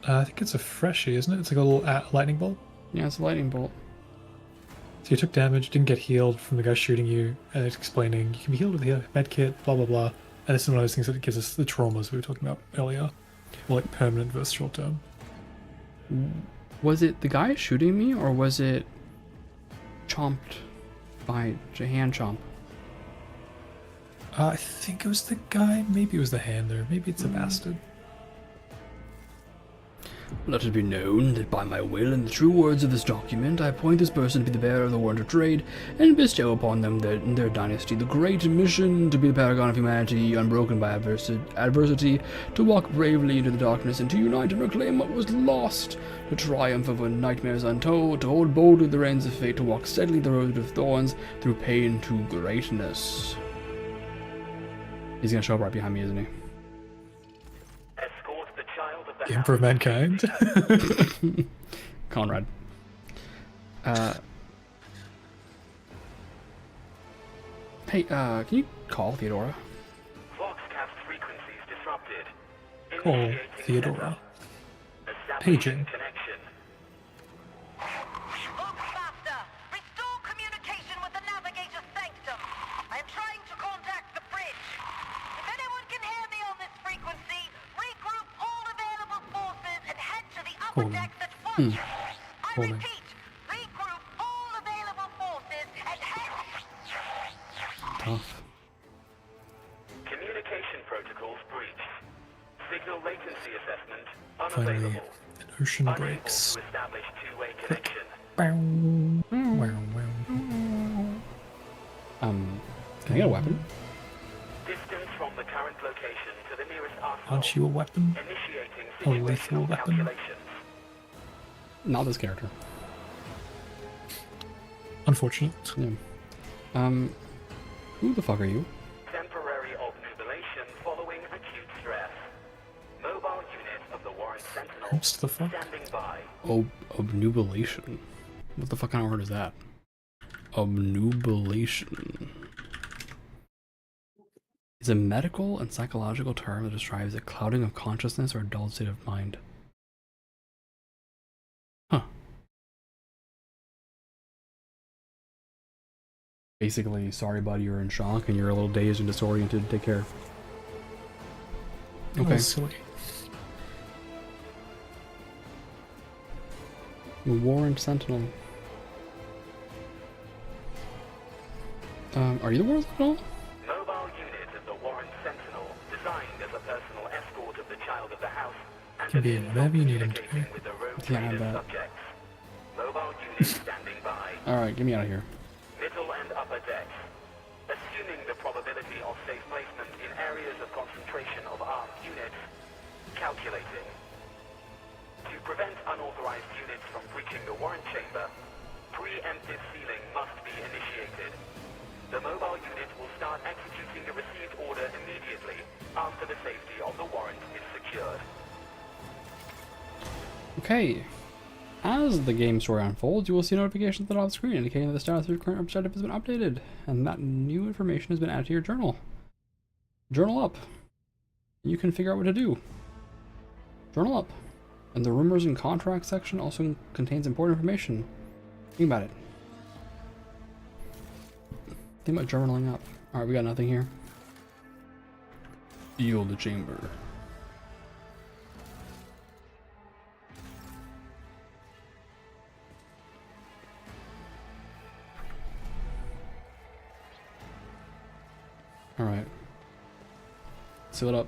I think it's a freshie, isn't it? It's like a little lightning bolt. Yeah, it's a lightning bolt. So you took damage, didn't get healed from the guy shooting you, and it's explaining you can be healed with a med kit, blah blah blah. And it's one of those things that gives us the traumas we were talking about earlier, more like permanent versus short term. Was it the guy shooting me, or was it chomped by hand chomp? I think it was the guy. Maybe it was the hander. Maybe it's a bastard. Let it be known that by my will and the true words of this document, I appoint this person to be the bearer of the warrant of trade, and bestow upon them their dynasty the great mission to be the paragon of humanity, unbroken by adversity, to walk bravely into the darkness, and to unite and reclaim what was lost, to triumph over nightmares untold, to hold boldly the reins of fate, to walk steadily the road of thorns, through pain to greatness. He's gonna show up right behind me, isn't he? The Emperor of Mankind. Conrad. Hey, can you call Theodora? Voxcast frequencies disrupted. Call Theodora. Paging. Connection. Faster! Restore communication with the navigator's sanctum. I am trying to contact the bridge. If anyone can hear me on this frequency, regroup all available forces and head to the upper decks at once. I repeat, regroup all available forces and head... Tough. Communication protocols breached. Signal latency assessment Finally, unavailable. an ocean breaks. To establish two-way connection. Can I get a weapon? Distance from the current location to the nearest arsenal Aren't you a weapon? A lethal weapon? Not this character. Unfortunate. Yeah. Who the fuck are you? Temporary obnubilation following acute stress. Mobile unit of the Warren Sentinel What the fuck? standing by. Obnubilation. What the fuck kind of word is that? Obnubilation is a medical and psychological term that describes a clouding of consciousness or a dulled state of mind. Huh. Basically, sorry buddy, you're in shock and you're a little dazed and disoriented. Take care. Okay. Silly. Warren Sentinel. Are you the Warren Sentinel? Mobile unit of the Warren Sentinel, designed as a personal escort of the child of the house, and Can be whatever you need him to be. with the rogue Yeah, I trader's bet. subjects. Mobile unit standing by. Alright, get me out of here. Middle and upper decks. Assuming the probability of safe placement in areas of concentration of armed units, calculating. To prevent unauthorized units from breaching the warrant chamber, preemptive sealing must be initiated. The mobile unit will start executing the received order immediately after the safety of the warrant is secured. Okay. As the game story unfolds, you will see notifications at the top of the screen indicating that the status of your current objective has been updated, and that new information has been added to your journal. Journal up. You can figure out what to do. Journal up. And the rumors and contracts section also contains important information. Think about it. Think about journaling up. Alright, we got nothing here. Seal the chamber. Alright. Seal it up.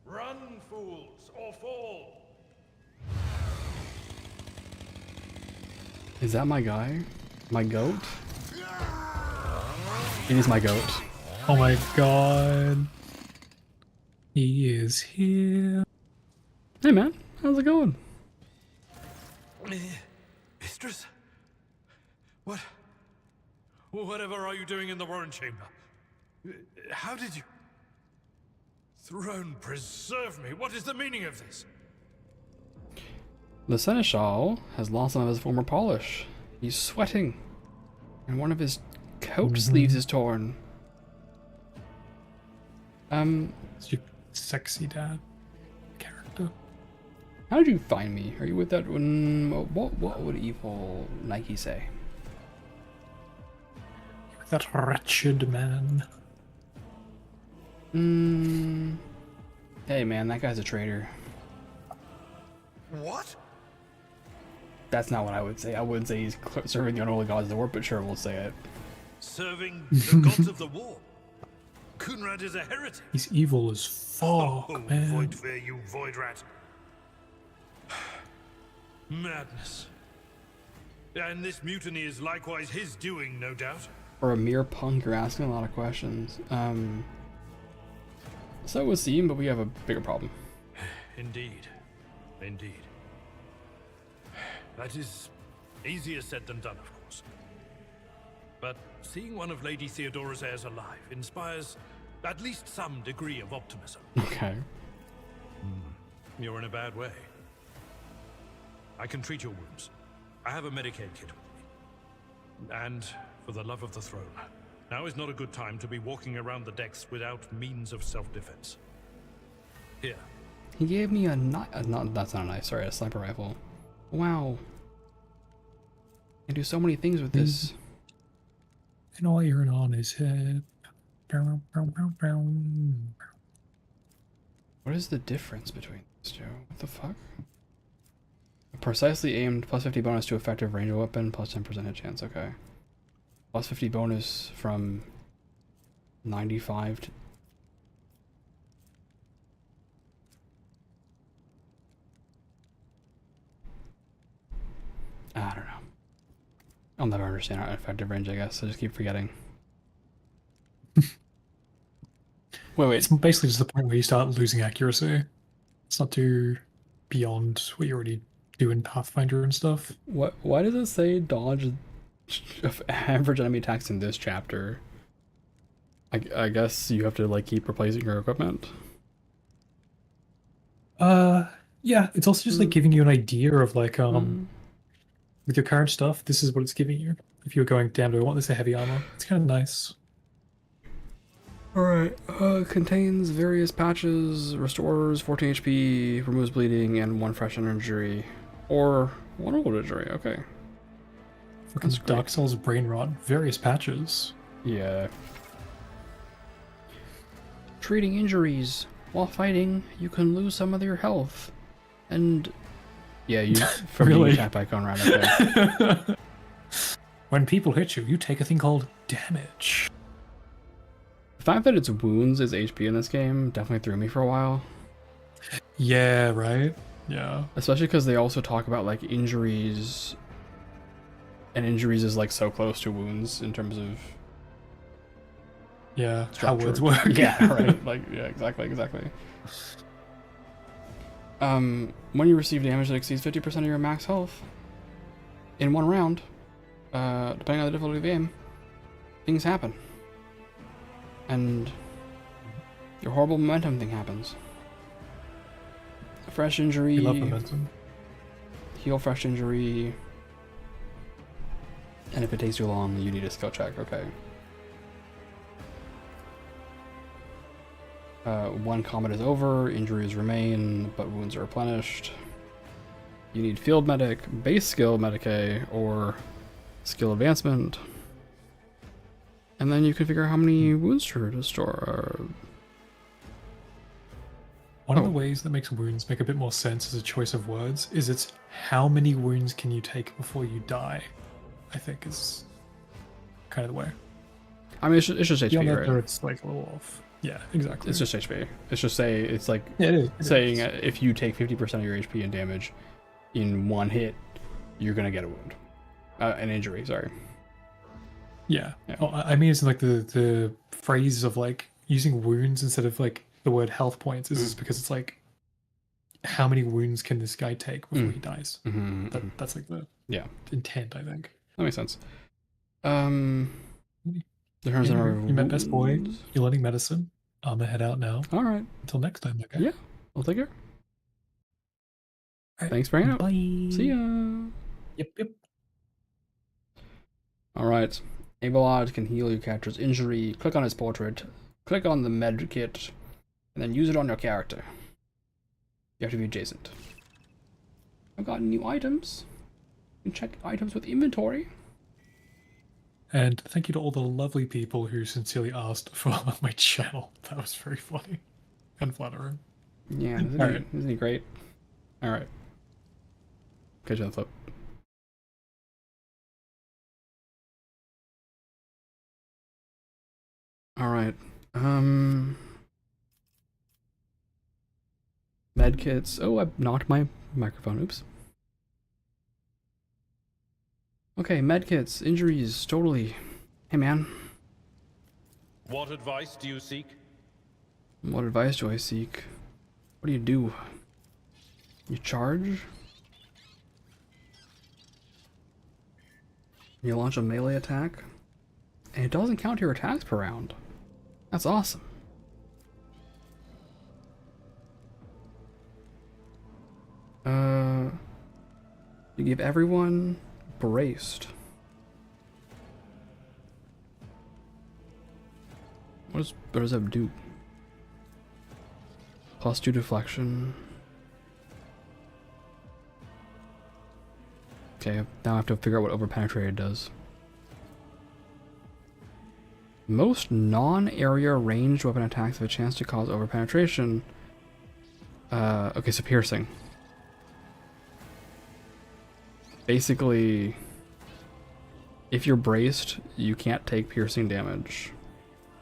Run, fools, or fall. Is that my guy? My goat? It is my goat. Oh my god. He is here. Hey man, how's it going? Mistress? What? Whatever are you doing in the Warren Chamber? How did you... Throne preserve me, what is the meaning of this? The Seneschal has lost some of his former polish. He's sweating. And one of his coat sleeves is torn. It's your sexy dad character. How did you find me? Are you with that one? What would evil Nike say? That wretched man. Hey man, that guy's a traitor. What? That's not what I would say. I wouldn't say he's serving the unholy gods of the war, but sure, we'll say it. Serving the gods of the war? Kunrad is a heretic. He's evil as fuck, man. Voidfare, you void rat. Madness. And this mutiny is likewise his doing, no doubt. For a mere punk, you're asking a lot of questions. So it would seem, but we have a bigger problem. Indeed. Indeed. That is easier said than done, of course. But seeing one of Lady Theodora's heirs alive inspires at least some degree of optimism. Okay. You're in a bad way. I can treat your wounds. I have a Medicaid kit with me. And for the love of the throne, now is not a good time to be walking around the decks without means of self-defense. Here. He gave me a that's not a knife, sorry, a sniper rifle. Wow. I can do so many things with this. And iron on his head. What is the difference between these two? What the fuck? A precisely aimed plus 50 bonus to effective range of weapon plus 10% hit chance, okay. Plus 50 bonus from 95 to... I don't know. I'll never understand our effective range, I guess. I just keep forgetting. Wait. It's basically just the point where you start losing accuracy. It's not too beyond what you already do in Pathfinder and stuff. Why does it say dodge of average enemy attacks in this chapter? I guess you have to like keep replacing your equipment. Yeah, it's also just like giving you an idea of like with your current stuff, this is what it's giving you. If you're going, damn, do I want this a heavy armor? It's kind of nice. Alright, contains various patches, restores 14 HP, removes bleeding, and 1 fresh injury. Or 1 old injury, okay. Fucking Dark Souls brain rot, various patches. Yeah. Treating injuries. While fighting, you can lose some of your health. And... yeah, you... from Really? the tap icon right up there. When people hit you, you take a thing called damage. The fact that it's wounds is HP in this game definitely threw me for a while. Yeah, right? Yeah. Especially because they also talk about like injuries, and injuries is like so close to wounds in terms of how structure. words work. Yeah, right. Like yeah, exactly. When you receive damage that exceeds 50% of your max health in one round, depending on the difficulty of the game, things happen. And your horrible momentum thing happens. A fresh injury. You love momentum. Heal fresh injury. And if it takes too long, you need a skill check. Okay. One combat is over, injuries remain, but wounds are replenished. You need field medic, base skill medicae, or skill advancement. And then you can figure out how many wounds to restore. One of the ways that makes wounds make a bit more sense as a choice of words is it's how many wounds can you take before you die, I think is kind of the way. I mean, it's just HP, Beyond that, right? it's like a little off. Yeah, exactly. It's just HP. It's just it's like yeah, it is. saying if you take 50% of your HP in damage in one hit, you're gonna get a wound, an injury. Sorry. Yeah. Oh, I mean, it's like the phrase of like using wounds instead of like the word health points is just because it's like how many wounds can this guy take before he dies? That's like the intent, I think. That makes sense. The terms You met Best Boy. You're learning medicine. I'm gonna head out now. All right. Until next time, okay? Yeah. I'll take care. Right. Thanks for hanging out. Bye. See ya. Yep. All right. Abelard can heal your character's injury. Click on his portrait. Click on the med kit, and then use it on your character. You have to be adjacent. I've got new items. You can check items with inventory. And thank you to all the lovely people who sincerely asked for my channel. That was very funny and flattering. Yeah, isn't he great? All right. Catch you on the flip. All right. Medkits. Oh, I knocked my microphone. Oops. Okay, medkits, injuries, totally. Hey, man. What advice do you seek? What advice do I seek? What do you do? You charge? You launch a melee attack? And it doesn't count your attacks per round. That's awesome. You give everyone braced. What does that do? +2 deflection. Okay, now I have to figure out what overpenetrated does. Most non-area ranged weapon attacks have a chance to cause overpenetration. Okay, so piercing. Basically, if you're braced, you can't take piercing damage.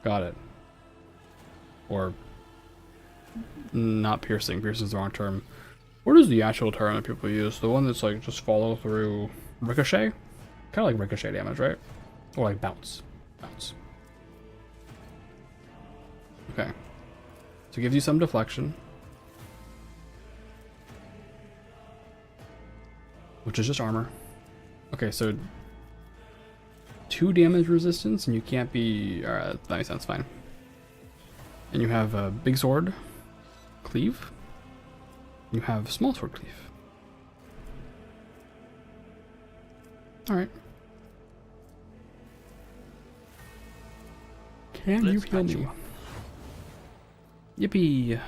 Got it. Or not piercing. Piercing is the wrong term. What is the actual term that people use? The one that's like just follow through ricochet? Kind of like ricochet damage, right? Or like bounce. Bounce. Okay. So it gives you some deflection. Which is just armor. Okay, so 2 damage resistance, and you can't be... Alright, that makes sense, fine. And you have a big sword, cleave. You have small sword, cleave. Alright. Can you heal me? Yippee!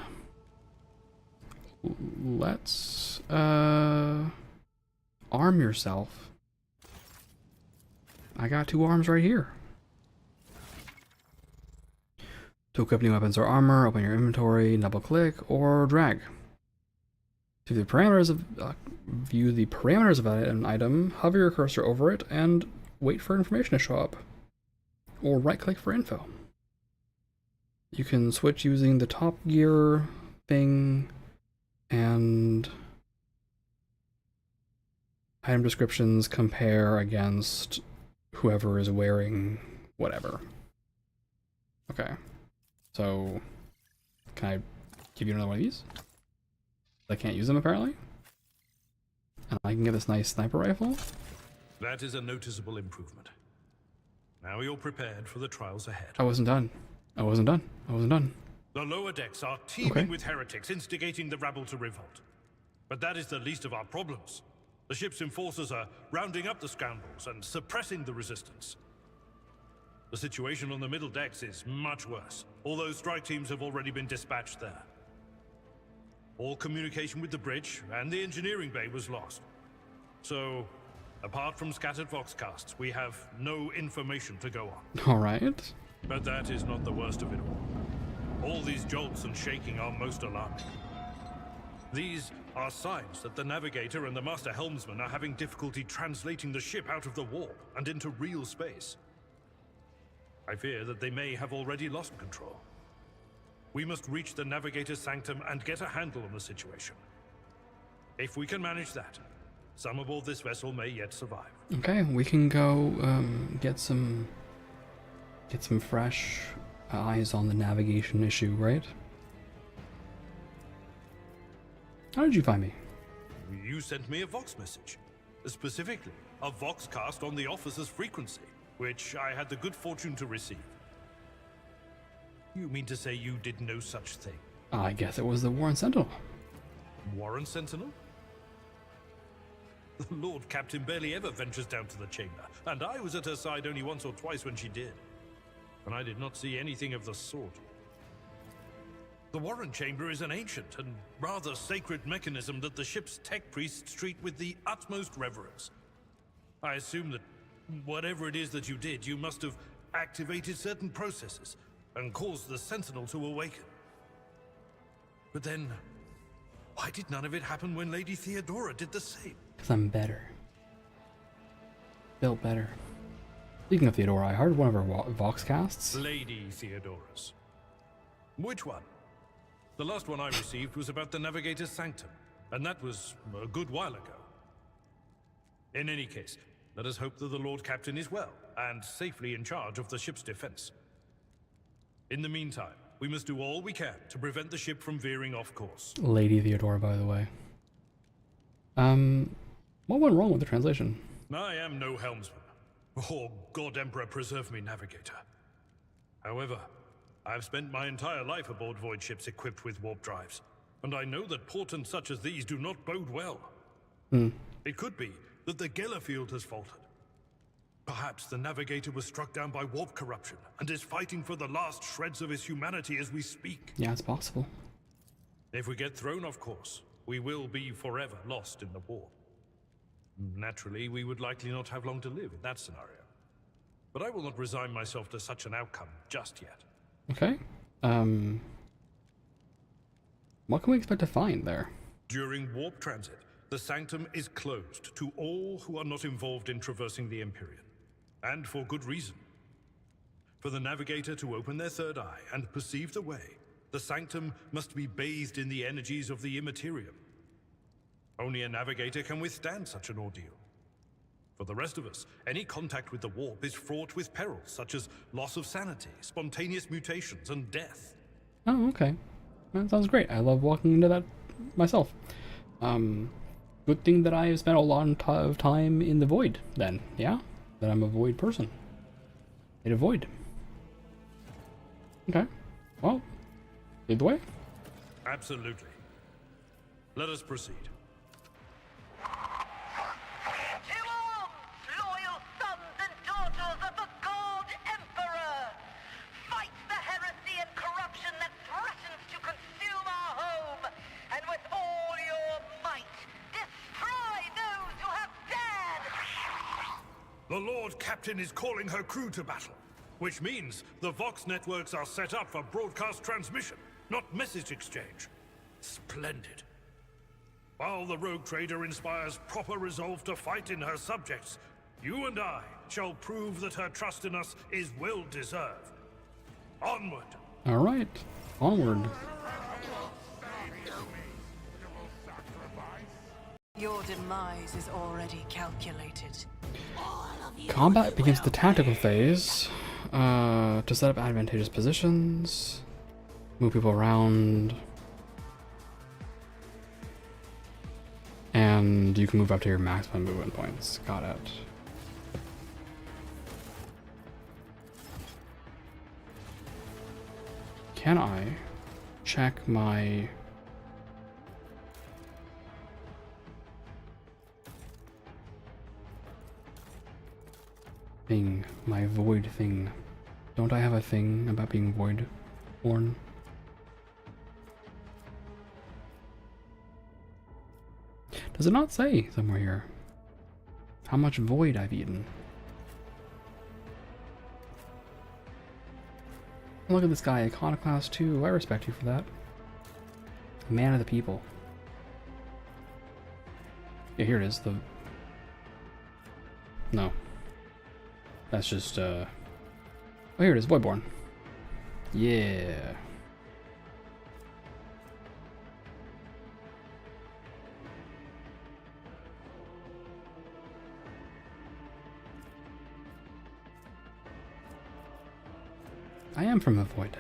Let's, arm yourself. I got 2 arms right here. To equip new weapons or armor, open your inventory, double click, or drag. To view the parameters of an item, hover your cursor over it and wait for information to show up. Or right click for info. You can switch using the top gear thing and item descriptions compare against whoever is wearing whatever. Okay. So, can I give you another one of these? I can't use them apparently. And I can get this nice sniper rifle. That is a noticeable improvement. Now you're prepared for the trials ahead. I wasn't done. I wasn't done. I wasn't done. The lower decks are teeming with heretics, instigating the rabble to revolt. But that is the least of our problems. The ship's enforcers are rounding up the scoundrels and suppressing the resistance. The situation on the middle decks is much worse, although strike teams have already been dispatched there. All communication with the bridge and the engineering bay was lost. So, apart from scattered voxcasts, we have no information to go on. Alright. But that is not the worst of it all. All these jolts and shaking are most alarming. These are signs that the navigator and the master helmsman are having difficulty translating the ship out of the warp and into real space. I fear that they may have already lost control. We must reach the navigator's sanctum and get a handle on the situation. If we can manage that, some aboard this vessel may yet survive. Okay, we can go get some fresh eyes on the navigation issue, right? How did you find me? You sent me a Vox message. Specifically, a Voxcast on the officer's frequency, which I had the good fortune to receive. You mean to say you did no such thing? I guess it was the Warren Sentinel. Warren Sentinel? The Lord Captain barely ever ventures down to the chamber, and I was at her side only once or twice when she did. And I did not see anything of the sort. The Warren Chamber is an ancient and rather sacred mechanism that the ship's tech priests treat with the utmost reverence. I assume that whatever it is that you did, you must have activated certain processes and caused the Sentinel to awaken. But then, why did none of it happen when Lady Theodora did the same? Because I'm better. Built better. Speaking of Theodora, I heard one of her Voxcasts. Lady Theodora's. Which one? The last one I received was about the Navigator's Sanctum, and that was a good while ago. In any case, let us hope that the Lord Captain is well, and safely in charge of the ship's defense. In the meantime, we must do all we can to prevent the ship from veering off course. Lady Theodora, by the way. What went wrong with the translation? I am no helmsman. Oh, God Emperor preserve me, navigator. However, I've spent my entire life aboard void ships equipped with warp drives, and I know that portents such as these do not bode well. It could be that the Gellerfield has faltered. Perhaps the navigator was struck down by warp corruption and is fighting for the last shreds of his humanity as we speak. Yeah, it's possible. If we get thrown off course, we will be forever lost in the warp. Naturally, we would likely not have long to live in that scenario. But I will not resign myself to such an outcome just yet. Okay. What can we expect to find there? During warp transit, the Sanctum is closed to all who are not involved in traversing the Empyrean. And for good reason. For the Navigator to open their third eye and perceive the way, The sanctum must be bathed in the energies of the immaterium. Only a navigator can withstand such an ordeal. For the rest of us, any contact with the warp is fraught with perils such as loss of sanity, spontaneous mutations, and death. Oh, okay. That sounds great. I love walking into that myself. Good thing that I have spent a lot of time in the void, then. Yeah? That I'm a void person. Made a void. Okay. Well, lead the way. Absolutely. Let us proceed. Loyal sons and daughters of the God Emperor! Fight the heresy and corruption that threatens to consume our home! And with all your might, destroy those who have dared! The Lord Captain is calling her crew to battle, which means the Vox networks are set up for broadcast transmission, not message exchange. Splendid. While the rogue trader inspires proper resolve to fight in her subjects, you and I shall prove that her trust in us is well deserved. Onward! Alright. Onward. Your demise is already calculated. Combat begins the tactical phase. To set up advantageous positions. Move people around. And you can move up to your maximum movement points. Got it. Can I check my thing, my void thing? Don't I have a thing about being void born? Does it not say somewhere here how much void I've eaten? Look at this guy, Iconoclast 2. I respect you for that. Man of the people. Yeah, here it is. No. That's just, Oh, here it is. Voidborn. Yeah. I am from the void.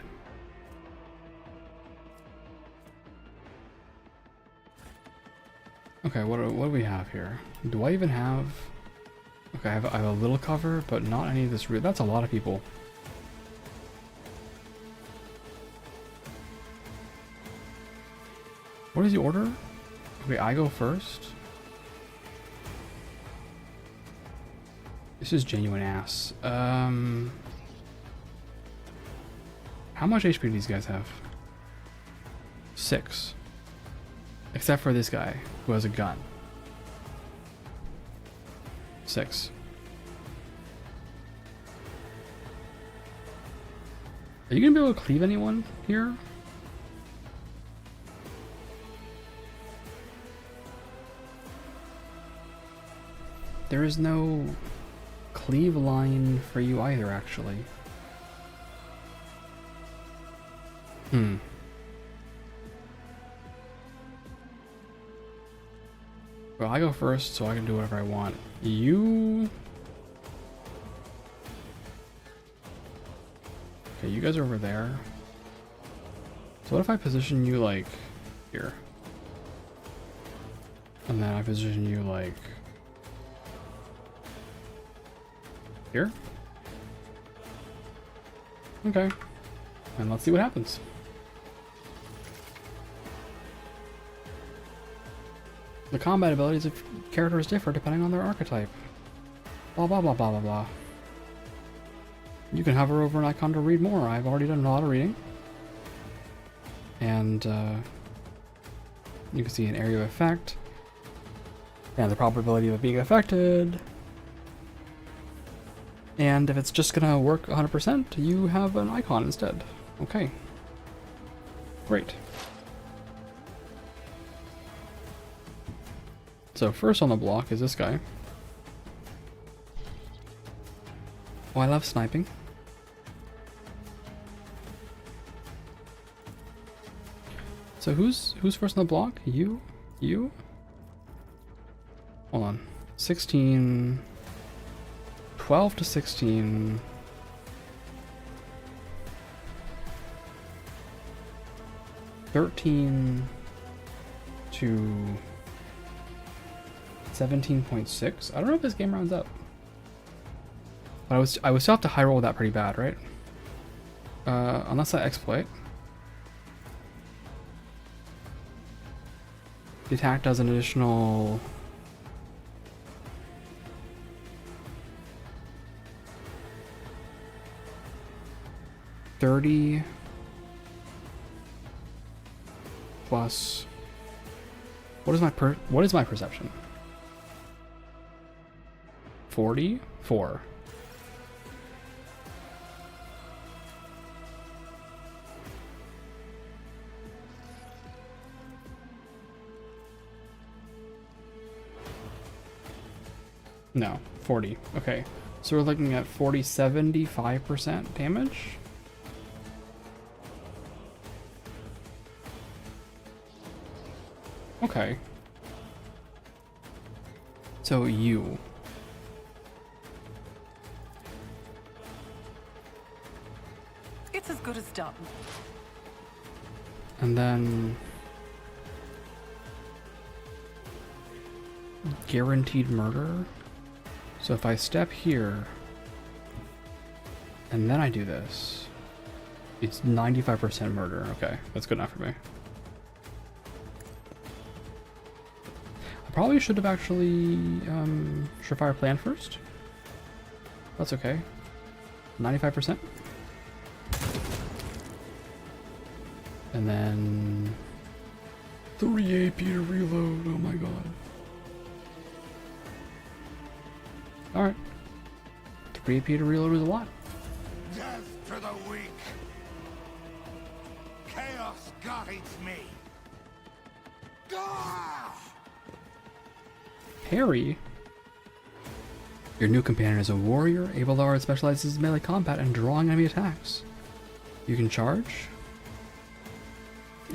Okay, what do we have here? Do I even have... Okay, I have a little cover, but not any of this... That's a lot of people. What is the order? Okay, I go first. This is genuine ass. How much HP do these guys have? 6. Except for this guy, who has a gun. 6. Are you gonna be able to cleave anyone here? There is no cleave line for you either, actually. Well, I go first, so I can do whatever I want. You... Okay, you guys are over there. So what if I position you, like, here? And then I position you, like... here? Okay. And let's see what happens. The combat abilities of characters differ depending on their archetype. Blah blah blah blah blah blah. You can hover over an icon to read more. I've already done a lot of reading. And you can see an area of effect. And the probability of it being affected. And if it's just gonna work 100%, you have an icon instead. Okay. Great. So first on the block is this guy. Oh, I love sniping. So who's first on the block? You? You? Hold on. 16. 12 to 16. 13 to 17.6. I don't know if this game rounds up. But I would still have to high roll that pretty bad, right? Unless I exploit. The attack does an additional 30 plus what is my perception? 44. No, 40. Okay. So we're looking at 75% damage. Okay. So you. It's as good as done. And then guaranteed murder. So if I step here and then I do this, it's 95% murder. Okay, that's good enough for me. I probably should have actually surefire plan first. That's okay. 95%. And then 3 AP to reload. Oh my god. Alright. 3 AP to reload is a lot. Death to the weak. Chaos guides me. Ah! Harry? Your new companion is a warrior. Avalard specializes in melee combat and drawing enemy attacks. You can charge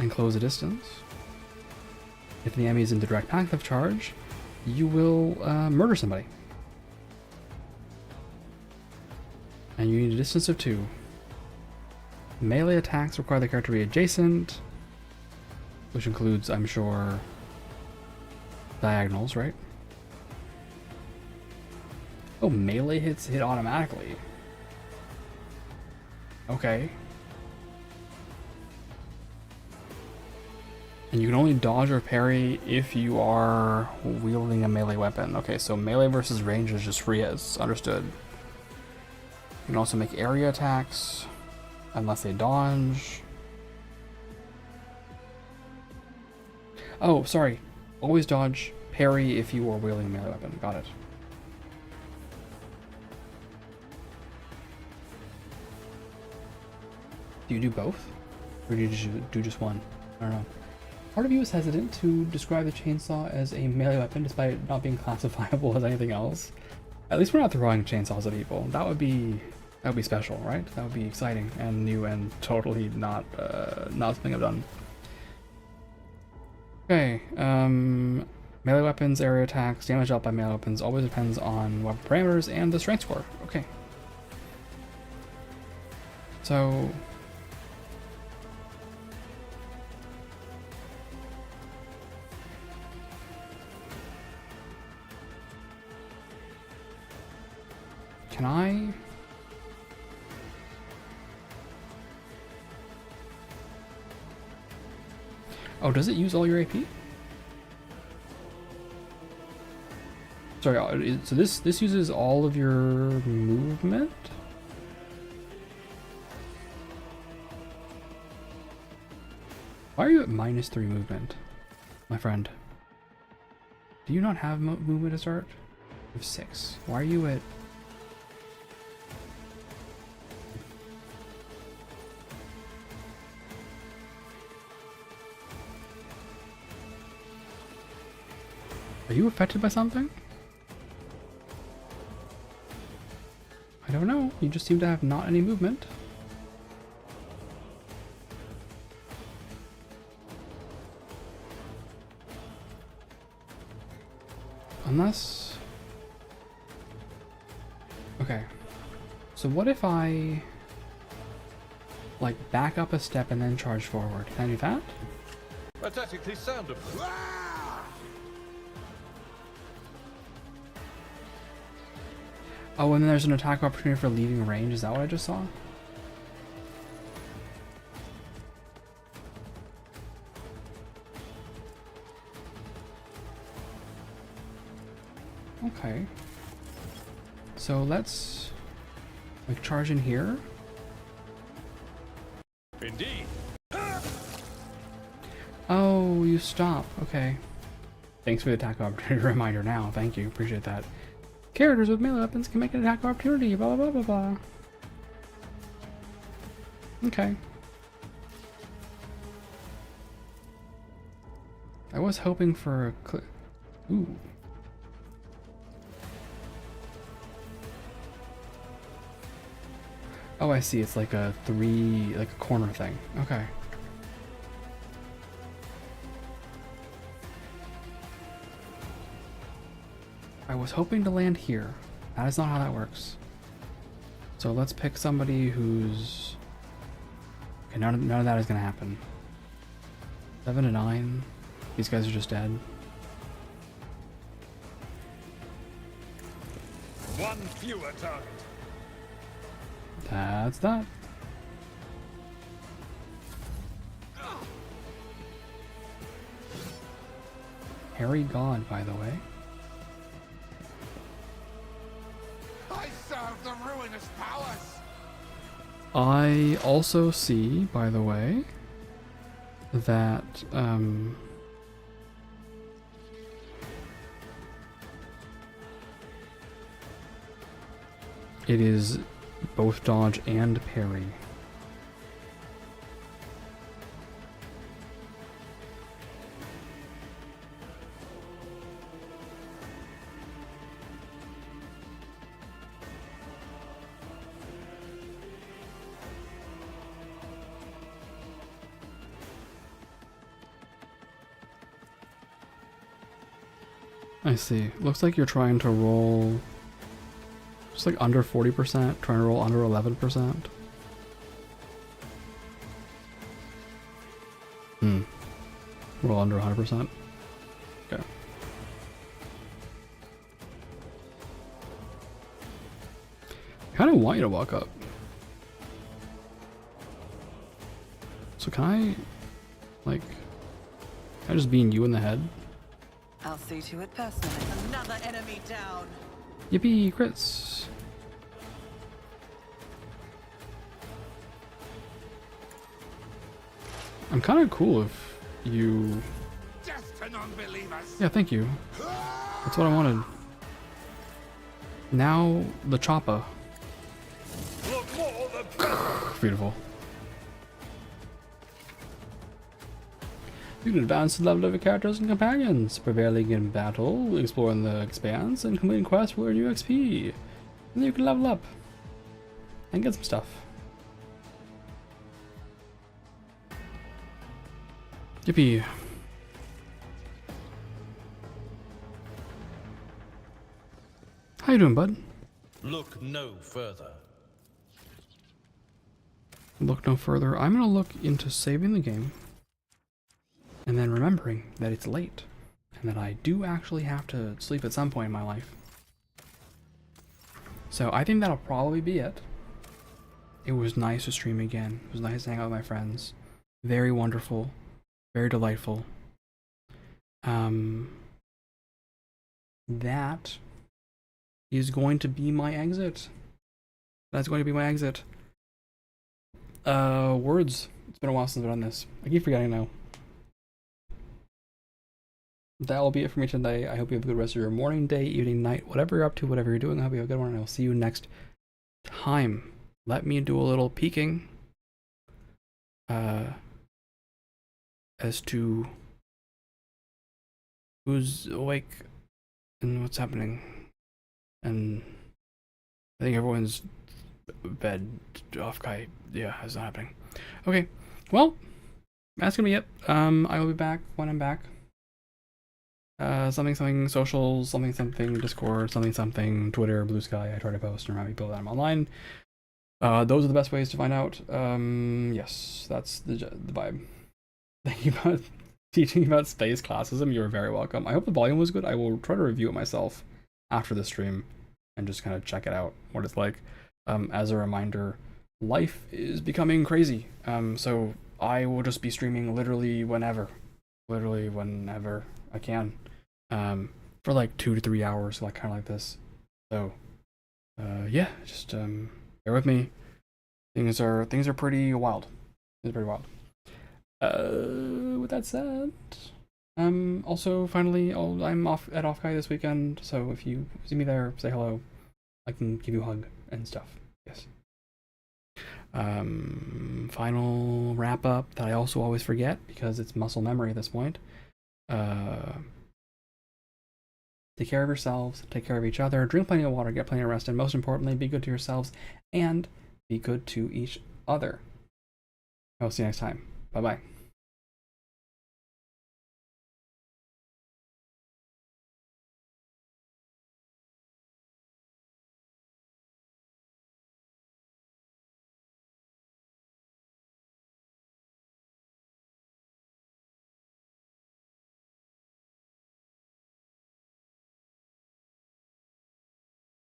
and close a distance. If the enemy is in the direct path of charge, you will murder somebody. And you need a distance of 2. Melee attacks require the character to be adjacent, which includes, I'm sure, diagonals, right? Oh, melee hits hit automatically. Okay. And you can only dodge or parry if you are wielding a melee weapon. Okay, so melee versus range is just free as, understood. You can also make area attacks, unless they dodge. Oh, sorry. Always dodge, parry if you are wielding a melee weapon. Got it. Do you do both? Or do you just do just one? I don't know. Part of you is hesitant to describe the chainsaw as a melee weapon despite it not being classifiable as anything else. At least we're not throwing chainsaws at people. That would be special, right? That would be exciting and new and totally not something I've done. Okay, melee weapons, area attacks, damage dealt by melee weapons always depends on weapon parameters and the strength score. Okay. So can I? Oh, does it use all your AP? Sorry, so this uses all of your movement? Why are you at -3 movement, my friend? Do you not have movement to start? You have 6. Why are you at... Are you affected by something? I don't know. You just seem to have not any movement. Unless... Okay. So what if I... like, back up a step and then charge forward? Can I do that? Pathetically sound of them. Oh, and then there's an attack opportunity for leaving range. Is that what I just saw? Okay. So let's like charge in here. Indeed. Oh, you stop. Okay. Thanks for the attack opportunity reminder now. Thank you. Appreciate that. Characters with melee weapons can make an attack opportunity. Blah, blah, blah, blah, blah. Okay. I was hoping for a ooh. Oh, I see. It's like a like a corner thing. Okay. I was hoping to land here. That is not how that works. So let's pick somebody who's... Okay, none of that is going to happen. 7 to 9. These guys are just dead. One fewer target. That's that. Harry God, by the way. I serve the ruinous powers. I also see, by the way, that it is both dodge and parry. I see. Looks like you're trying to roll just like under 40%, trying to roll under 11%. Roll under 100%. Okay. I kind of want you to walk up. So can I, like, can I just beam you in the head? I'll see to it personally. Another enemy down. Yippee, crits. I'm kind of cool if you... Death to non-believers. Yeah, thank you. That's what I wanted. Now, the chopper. Beautiful. You can advance the level of your characters and companions, prevailing in battle, exploring the expanse, and completing quests will earn you XP. And then you can level up and get some stuff. Yippee. How you doing, bud? Look no further. Look no further. I'm gonna look into saving the game. And then remembering that it's late. And that I do actually have to sleep at some point in my life. So I think that'll probably be it. It was nice to stream again. It was nice to hang out with my friends. Very wonderful. Very delightful. That is going to be my exit. That's going to be my exit. Words. It's been a while since I've done this. I keep forgetting now. That will be it for me today. I hope you have a good rest of your morning, day, evening, night, whatever you're up to, whatever you're doing. I hope you have a good one, and I'll see you next time. Let me do a little peeking as to who's awake and what's happening. And I think everyone's bed off. Yeah, it's not happening. Okay, well, that's gonna be it. I will be back when I'm back. something something socials, something something Discord, something something Twitter, Blue Sky. I try to post and remind people that I'm online. Those are the best ways to find out. Yes, that's the vibe. Thank you about teaching about space classism. You're very welcome. I hope the volume was good. I will try to review it myself after the stream and just kind of check it out, what it's like. As a reminder, life is becoming crazy. So I will just be streaming literally whenever I can. For like 2 to 3 hours, like kind of like this. So yeah, just bear with me. Things are pretty wild. Things are pretty wild. With that said, also finally, I'm off at Offkai this weekend. So if you see me there, say hello. I can give you a hug and stuff. Yes. Final wrap up that I also always forget because it's muscle memory at this point. Take care of yourselves, take care of each other, drink plenty of water, get plenty of rest, and most importantly, be good to yourselves and be good to each other. I'll see you next time. Bye-bye.